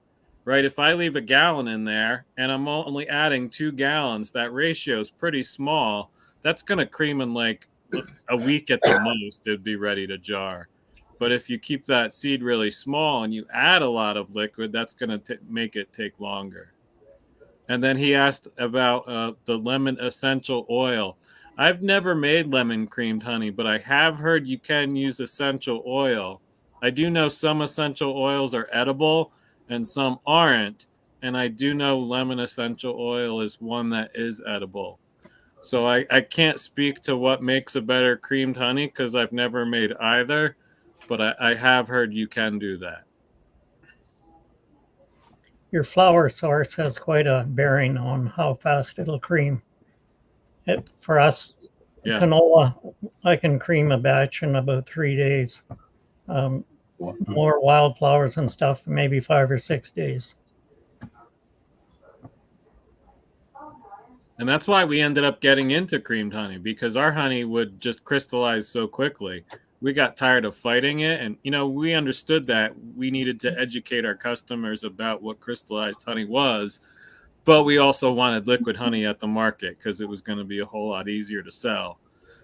right? If I leave a gallon in there and I'm only adding 2 gallons, that ratio is pretty small. That's going to cream in like a week at the most. It'd be ready to jar. But if you keep that seed really small and you add a lot of liquid, that's going to make it take longer. And then he asked about the lemon essential oil. I've never made lemon creamed honey, but I have heard you can use essential oil. I do know some essential oils are edible and some aren't. And I do know lemon essential oil is one that is edible. So I can't speak to what makes a better creamed honey because I've never made either. But I have heard you can do that. Your flour source has quite a bearing on how fast it'll cream. For us, canola, I can cream a batch in about 3 days. More wildflowers and stuff, maybe 5 or 6 days. And that's why we ended up getting into creamed honey, because our honey would just crystallize so quickly. We got tired of fighting it. And, we understood that we needed to educate our customers about what crystallized honey was. But we also wanted liquid honey at the market because it was going to be a whole lot easier to sell.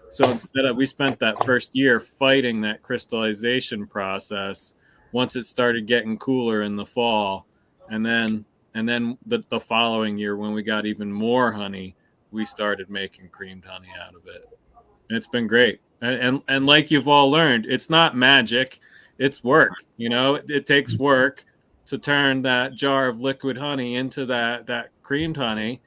So we spent that first year fighting that crystallization process once it started getting cooler in the fall. And then the following year, when we got even more honey, we started making creamed honey out of it. And it's been great. And like you've all learned, it's not magic. It's work. It takes work to turn that jar of liquid honey into that creamed honey,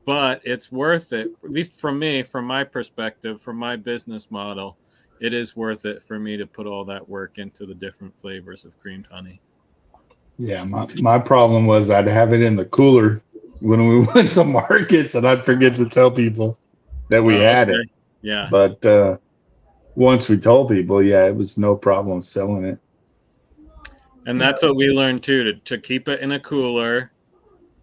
but it's worth it. At least from me, from my perspective, from my business model, it is worth it for me to put all that work into the different flavors of creamed honey. Yeah, my problem was I'd have it in the cooler when we went to markets, and I'd forget to tell people that we had it. Yeah. But once we told people, it was no problem selling it. And that's what we learned too, to keep it in a cooler.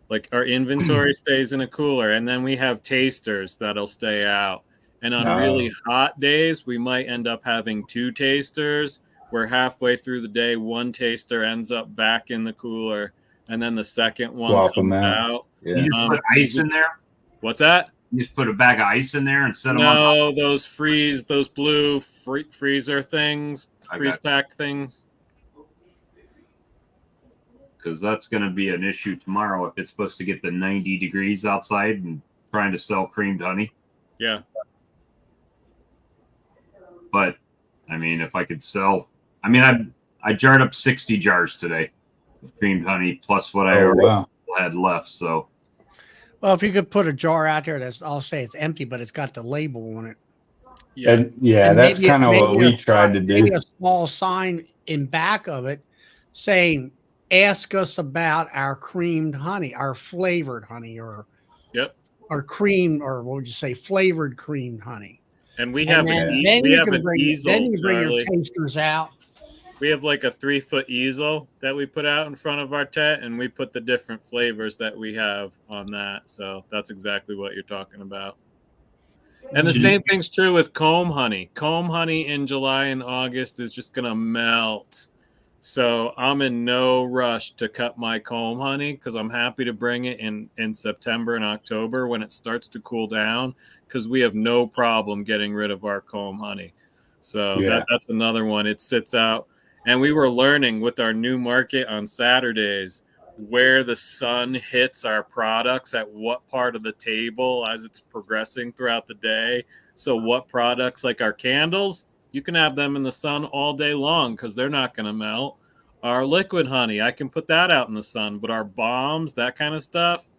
Like our inventory stays in a cooler, and then we have tasters that'll stay out. And on really hot days, we might end up having 2 tasters, where halfway through the day, 1 taster ends up back in the cooler, and then the second one comes out. Yeah. You just put ice in there? What's that? You just put a bag of ice in there and set them on? No, those blue freezer things, freeze packed things. Because that's going to be an issue tomorrow if it's supposed to get the 90 degrees outside and trying to sell creamed honey. Yeah. But, if I could sell... I jarred up 60 jars today. of creamed honey plus what I Oh, already wow. had left. So Well, if you could put a jar out there that's, I'll say it's empty, but it's got the label on it. Yeah. And yeah, And that's kind of what we tried to maybe do. a small sign in back of it saying, ask us about our creamed honey, our flavored honey, or Yep. cream, or what would you say, flavored creamed honey. And we And have then, an then we you have can an bring easel, your Charlie. tasters out. We have like a 3-foot easel that we put out in front of our tent, and we put the different flavors that we have on that. So that's exactly what you're talking about. And the same thing's true with comb honey. Comb honey in July and August is just going to melt. So I'm in no rush to cut my comb honey because I'm happy to bring it in September and October when it starts to cool down, because we have no problem getting rid of our comb honey. So Yeah. that's another one. It sits out. And we were learning with our new market on Saturdays where the sun hits our products at what part of the table as it's progressing throughout the day. So what products, like our candles, you can have them in the sun all day long because they're not going to melt. Our liquid honey, I can put that out in the sun, but our bombs, that kind of stuff,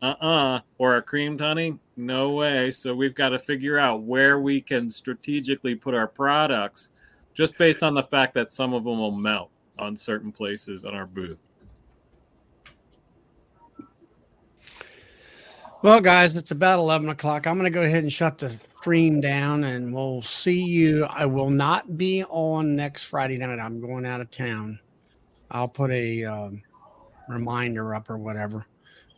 or our creamed honey, no way. So we've got to figure out where we can strategically put our products just based on the fact that some of them will melt on certain places on our booth. Well, guys, it's about 11 o'clock. I'm going to go ahead and shut the stream down, and we'll see you. I will not be on next Friday night. I'm going out of town. I'll put a reminder up or whatever.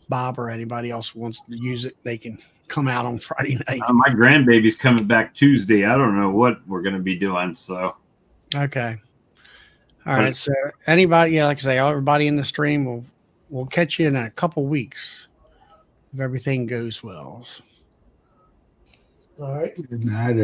Bob or anybody else wants to use it, they can come out on Friday night. my grandbaby's coming back Tuesday. I don't know what we're going to be doing. So Okay. All right. So anybody, yeah, like I say, everybody in the stream, we'll catch you in a couple weeks if everything goes well. All right. Good night,